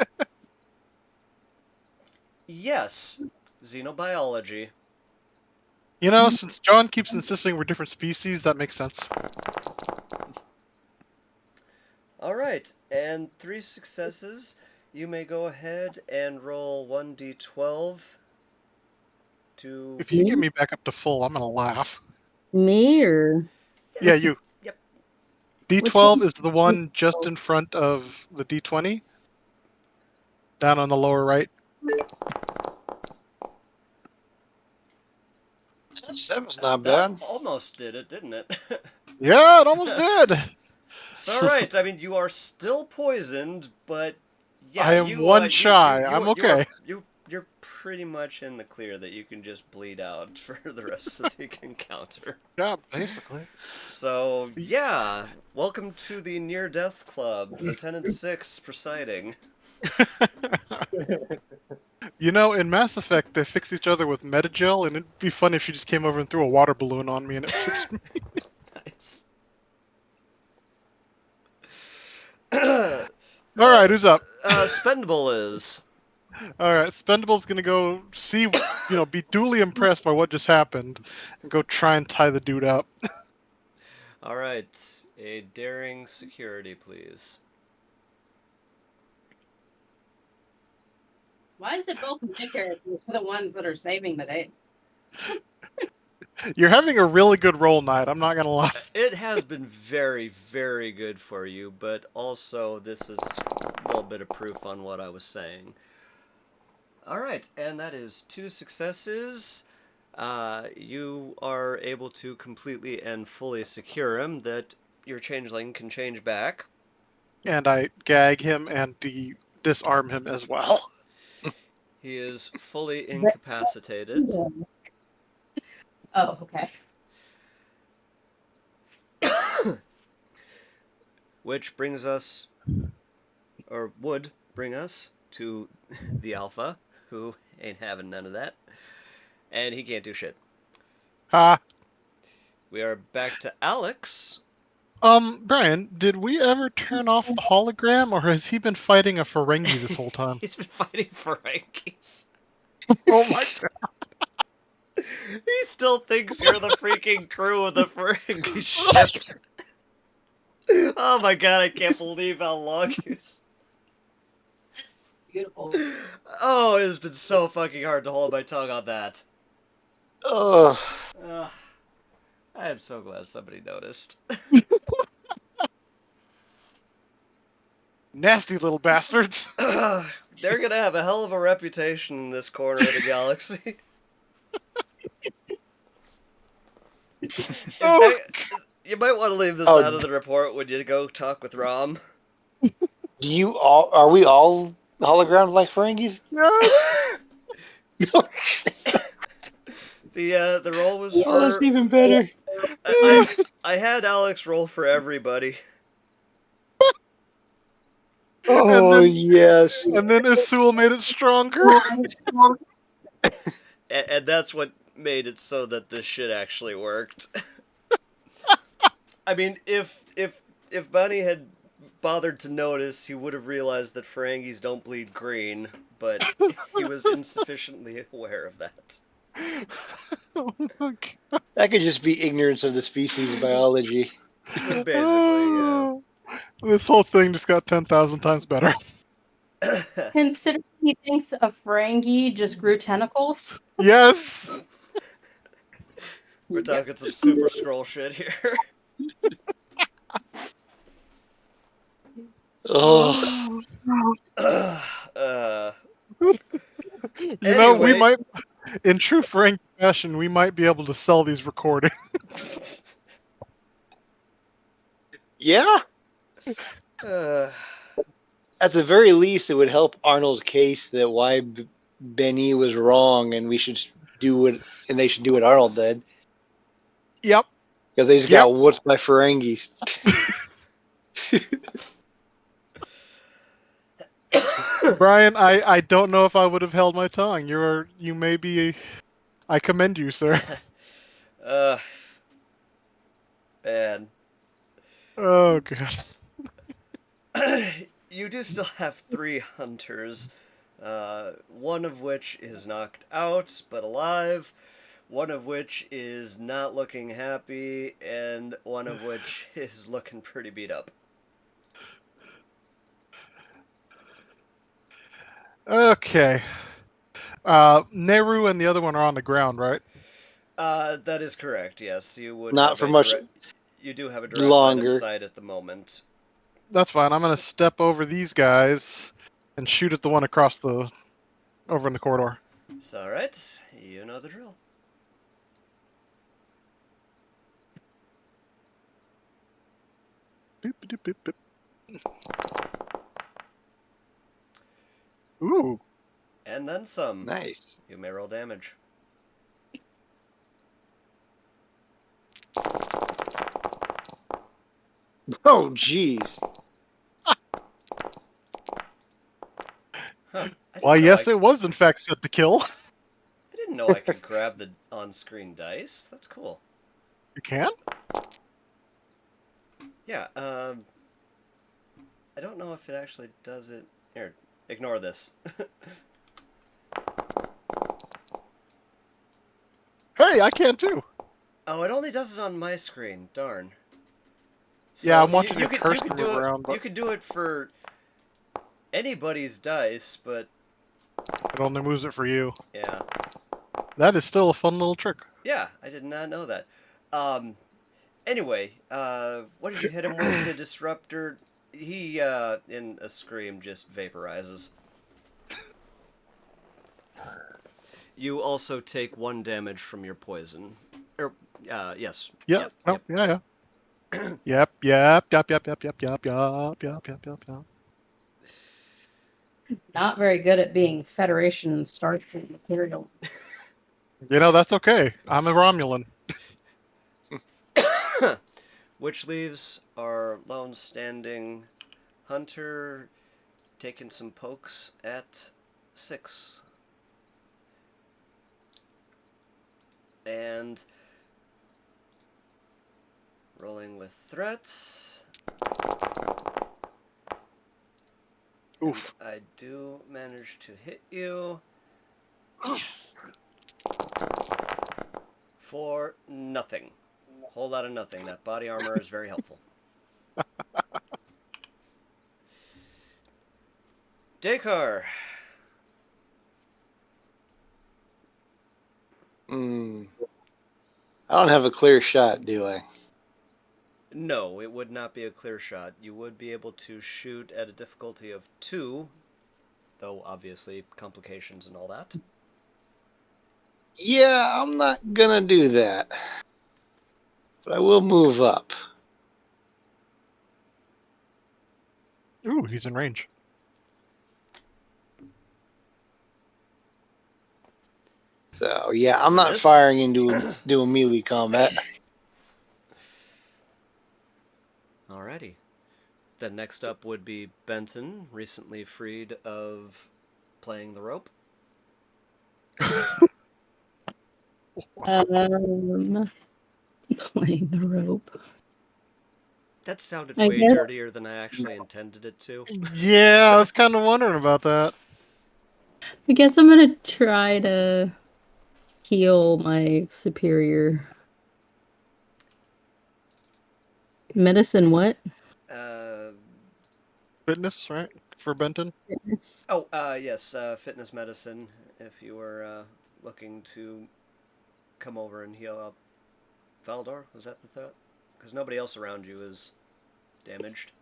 Yes, xenobiology. You know, since John keeps insisting we're different species, that makes sense. All right, and 3 successes. You may go ahead and roll 1d12 to. If you get me back up to full, I'm gonna laugh. Me or Yeah, you. Yep. D12 is the one just in front of the D20. Down on the lower right. 7's not That bad. almost did it, didn't it? Yeah, it almost did. It's all right. I mean, you are still poisoned, but yeah, I am one shy. I'm okay. You're pretty much in the clear that you can just bleed out for the rest of the encounter. Yeah, basically. So yeah, welcome to the Near Death Club, Lieutenant Sikks presiding. You know, in Mass Effect, they fix each other with Metagel, and it'd be fun if she just came over and threw a water balloon on me and it fixed me. Nice. All right, who's up? Spendable is. All right, Spendable's gonna go see, be duly impressed by what just happened, and go try and tie the dude up. All right, a daring security, please. why is it both my characters are the ones that are saving the day? You're having a really good roll night. I'm not gonna lie. It has been very, very good for you, but also this is a little bit of proof on what I was saying. Alright, and that is 2 successes. You are able to completely and fully secure him, that your changeling can change back. And I gag him and disarm him as well. He is fully incapacitated. Oh, okay. Which brings us, or would bring us, to the Alpha, who ain't having none of that. And he can't do shit. Ha. We are back to Alex. Brian, did we ever turn off the hologram, or has he been fighting a Ferengi this whole time? He's been fighting Ferengis. Oh my god. He still thinks you're the freaking crew of the Ferengi ship. Oh my god, I can't believe how long he's... Beautiful. Oh, it has been so fucking hard to hold my tongue on that. Ugh. I am so glad somebody noticed. Nasty little bastards. They're gonna have a hell of a reputation in this corner of the galaxy. In fact, you might want to leave this out of the report when you go talk with Rom. Are we all holograms like Ferengis? The roll was Oh, that's for. even better. I had Alex roll for everybody. Oh, yes. And then Isul made it stronger. And that's what made it so that this shit actually worked. I mean, if Bunny had bothered to notice, he would have realized that Ferengis don't bleed green, but he was insufficiently aware of that. Oh my God. That could just be ignorance of the species biology. Basically, yeah. This whole thing just got 10,000 times better. Considering he thinks a Ferengi just grew tentacles. Yes. We're talking some super scroll shit here. Oh. You know, we Anyway. might, in true Ferengi fashion, we might be able to sell these recordings. Yeah. At the very least, it would help Arnold's case that why Benny was wrong, and we should do what, and they should do what Arnold did. Yep. Because they just got whooped by Ferengis. Brian, I don't know if I would have held my tongue. You may be. I commend you, sir. Man. Oh god. You do still have 3 hunters, one of which is knocked out but alive, one of which is not looking happy, and one of which is looking pretty beat up. Okay. Nehru and the other one are on the ground, right? That is correct, yes. You would Not have for a much you do have a direct line of longer. sight at the moment. That's fine. I'm gonna step over these guys and shoot at the one across over in the corridor. It's alright. You know the drill. Boop, boop, boop, boop. Ooh. And then some. Nice. You may roll damage. Oh, jeez. Huh. Why, yes, it was in fact set to kill. I didn't know I could grab the on-screen dice. That's cool. You can? Yeah, I don't know if it actually does it. Here, ignore this. Hey, I can too. Oh, it only does it on my screen. Darn. So Yeah, I'm watching you your could cursor do move it. around, but You could do it for anybody's dice, but it only moves it for you. yeah. That is still a fun little trick. Yeah, I did not know that. Anyway, what did you hit him with? The disruptor? He, in a scream, just vaporizes. You also take 1 damage from your poison. Yes. Yeah. Yep. Yeah. Yep. Not very good at being Federation Starfleet material. You know, that's okay. I'm a Romulan. Which leaves our lone standing hunter taking some pokes at Sikks. And rolling with threats. Oof. And I do manage to hit you. For nothing. Whole lot of nothing. That body armor is very helpful. Dakar. I don't have a clear shot, do I? No, it would not be a clear shot. You would be able to shoot at a difficulty of 2. though obviously complications and all that. Yeah, I'm not gonna do that. But I will move up. Ooh, he's in range. So yeah, I'm The not miss. firing into doing melee combat. Alrighty. Then next up would be Benton, recently freed of playing the rope. Playing the rope. That sounded I way guess- dirtier than I actually intended it to. Yeah, I was kind of wondering about that. I guess I'm gonna try to heal my superior. Medicine what? Uh, Fitness, right? For Benton? Fitness. yes, fitness medicine, if you were looking to come over and heal up. Valdor, was that the thought? Because nobody else around you is damaged.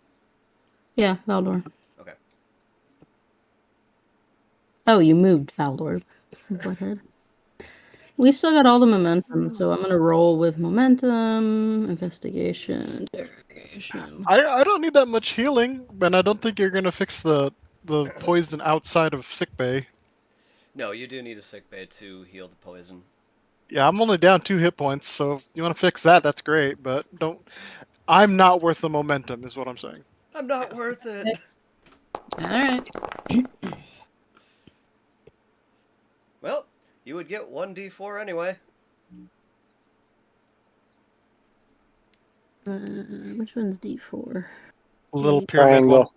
Yeah, Valdor. Okay. Oh, you moved Valdor. Butthead. We still got all the momentum, so I'm gonna roll with momentum, investigation, interrogation. I don't need that much healing, and I don't think you're gonna fix the poison outside of sickbay. No, you do need a sick bay to heal the poison. Yeah, I'm only down 2 hit points, so if you want to fix that, that's great. But don't. I'm not worth the momentum, is what I'm saying. I'm not worth it. Alright. Well, you would get 1d4 anyway. Which one's D4? A little pyramid one. Triangle.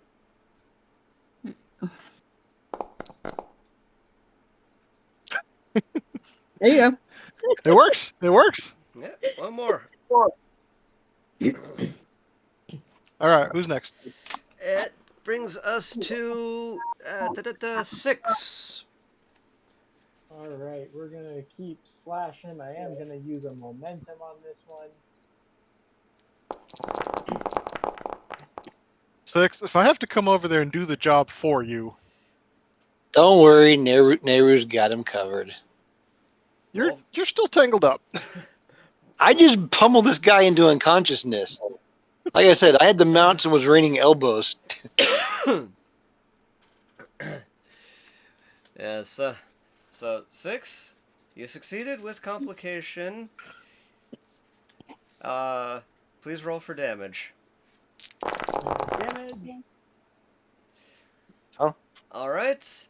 There you go. It works. It works. Yeah, one more. All right, who's next? It brings us to Sikks. Alright, we're gonna keep slashing. I am gonna use a momentum on this one. 6. If I have to come over there and do the job for you, Don't worry, Nehru's got him covered. Well, you're still tangled up. I just pummeled this guy into unconsciousness. Like I said, I had the mounts and was raining elbows. yes, so 6, you succeeded with complication. Please roll for damage. Damage. Alright.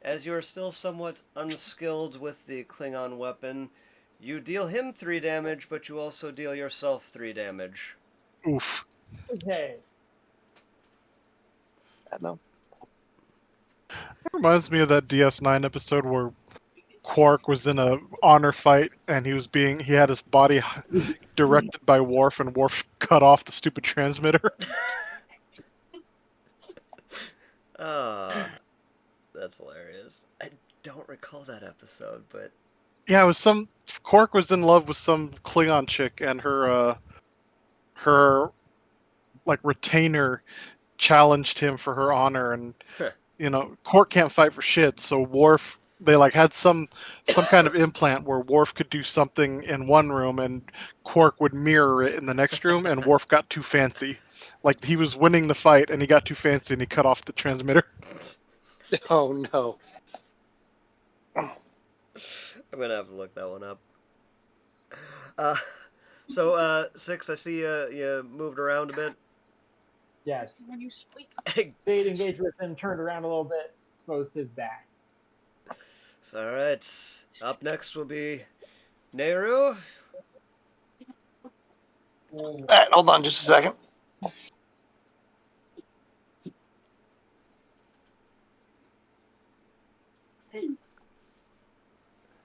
As you are still somewhat unskilled with the Klingon weapon, you deal him 3 damage, but you also deal yourself 3 damage. Oof. Okay. No. It reminds me of that DS9 episode where Quark was in a honor fight and he had his body directed by Worf, and Worf cut off the stupid transmitter. That's hilarious. I don't recall that episode, but Yeah, it was Quark was in love with some Klingon chick, and her like retainer challenged him for her honor, and Quark can't fight for shit, so Worf, they like had some kind of implant where Worf could do something in one room and Quark would mirror it in the next room, and Worf got too fancy. Like he was winning the fight and he got too fancy and he cut off the transmitter. Oh no. I'm gonna have to look that one up. So 6, I see you moved around a bit. Yes. When you speak. Stayed engaged with him, turned around a little bit, exposed his back. So, alright, up next will be Nehru. Alright, hold on just a second.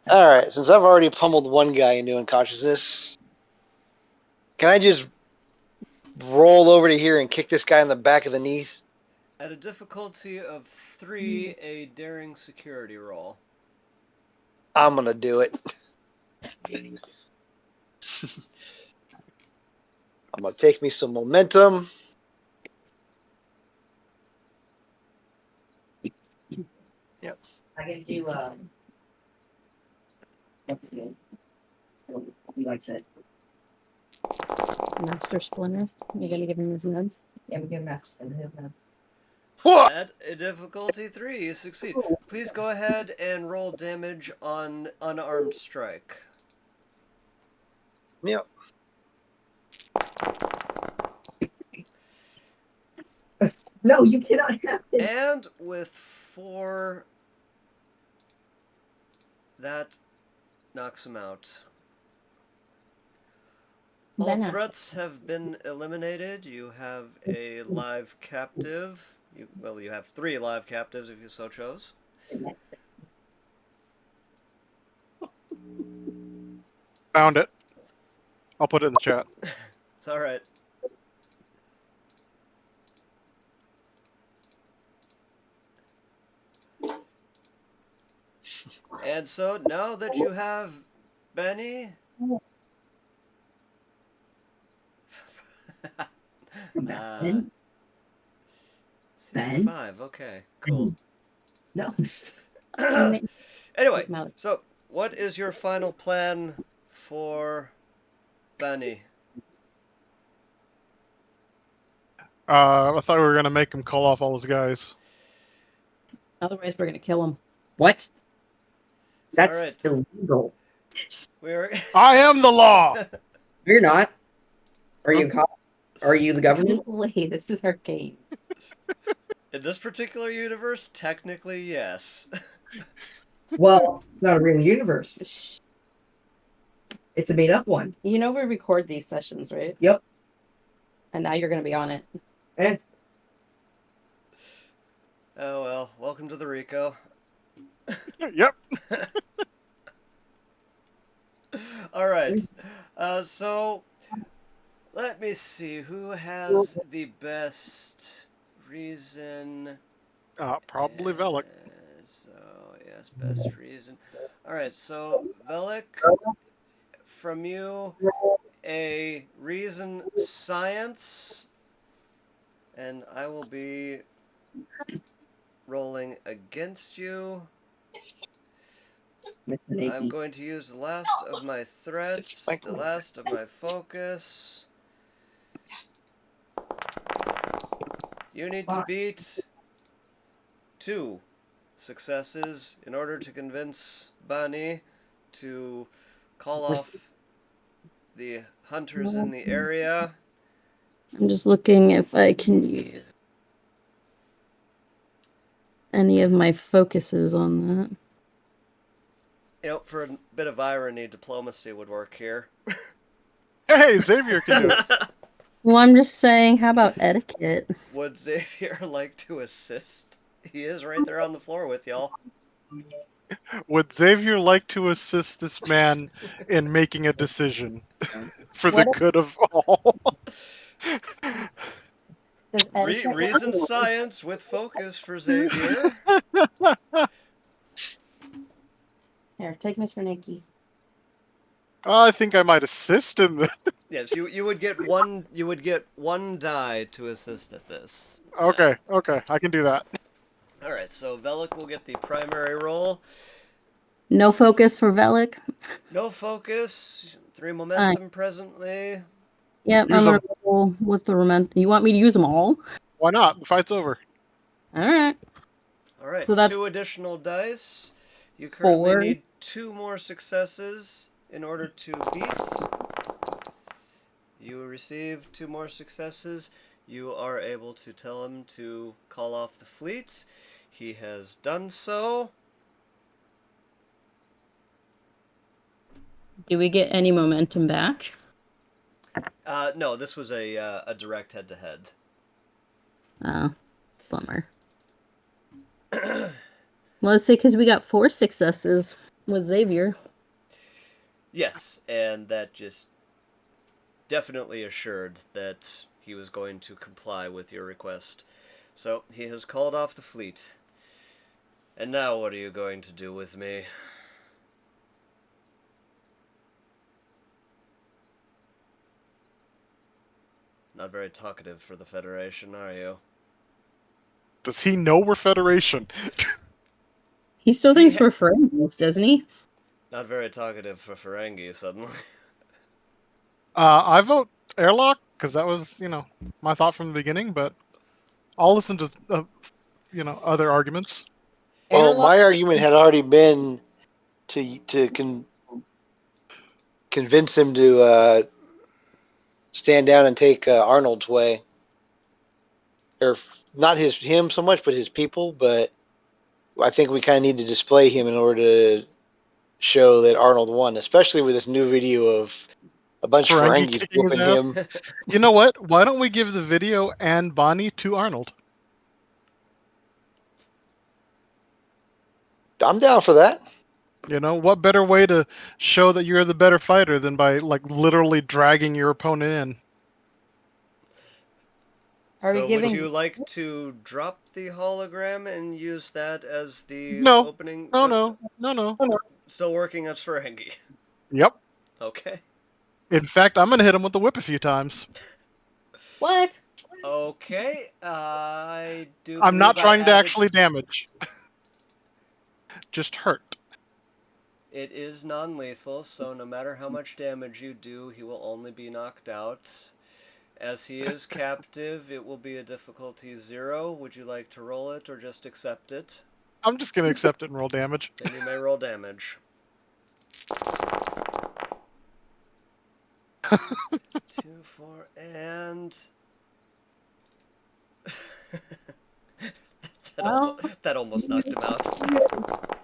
Alright, since I've already pummeled one guy into unconsciousness, can I just roll over to here and kick this guy in the back of the knees? At a difficulty of 3, a daring security roll. I'm gonna do it. I'm gonna take me some momentum. Yep. I can do let's see. He likes it. Master Splinter. You're gonna give him his meds? Yeah, we get Max and his meds. What? At a difficulty 3, you succeed. Please go ahead and roll damage on unarmed strike. Yep. No, you cannot have it. And with 4, that knocks him out. All Then threats have been eliminated. You have a live captive. You have 3 live captives if you so chose. Found it. I'll put it in the chat. It's alright. And so now that you have Benny. Ben? 5, okay, cool. No. Anyway, so what is your final plan for Benny? I thought we were gonna make him call off all his guys. Otherwise, we're gonna kill him. What? That's illegal. We're I am the law. You're not. Are you a cop? Are you the government? Wait, this is our game. In this particular universe, technically, yes. Well, it's not a real universe. It's a made-up one. You know we record these sessions, right? Yep. And now you're gonna be on it. Eh. Oh well, welcome to the Rico. Yep. Alright, so let me see, who has the best reason? Probably Velik. So, yes, best reason. Alright, so Velik, from you, a reason science, and I will be rolling against you. I'm going to use the last of my threats, the last of my focus. You need to beat 2 successes in order to convince Bani to call off the hunters in the area. I'm just looking if I can use any of my focuses on that. You know, for a bit of irony, diplomacy would work here. Hey, Xavier can do it. Well, I'm just saying, how about etiquette? Would Xavier like to assist? He is right there on the floor with y'all. Would Xavier like to assist this man in making a decision for the good of all? Reason science with focus for Xavier. Here, take Mr. Nikki. I think I might assist in the. Yes, you would get one die to assist at this. Okay, okay, I can do that. All right, so Velik will get the primary roll. No focus for Velik. No focus. 3 momentum presently. Yep, I'm gonna roll with the momentum. You want me to use them all? Why not? The fight's over. All right. All right, So that's 2 additional dice. You currently 4. need 2 more successes in order to beat. You receive 2 more successes. You are able to tell him to call off the fleet. He has done so. Do we get any momentum back? No, this was a direct head-to-head. Oh, bummer. Well, let's see, because we got 4 successes with Xavier. Yes, and that just definitely assured that he was going to comply with your request. So, he has called off the fleet. And now what are you going to do with me? Not very talkative for the Federation, are you? Does he know we're Federation? He still thinks we're friends, doesn't he? Not very talkative for Ferengi suddenly. I vote airlock because that was, my thought from the beginning. But I'll listen to, other arguments. Well, Airlock. my argument had already been to convince him to stand down and take Arnold's way, or not him so much, but his people. But I think we kind of need to display him in order to show that Arnold won, especially with this new video of a bunch of Ferengi Ferengis kicking his whooping ass. him. You know what? Why don't we give the video and Bonnie to Arnold? I'm down for that. What better way to show that you're the better fighter than by literally dragging your opponent in? Are we So would giving- you like to drop the hologram and use that as the No. opening? No. Still working on Ferengi. Yep. Okay. In fact, I'm gonna hit him with the whip a few times. What? Okay. I do. I'm not believe I trying to added- actually damage. Just hurt. It is non-lethal, so no matter how much damage you do, he will only be knocked out. As he is captive, it will be a difficulty 0. Would you like to roll it or just accept it? I'm just gonna accept it and roll damage. Then you may roll damage. 2, 4, and... that almost knocked him out.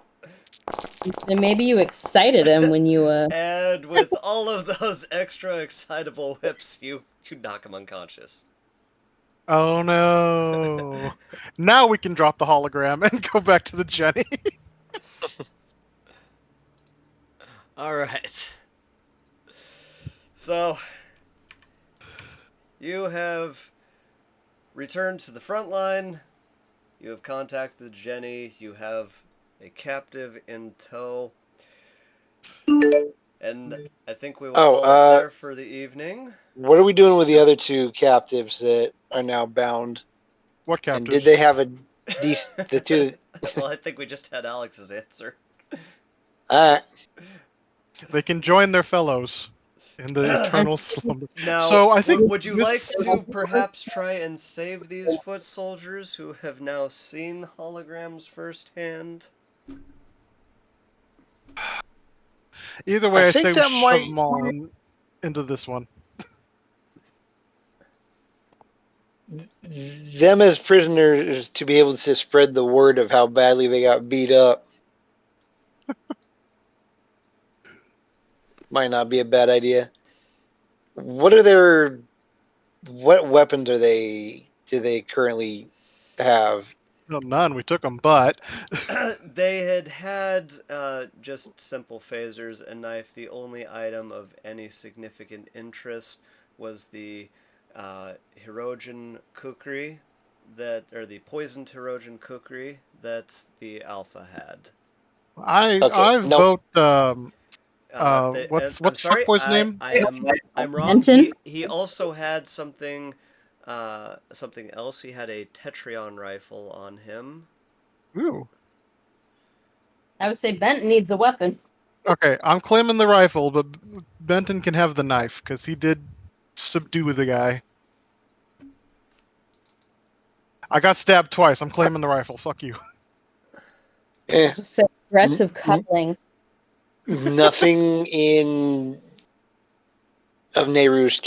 And maybe you excited him when you And with all of those extra excitable whips, you knock him unconscious. Oh no. Now we can drop the hologram and go back to the Jenny. Alright. So, you have returned to the front line. You have contacted Jenny. You have a captive in tow. And I think we will call it there for the evening. What are we doing with the other 2 captives that are now bound? What captives? And did they have the 2? Well, I think we just had Alex's answer. Alright. They can join their fellows in the eternal slumber. Now, so I think would you like to perhaps try and save these foot soldiers who have now seen holograms firsthand? Either way, I think say we that shove them all into this one. Them as prisoners to be able to spread the word of how badly they got beat up might not be a bad idea. What weapons do they currently have? Well, none. We took them, but They had just simple phasers, a knife. The only item of any significant interest was the Hirogen kukri or the poisoned Hirogen kukri that the Alpha had. I vote. What's I'm sorry, Fuckboy's name? I'm wrong. Benton? He also had something else. He had a Tetrion rifle on him. Ooh. I would say Benton needs a weapon. Okay, I'm claiming the rifle, but Benton can have the knife because he did subdue the guy. I got stabbed twice. I'm claiming the rifle. Fuck you. Just say threats of coupling. Nothing of Nehru's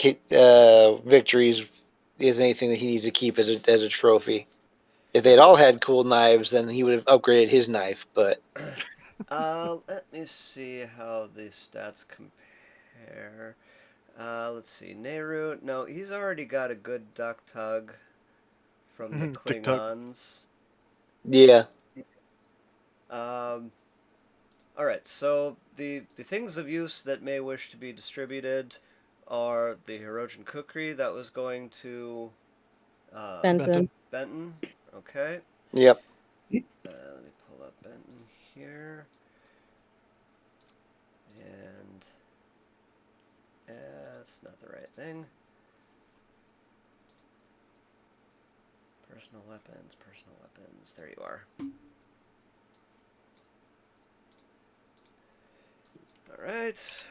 victories is anything that he needs to keep as a trophy. If they'd all had cool knives, then he would have upgraded his knife. But let me see how the stats compare. Let's see, Nehru. No, he's already got a good duck tug from the Klingons. Yeah. All right. So the things of use that may wish to be distributed are the Hirogen kukri that was going to Benton. Benton. Okay. Yep. Let me pull up Benton here. And that's not the right thing. Personal weapons. There you are. All right.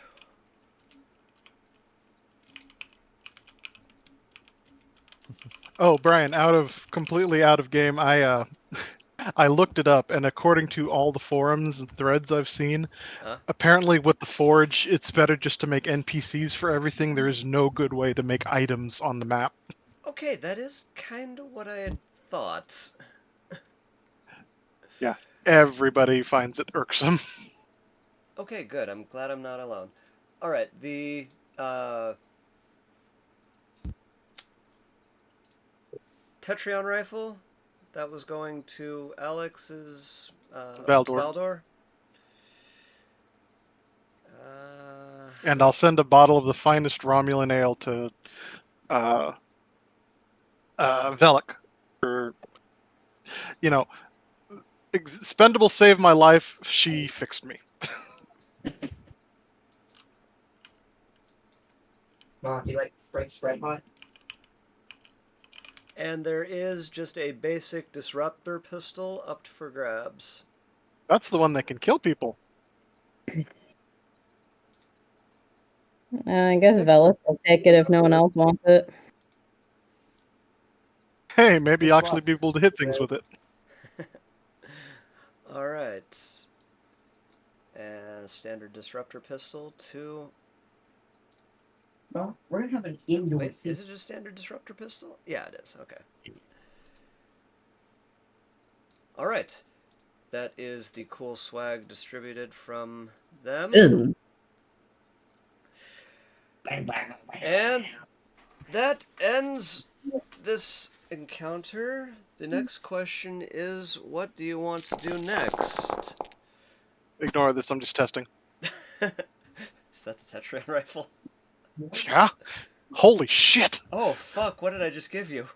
Oh, Brian, completely out of game. I I looked it up, and according to all the forums and threads I've seen, Huh? apparently with the Forge, it's better just to make NPCs for everything. There is no good way to make items on the map. Okay, that is kind of what I had thought. Yeah, everybody finds it irksome. Okay, good. I'm glad I'm not alone. All right, the Tetrion rifle that was going to Alex's Valdor. Valdor. And I'll send a bottle of the finest Romulan ale to Velik. For, you know, Spendable saved my life. She fixed me. Mom, do you like Frank's Red Hot? And there is just a basic disruptor pistol up for grabs. That's the one that can kill people. I guess Velis will take it if no one else wants it. Hey, maybe you'll actually be able to hit things with it. All right. And standard disruptor pistol 2. Well, we're gonna have an indoor. Wait, is it just standard disruptor pistol? Yeah, it is. Okay. All right. That is the cool swag distributed from them. Ooh. Bang, bang, bang, And that ends this encounter. The next question is, what do you want to do next? Ignore this, I'm just testing. Is that the Tetrion rifle? Yeah? Holy shit! Oh, fuck, what did I just give you?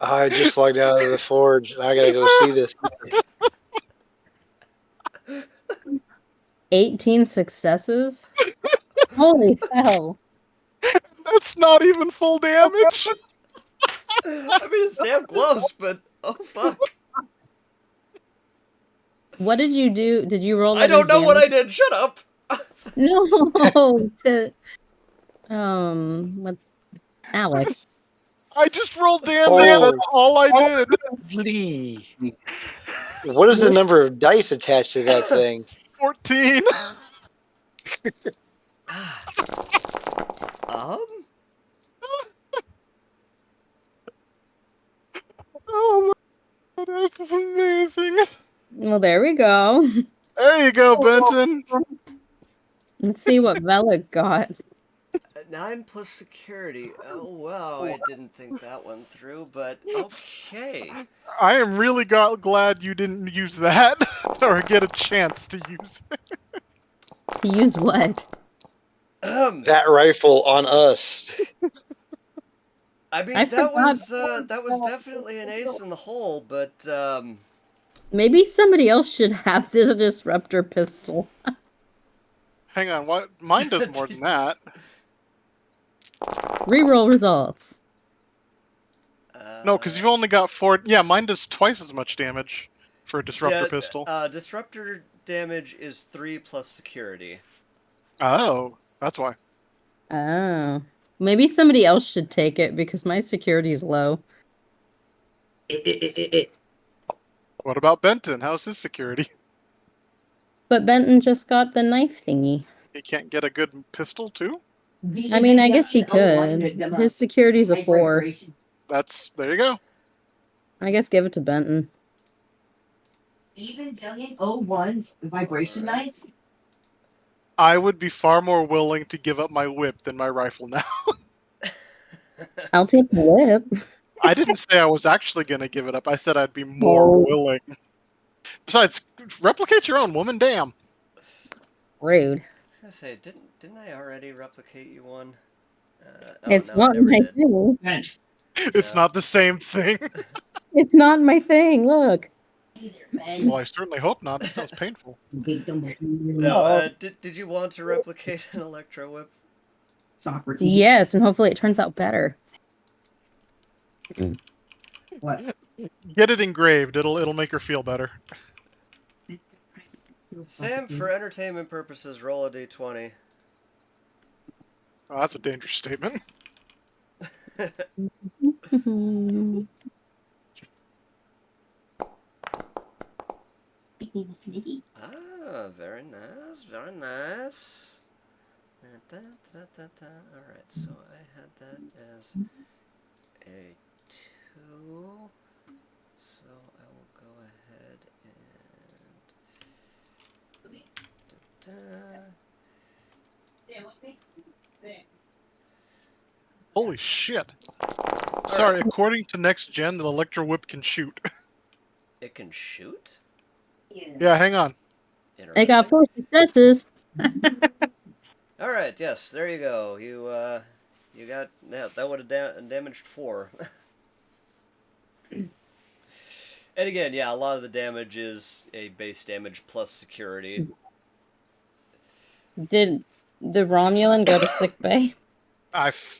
I just logged out of the Forge, and I gotta go see this. 18 successes? Holy hell. That's not even full damage! I mean, it's damn close, but oh fuck. What did you do? Did you roll that I don't know what I damage? did, shut up! No, to what Alex. I just rolled damage, Oh. that's all I did! Lovely. What is the number of dice attached to that thing? 14! Oh my god, that's amazing! Well, there we go. There you go, Benton! Let's see what Velik got. 9 plus security. Oh wow, I didn't think that one through, but okay. I am really glad you didn't use that, or get a chance to use it. To use what? That rifle on us. I mean, I that forgot. was definitely an ace in the hole, but Maybe somebody else should have this disruptor pistol. Hang on, what? Mine does more than that. Reroll results. No, because you've only got 4. Yeah, mine does twice as much damage for a disruptor pistol. Disruptor damage is 3 plus security. Oh, that's why. Oh. Maybe somebody else should take it because my security's low. What about Benton? How's his security? But Benton just got the knife thingy. He can't get a good pistol, too? I mean, I guess he could. His security's a 4. There you go. I guess give it to Benton. Even Jillian 01's vibration knife? I would be far more willing to give up my whip than my rifle now. I'll take the whip. I didn't say I was actually going to give it up. I said I'd be more willing. Besides, replicate your own, woman. Damn. Rude. I was gonna say, didn't I already replicate you one? It's no, I not never my did. thing. It's not the same thing. It's not my thing. Look. Well, I certainly hope not. That sounds painful. No, did you want to replicate an electro whip? Socrates. Yes, and hopefully it turns out better. What? Get it engraved. It'll make her feel better. Sam, for entertainment purposes, roll a d20. Oh, that's a dangerous statement. Ah, very nice, very nice. Alright, so I had that as a 2. So I will go ahead and... Holy shit. Sorry, according to next gen, the Electro Whip can shoot. It can shoot? Yeah, hang on. I got Interesting. 4 successes. Alright, yes, there you go. You got... Yeah, that would have damaged 4. And again, yeah, a lot of the damage is a base damage plus security. Did the Romulan go to sick bay?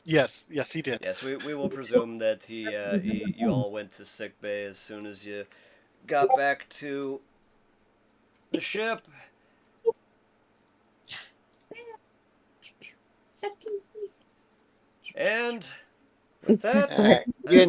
Yes, he did. Yes, we will presume that you all went to sick bay as soon as you got back to the ship. And with that, All right.